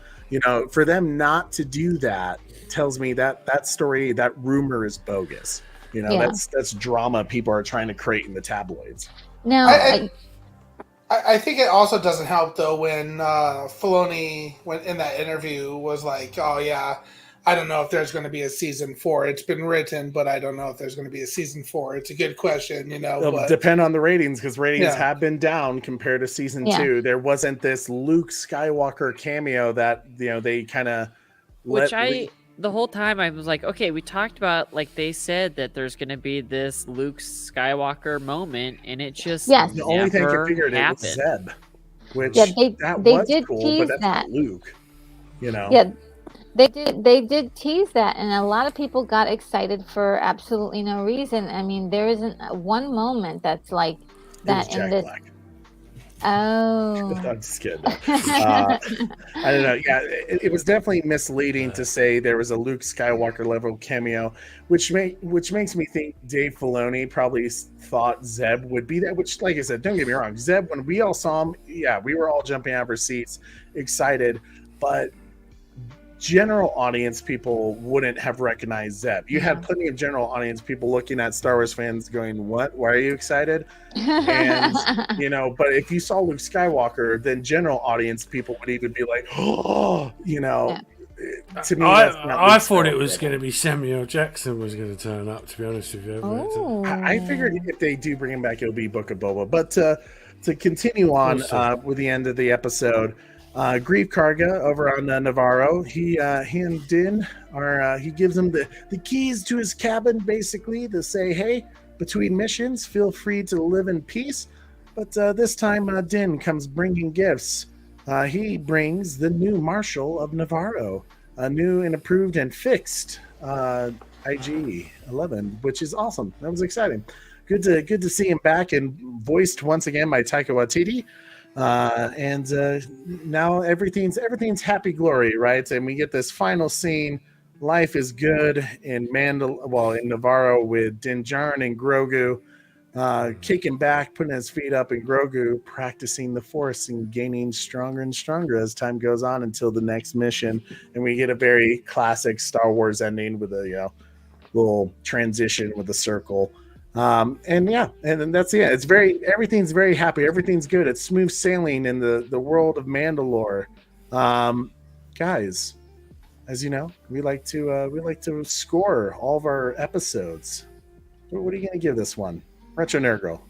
For them not to do that tells me that story, that rumor is bogus. That's drama people are trying to create in the tabloids. Now, I think it also doesn't help though when Filoni, when in that interview, was like, "Oh yeah, I don't know if there's going to be a season 4. It's been written, but I don't know if there's going to be a season 4. It's a good question, It'll But depend on the ratings, because ratings have been down compared to season 2. There wasn't this Luke Skywalker cameo that they kind of the whole time I was like, okay, we talked about, like, they said that there's going to be this Luke Skywalker moment, and it just the only thing I could figure happened. it was Zeb, which they was did cool, tease but that's that. not Luke. Yeah, they did tease that, and a lot of people got excited for absolutely no reason. I mean, there isn't one moment that's like that in this. Black. Oh, I'm just kidding. I don't know. Yeah, it was definitely misleading to say there was a Luke Skywalker level cameo, which makes me think Dave Filoni probably thought Zeb would be that. Which, like I said, don't get me wrong, Zeb, when we all saw him, we were all jumping out of our seats, excited, but general audience people wouldn't have recognized Zeb. You had plenty of general audience people looking at Star Wars fans going, "What? Why are you excited?" And but if you saw Luke Skywalker, then general audience people would even be like, "Oh," To me, I thought it was going to be Samuel Jackson was going to turn up. To be honest with you, I figured if they do bring him back, it'll be Book of Boba. But to continue on with the end of the episode. Grief Karga over on Navarro. He and Din are. He gives him the keys to his cabin, basically, to say, "Hey, between missions, feel free to live in peace." But this time, Din comes bringing gifts. He brings the new Marshal of Navarro, a new and approved and fixed IG-11, which is awesome. That was exciting. Good to see him back and voiced once again by Taika Waititi. And now everything's happy glory, right? And we get this final scene. Life is good in Navarro with Din Djarin and Grogu, kicking back, putting his feet up, and Grogu practicing the Force and gaining stronger and stronger as time goes on until the next mission. And we get a very classic Star Wars ending with a little transition with a circle. And then that's it. Everything's very happy. Everything's good. It's smooth sailing in the world of Mandalore. Guys, as you know, we like to score all of our episodes. What are you going to give this one, Retro Nerd Girl?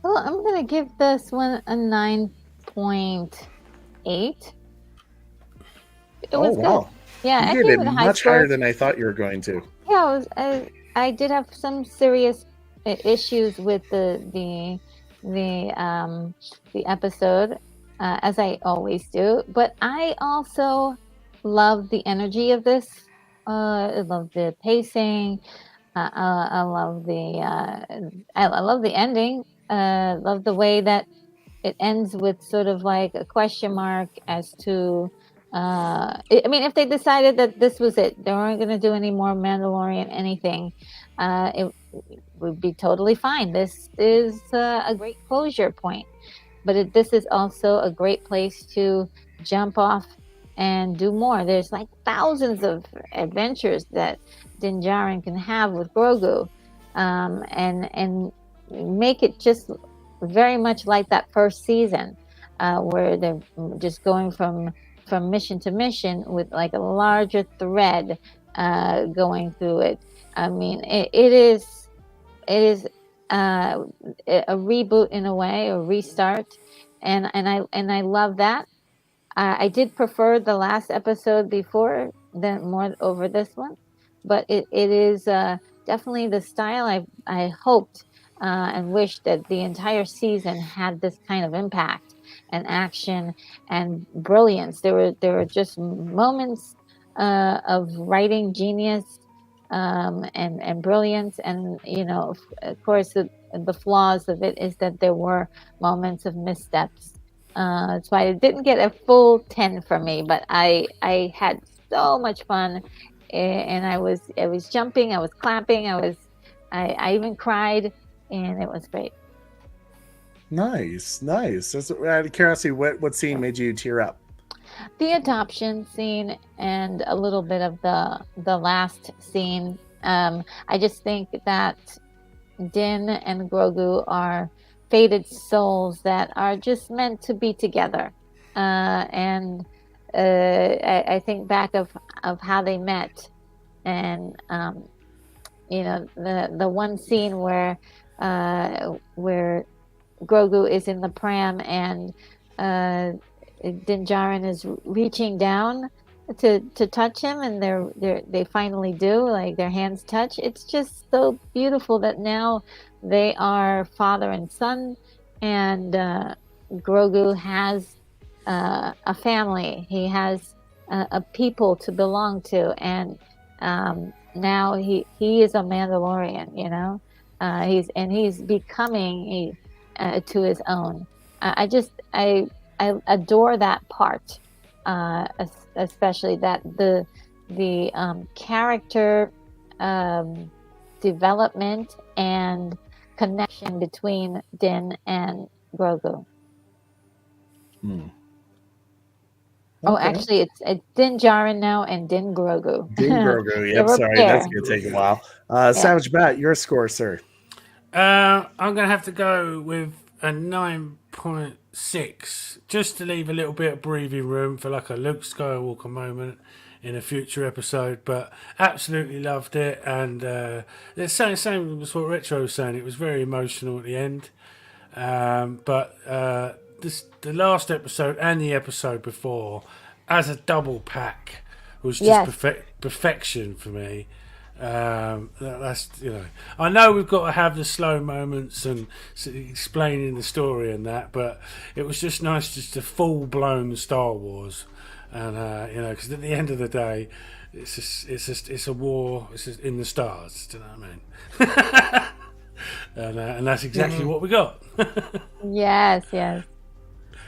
Well, I'm going to give this one a 9.8. It was wow. Good. Yeah, you I gave gave it it a high much score. higher than I thought you were going to. Yeah, I did have some serious issues with the episode, as I always do. But I also love the energy of this. I love the pacing. I love the ending. Love the way that it ends with sort of like a question mark as to. I mean, if they decided that this was it, they weren't going to do any more Mandalorian anything, it would be totally fine. This is a great closure point, but this is also a great place to jump off and do more. There's like thousands of adventures that Din Djarin can have with Grogu, and make it just very much like that first season, where they're just going from mission to mission with like a larger thread going through it. I mean, it is a reboot in a way, a restart, and I love that. I did prefer the last episode before than more over this one, but it is definitely the style I hoped and wished that the entire season had this kind of impact and action and brilliance. There were just moments of writing genius, and brilliance, and of course the flaws of it is that there were moments of missteps. That's why it didn't get a full 10 for me, but I had so much fun, and I was jumping, I was clapping, I even cried, and it was great. Nice. That's out of curiosity, what scene made you tear up? The adoption scene and a little bit of the last scene. I just think that Din and Grogu are fated souls that are just meant to be together. And I think back of how they met, and the one scene where Grogu is in the pram, and Din Djarin is reaching down to touch him, and they finally do, like their hands touch. It's just so beautiful that now they are father and son, and Grogu has a family. He has a people to belong to, and now he is a Mandalorian. He's becoming to his own. I adore that part, especially that the character development and connection between Din and Grogu. Okay. Oh, actually, it's Din Djarin now and Din Grogu. Din Grogu. Yep, sorry, that's gonna take a while. Savage Bat, your score, sir. I'm gonna have to go with a 9.6, just to leave a little bit of breathing room for like a Luke Skywalker moment in a future episode. But absolutely loved it, and the same as what Retro was saying. It was very emotional at the end, but the last episode and the episode before, as a double pack, was just perfection for me. That's I know we've got to have the slow moments and explaining the story and that, but it was just nice, just a full blown Star Wars, and because at the end of the day, it's a war. It's just in the stars. Do you know what I mean? and that's exactly what we got. Yes.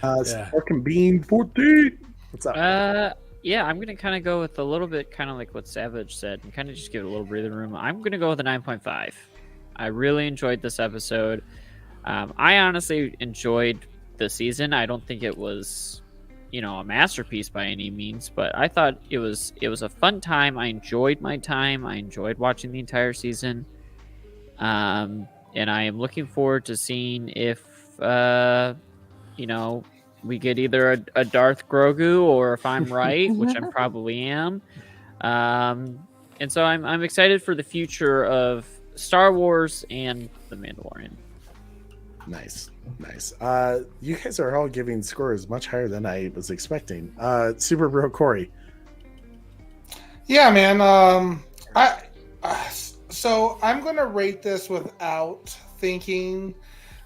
Fucking Bean 14. What's up? Yeah, I'm going to kind of go with a little bit kind of like what Savage said and kind of just give it a little breathing room. I'm going to go with a 9.5. I really enjoyed this episode. I honestly enjoyed the season. I don't think it was, a masterpiece by any means, but I thought it was a fun time. I enjoyed my time. I enjoyed watching the entire season. And I am looking forward to seeing if, we get either a Darth Grogu, or if I'm right, which I probably am. And so I'm excited for the future of Star Wars and The Mandalorian. Nice. You guys are all giving scores much higher than I was expecting. Super Bro Corey. Yeah, man. So I'm going to rate this without thinking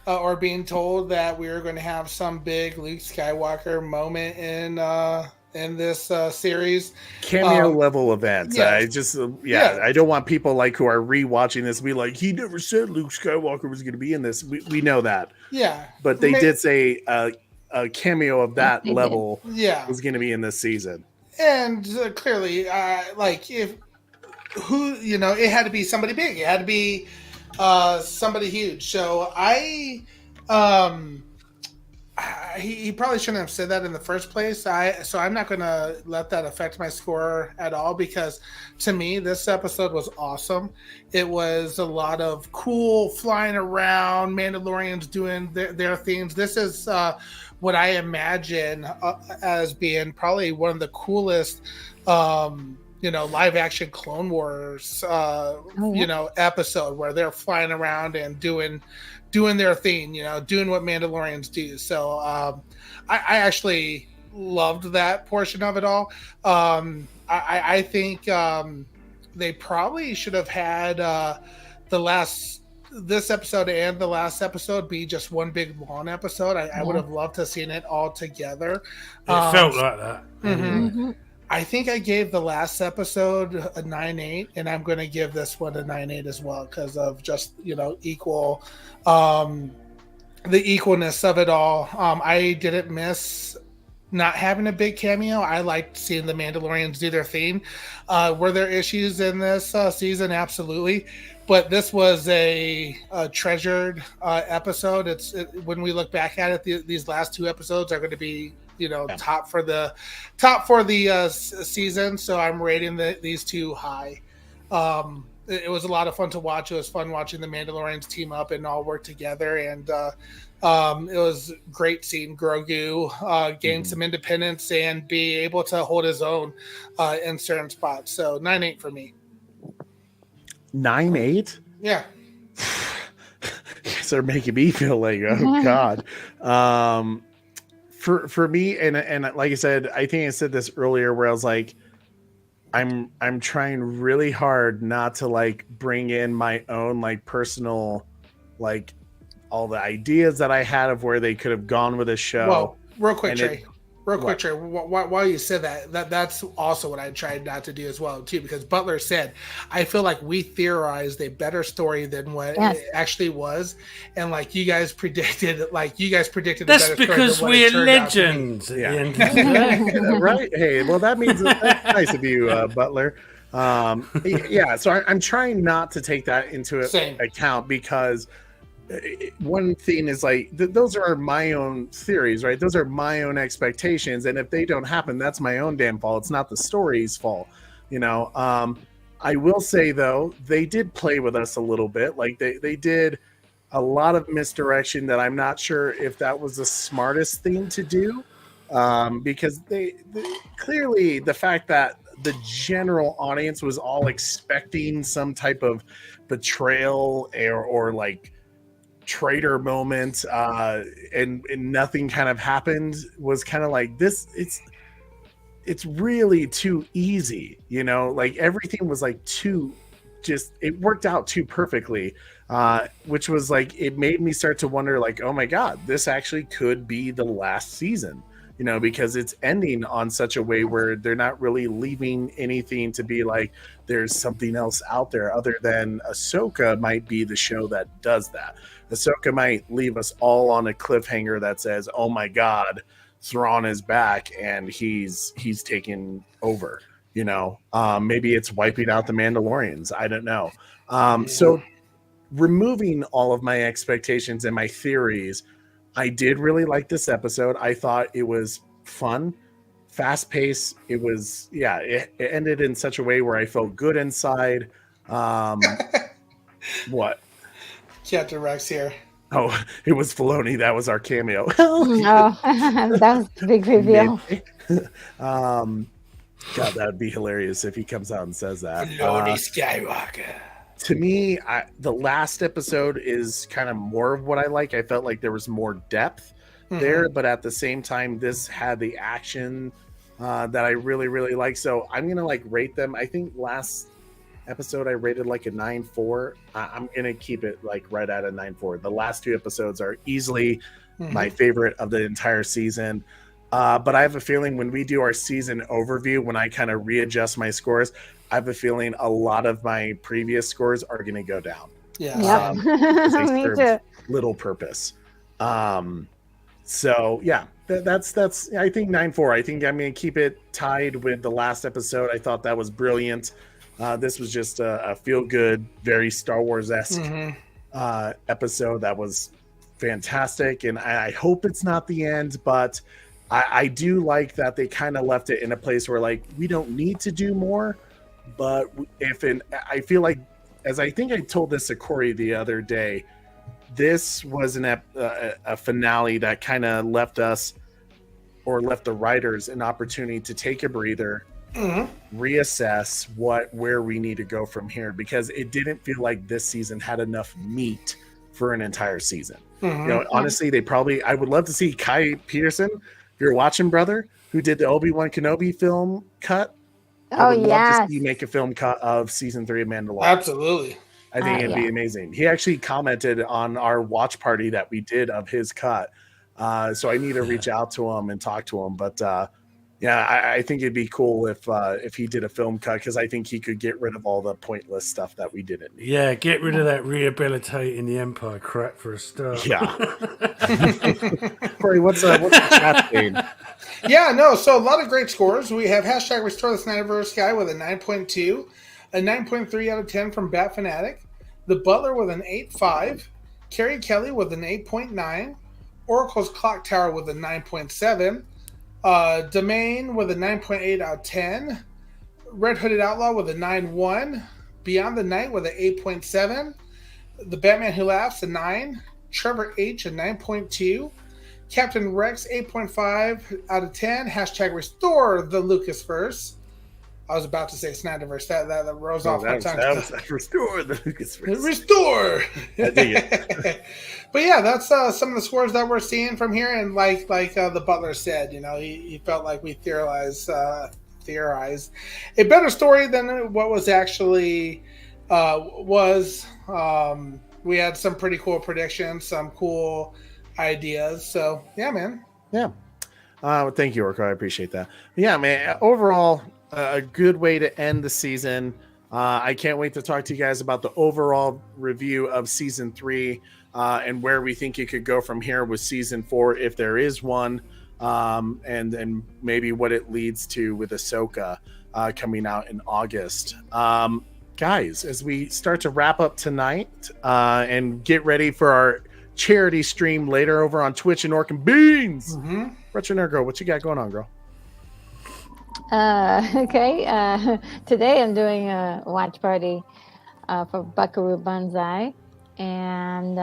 or being told that we are going to have some big Luke Skywalker moment in this series. Cameo level events. Yes. I don't want people who are rewatching this to be like, he never said Luke Skywalker was going to be in this. We know that. Yeah. But they did say a cameo of that level was going to be in this season. And clearly, it had to be somebody big. It had to be he probably shouldn't have said that in the first place. So I'm not going to let that affect my score at all, because to me this episode was awesome. It was a lot of cool flying around, Mandalorians doing their things. This is what I imagine as being probably one of the coolest live action Clone Wars episode, where they're flying around and doing their thing, doing what Mandalorians do. So I actually loved that portion of it all. I think they probably should have had this episode and the last episode be just one big long episode. I would have loved to have seen it all together. It felt like that. Mm-hmm. I think I gave the last episode a 9.8, and I'm going to give this one a 9.8 as well, because of just equal, the equalness of it all. I didn't miss not having a big cameo. I liked seeing the Mandalorians do their thing. Were there issues in this season? Absolutely, but this was a treasured episode. When we look back at it, these last two episodes are going to be top for the season. So I'm rating these two high. It was a lot of fun to watch. It was fun watching the Mandalorians team up and all work together, and it was great seeing Grogu gain some independence and be able to hold his own in certain spots. So 9.8 for me. 9.8? Yeah. You guys are making me feel like, oh God. For me, and like I said, I think I said this earlier, where I was like, I'm trying really hard not to like bring in my own like personal, like all the ideas that I had of where they could have gone with a show. Well, real quick, Trey. Trey, while you said that's also what I tried not to do as well too, because Butler said, I feel like we theorized a better story than what it actually was, and like you guys predicted That's a better story because than what we're legends. Yeah. Right. Hey, well, that means that's nice of you, Butler. Yeah. So I'm trying not to take that into account, because one thing is like those are my own theories, right? Those are my own expectations, and if they don't happen, that's my own damn fault. It's not the story's fault, I will say though, they did play with us a little bit. Like they did a lot of misdirection that I'm not sure if that was the smartest thing to do, because they clearly, the fact that the general audience was all expecting some type of betrayal or like traitor moment, and nothing kind of happened, was kind of like this. It's really too easy, like everything was like it worked out too perfectly, which was like, it made me start to wonder like, oh my God, this actually could be the last season, because it's ending on such a way where they're not really leaving anything to be like, there's something else out there other than Ahsoka might be the show that does that. Ahsoka might leave us all on a cliffhanger that says, oh my God, Thrawn is back and he's taking over, maybe it's wiping out the Mandalorians. I don't know. So removing all of my expectations and my theories, I did really like this episode. I thought it was fun, fast paced. It was, it ended in such a way where I felt good inside. What? Captain Rex here. Oh, it was Filoni. That was our cameo. That was a big reveal. God, that would be hilarious if he comes out and says that. Filoni Skywalker. To me, the last episode is kind of more of what I like. I felt like there was more depth there, but at the same time, this had the action that I really, really like. So I'm going to like rate them. I think last episode I rated like a 9.4. I'm going to keep it like right at a 9.4. The last two episodes are easily my favorite of the entire season. But I have a feeling when we do our season overview, when I kind of readjust my scores, I have a feeling a lot of my previous scores are going to go down. Yeah. Me too. Little purpose. So yeah, that's I think 9.4. I think I'm going to keep it tied with the last episode. I thought that was brilliant. This was just a feel good, very Star Wars-esque episode that was fantastic, and I hope it's not the end, but I do like that they kind of left it in a place where like we don't need to do more, but I feel like, as I think I told this to Corey the other day, this was a finale that kind of left us, or left the writers, an opportunity to take a breather, reassess where we need to go from here, because it didn't feel like this season had enough meat for an entire season. Honestly, I would love to see Kai Peterson, if you're watching, brother, who did the Obi-Wan Kenobi film cut. I would love to see you make a film cut of season 3 of Mandalorian. Absolutely. I think it'd be amazing. He actually commented on our watch party that we did of his cut. So I need to reach out to him and talk to him. But I think it'd be cool if he did a film cut, because I think he could get rid of all the pointless stuff that we didn't need. Yeah, get rid of that rehabilitating the Empire crap for a start. Yeah. Corey, what's the chat saying? Yeah, no, so a lot of great scores. We have hashtag Restore the Snyderverse guy with a 9.2, a 9.3 out of 10 from Bat Fanatic, The Butler with an 8.5, Carrie Kelly with an 8.9, Oracle's Clock Tower with a 9.7, Domain with a 9.8 out of 10, Red Hooded Outlaw with a 9.1, Beyond the Night with an 8.7, The Batman Who Laughs a 9, Trevor H a 9.2, Captain Rex 8.5 out of 10, hashtag Restore the Lucasverse. I was about to say Snyderverse. That rose off my tongue. That was Restore the Lucasverse. Restore. I dig it. But yeah, that's some of the scores that we're seeing from here. And like the Butler said, he felt like we theorized a better story than what was actually was. We had some pretty cool predictions, some cool ideas. So yeah, man. Yeah. Thank you, Orko. I appreciate that. Yeah, man. Overall, a good way to end the season. I can't wait to talk to you guys about the overall review of season 3 and where we think it could go from here with season 4, if there is one, and maybe what it leads to with Ahsoka coming out in August. Guys, as we start to wrap up tonight and get ready for our charity stream later over on Twitch and Orc and Beans. Retro Nerd Girl, what you got going on, girl? Okay. Today I'm doing a watch party for Buckaroo Banzai. And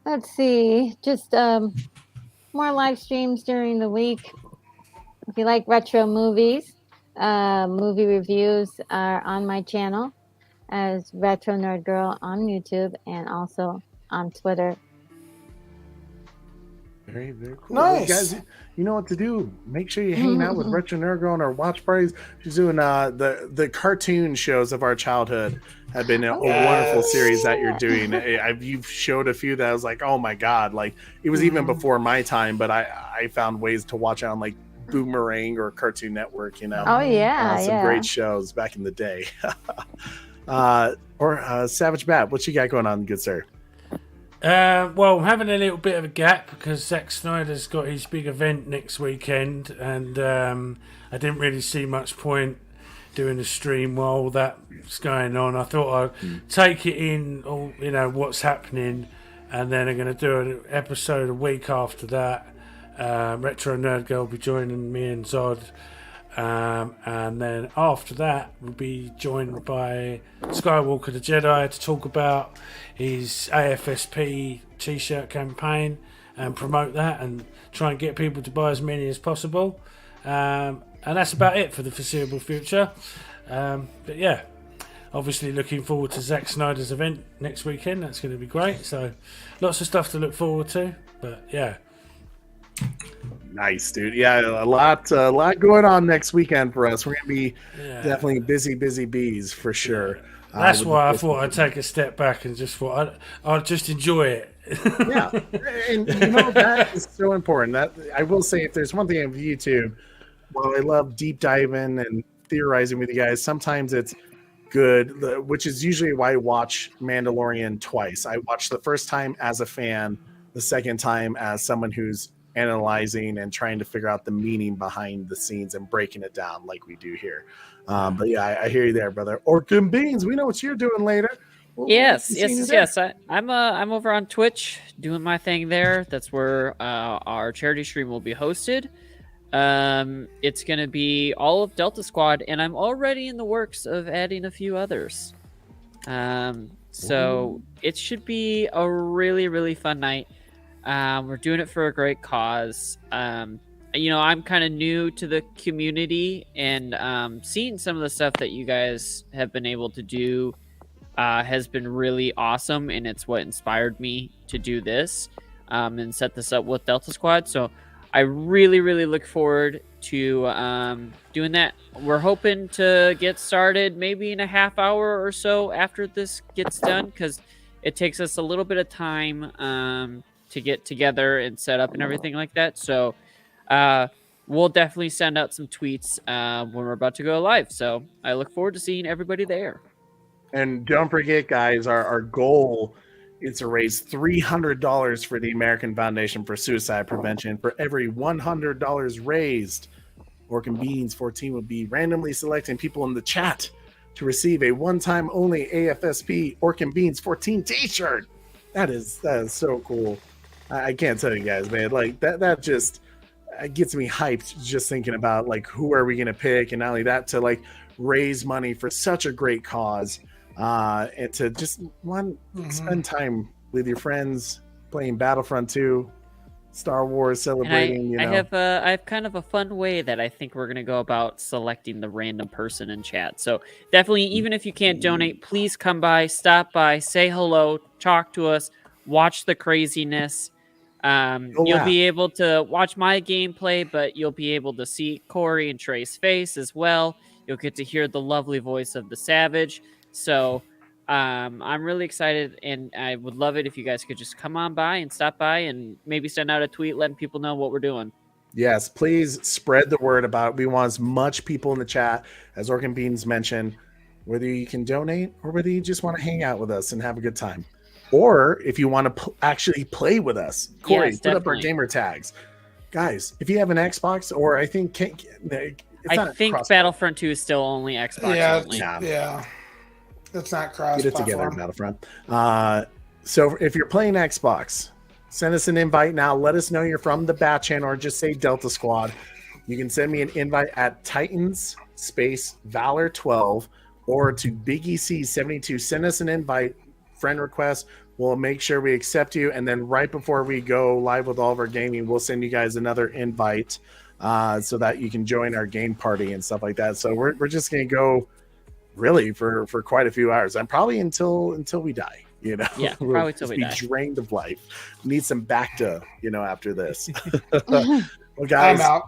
let's see, just more live streams during the week. If you like retro movies, movie reviews are on my channel as Retro Nerd Girl on YouTube and also on Twitter. Very, very cool. Nice. Well, guys, you know what to do. Make sure you hang out with Retro Nerd Girl on our watch parties. She's doing the cartoon shows of our childhood. Have been a wonderful series that you're doing. You've showed a few that I was like, oh my god, like it was even before my time, but I found ways to watch it on like Boomerang or Cartoon Network. Oh yeah, some great shows back in the day. Or Savage Bat, what you got going on, good sir? Well, I'm having a little bit of a gap because Zack Snyder's got his big event next weekend, and I didn't really see much point doing a stream while all that's going on. I thought I'd take it in, all what's happening, and then I'm going to do an episode a week after that. Retro Nerd Girl will be joining me and Zod. And then after that, we'll be joined by Skywalker the Jedi to talk about his AFSP t-shirt campaign and promote that and try and get people to buy as many as possible. And that's about it for the foreseeable future. But yeah, obviously looking forward to Zack Snyder's event next weekend. That's going to be great. So lots of stuff to look forward to. But yeah. Nice, dude. Yeah, a lot going on next weekend for us. We're gonna be definitely busy bees for sure. That's why I thought I'd take a step back and just thought I'd just enjoy it. Yeah, and that is so important. That I will say, if there's one thing of YouTube, while I love deep diving and theorizing with you guys, sometimes it's good, which is usually why I watch Mandalorian twice. I watch the first time as a fan, the second time as someone who's analyzing and trying to figure out the meaning behind the scenes and breaking it down like we do here. But yeah, I hear you there, brother. Orc and Beans, we know what you're doing later. Yes. I'm over on Twitch doing my thing there. That's where our charity stream will be hosted. It's gonna be all of Delta Squad, and I'm already in the works of adding a few others. So it should be a really, really fun night. We're doing it for a great cause. I'm kind of new to the community, and seeing some of the stuff that you guys have been able to do has been really awesome, and it's what inspired me to do this and set this up with Delta Squad. So I really, really look forward to doing that. We're hoping to get started maybe in a half hour or so after this gets done, because it takes us a little bit of time to get together and set up and everything like that. So we'll definitely send out some tweets when we're about to go live. So I look forward to seeing everybody there. And don't forget, guys, our goal is to raise $300 for the American Foundation for Suicide Prevention. For every $100 raised, Orkin Beans 14 will be randomly selecting people in the chat to receive a one-time only AFSP Orkin Beans 14 t-shirt. That is so cool. I can't tell you guys, man. Like that just gets me hyped just thinking about like who are we gonna pick, and not only that, to like raise money for such a great cause. And to just spend time with your friends playing Battlefront 2, Star Wars, celebrating. I have kind of a fun way that I think we're gonna go about selecting the random person in chat. So definitely, even if you can't donate, please come by, stop by, say hello, talk to us, watch the craziness. You'll be able to watch my gameplay, but you'll be able to see Corey and Trey's face as well. You'll get to hear the lovely voice of the Savage. So I'm really excited, and I would love it if you guys could just come on by and stop by and maybe send out a tweet letting people know what we're doing. Yes, please spread the word about it. We want as much people in the chat, as Orkin Beans mentioned, whether you can donate or whether you just want to hang out with us and have a good time. Or if you want to actually play with us. Corey, put up our gamer tags. Guys, if you have an Xbox, or I think Battlefront 2 is still only Xbox only. Yeah. It's not cross. Get it together, Battlefront. So if you're playing Xbox, send us an invite now. Let us know you're from the Bat Channel, or just say Delta Squad. You can send me an invite at Titans space Valor 12 or to Big EC 72. Send us an invite, friend request. We'll make sure we accept you, and then right before we go live with all of our gaming, we'll send you guys another invite so that you can join our game party and stuff like that. So we're just gonna go really for quite a few hours, and probably until we die, Yeah, probably until we die. Drained of life. Need some Bacta, after this. Well, guys, I'm out.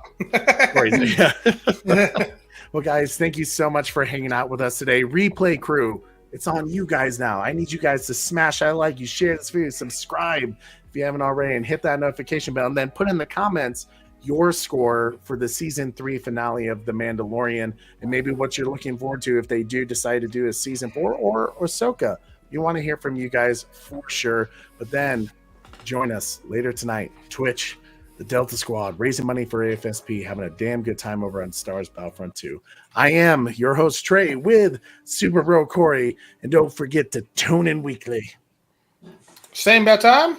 Well, guys, thank you so much for hanging out with us today. Replay crew, it's on you guys now. I need you guys to smash that like, you share this video, subscribe if you haven't already, and hit that notification bell, and then put in the comments your score for the season 3 finale of The Mandalorian, and maybe what you're looking forward to if they do decide to do a season 4 or Ahsoka. We want to hear from you guys for sure. But then join us later tonight, Twitch, the Delta Squad, raising money for AFSP, having a damn good time over on Star Wars Battlefront 2. I am your host, Trey, with Super Bro Corey, and don't forget to tune in weekly. Same bad time?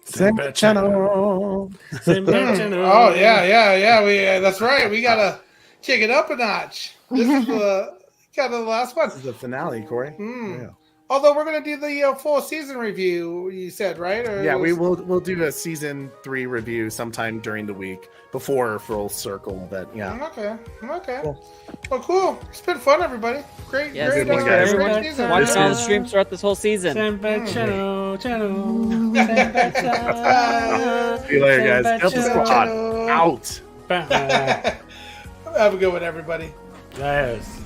Same channel. Oh yeah. That's right. We gotta kick it up a notch. This is the last one. This is the finale, Corey. Yeah. Although we're gonna do the full season review, you said, right? Or we'll do a season 3 review sometime during the week before Full Circle event. Yeah. Okay. Cool. Well, cool. It's been fun, everybody. Great. Guys. Watching all the streams throughout this whole season. Channel. See you later, guys. Delta Squad out. Have a good one, everybody. Yes.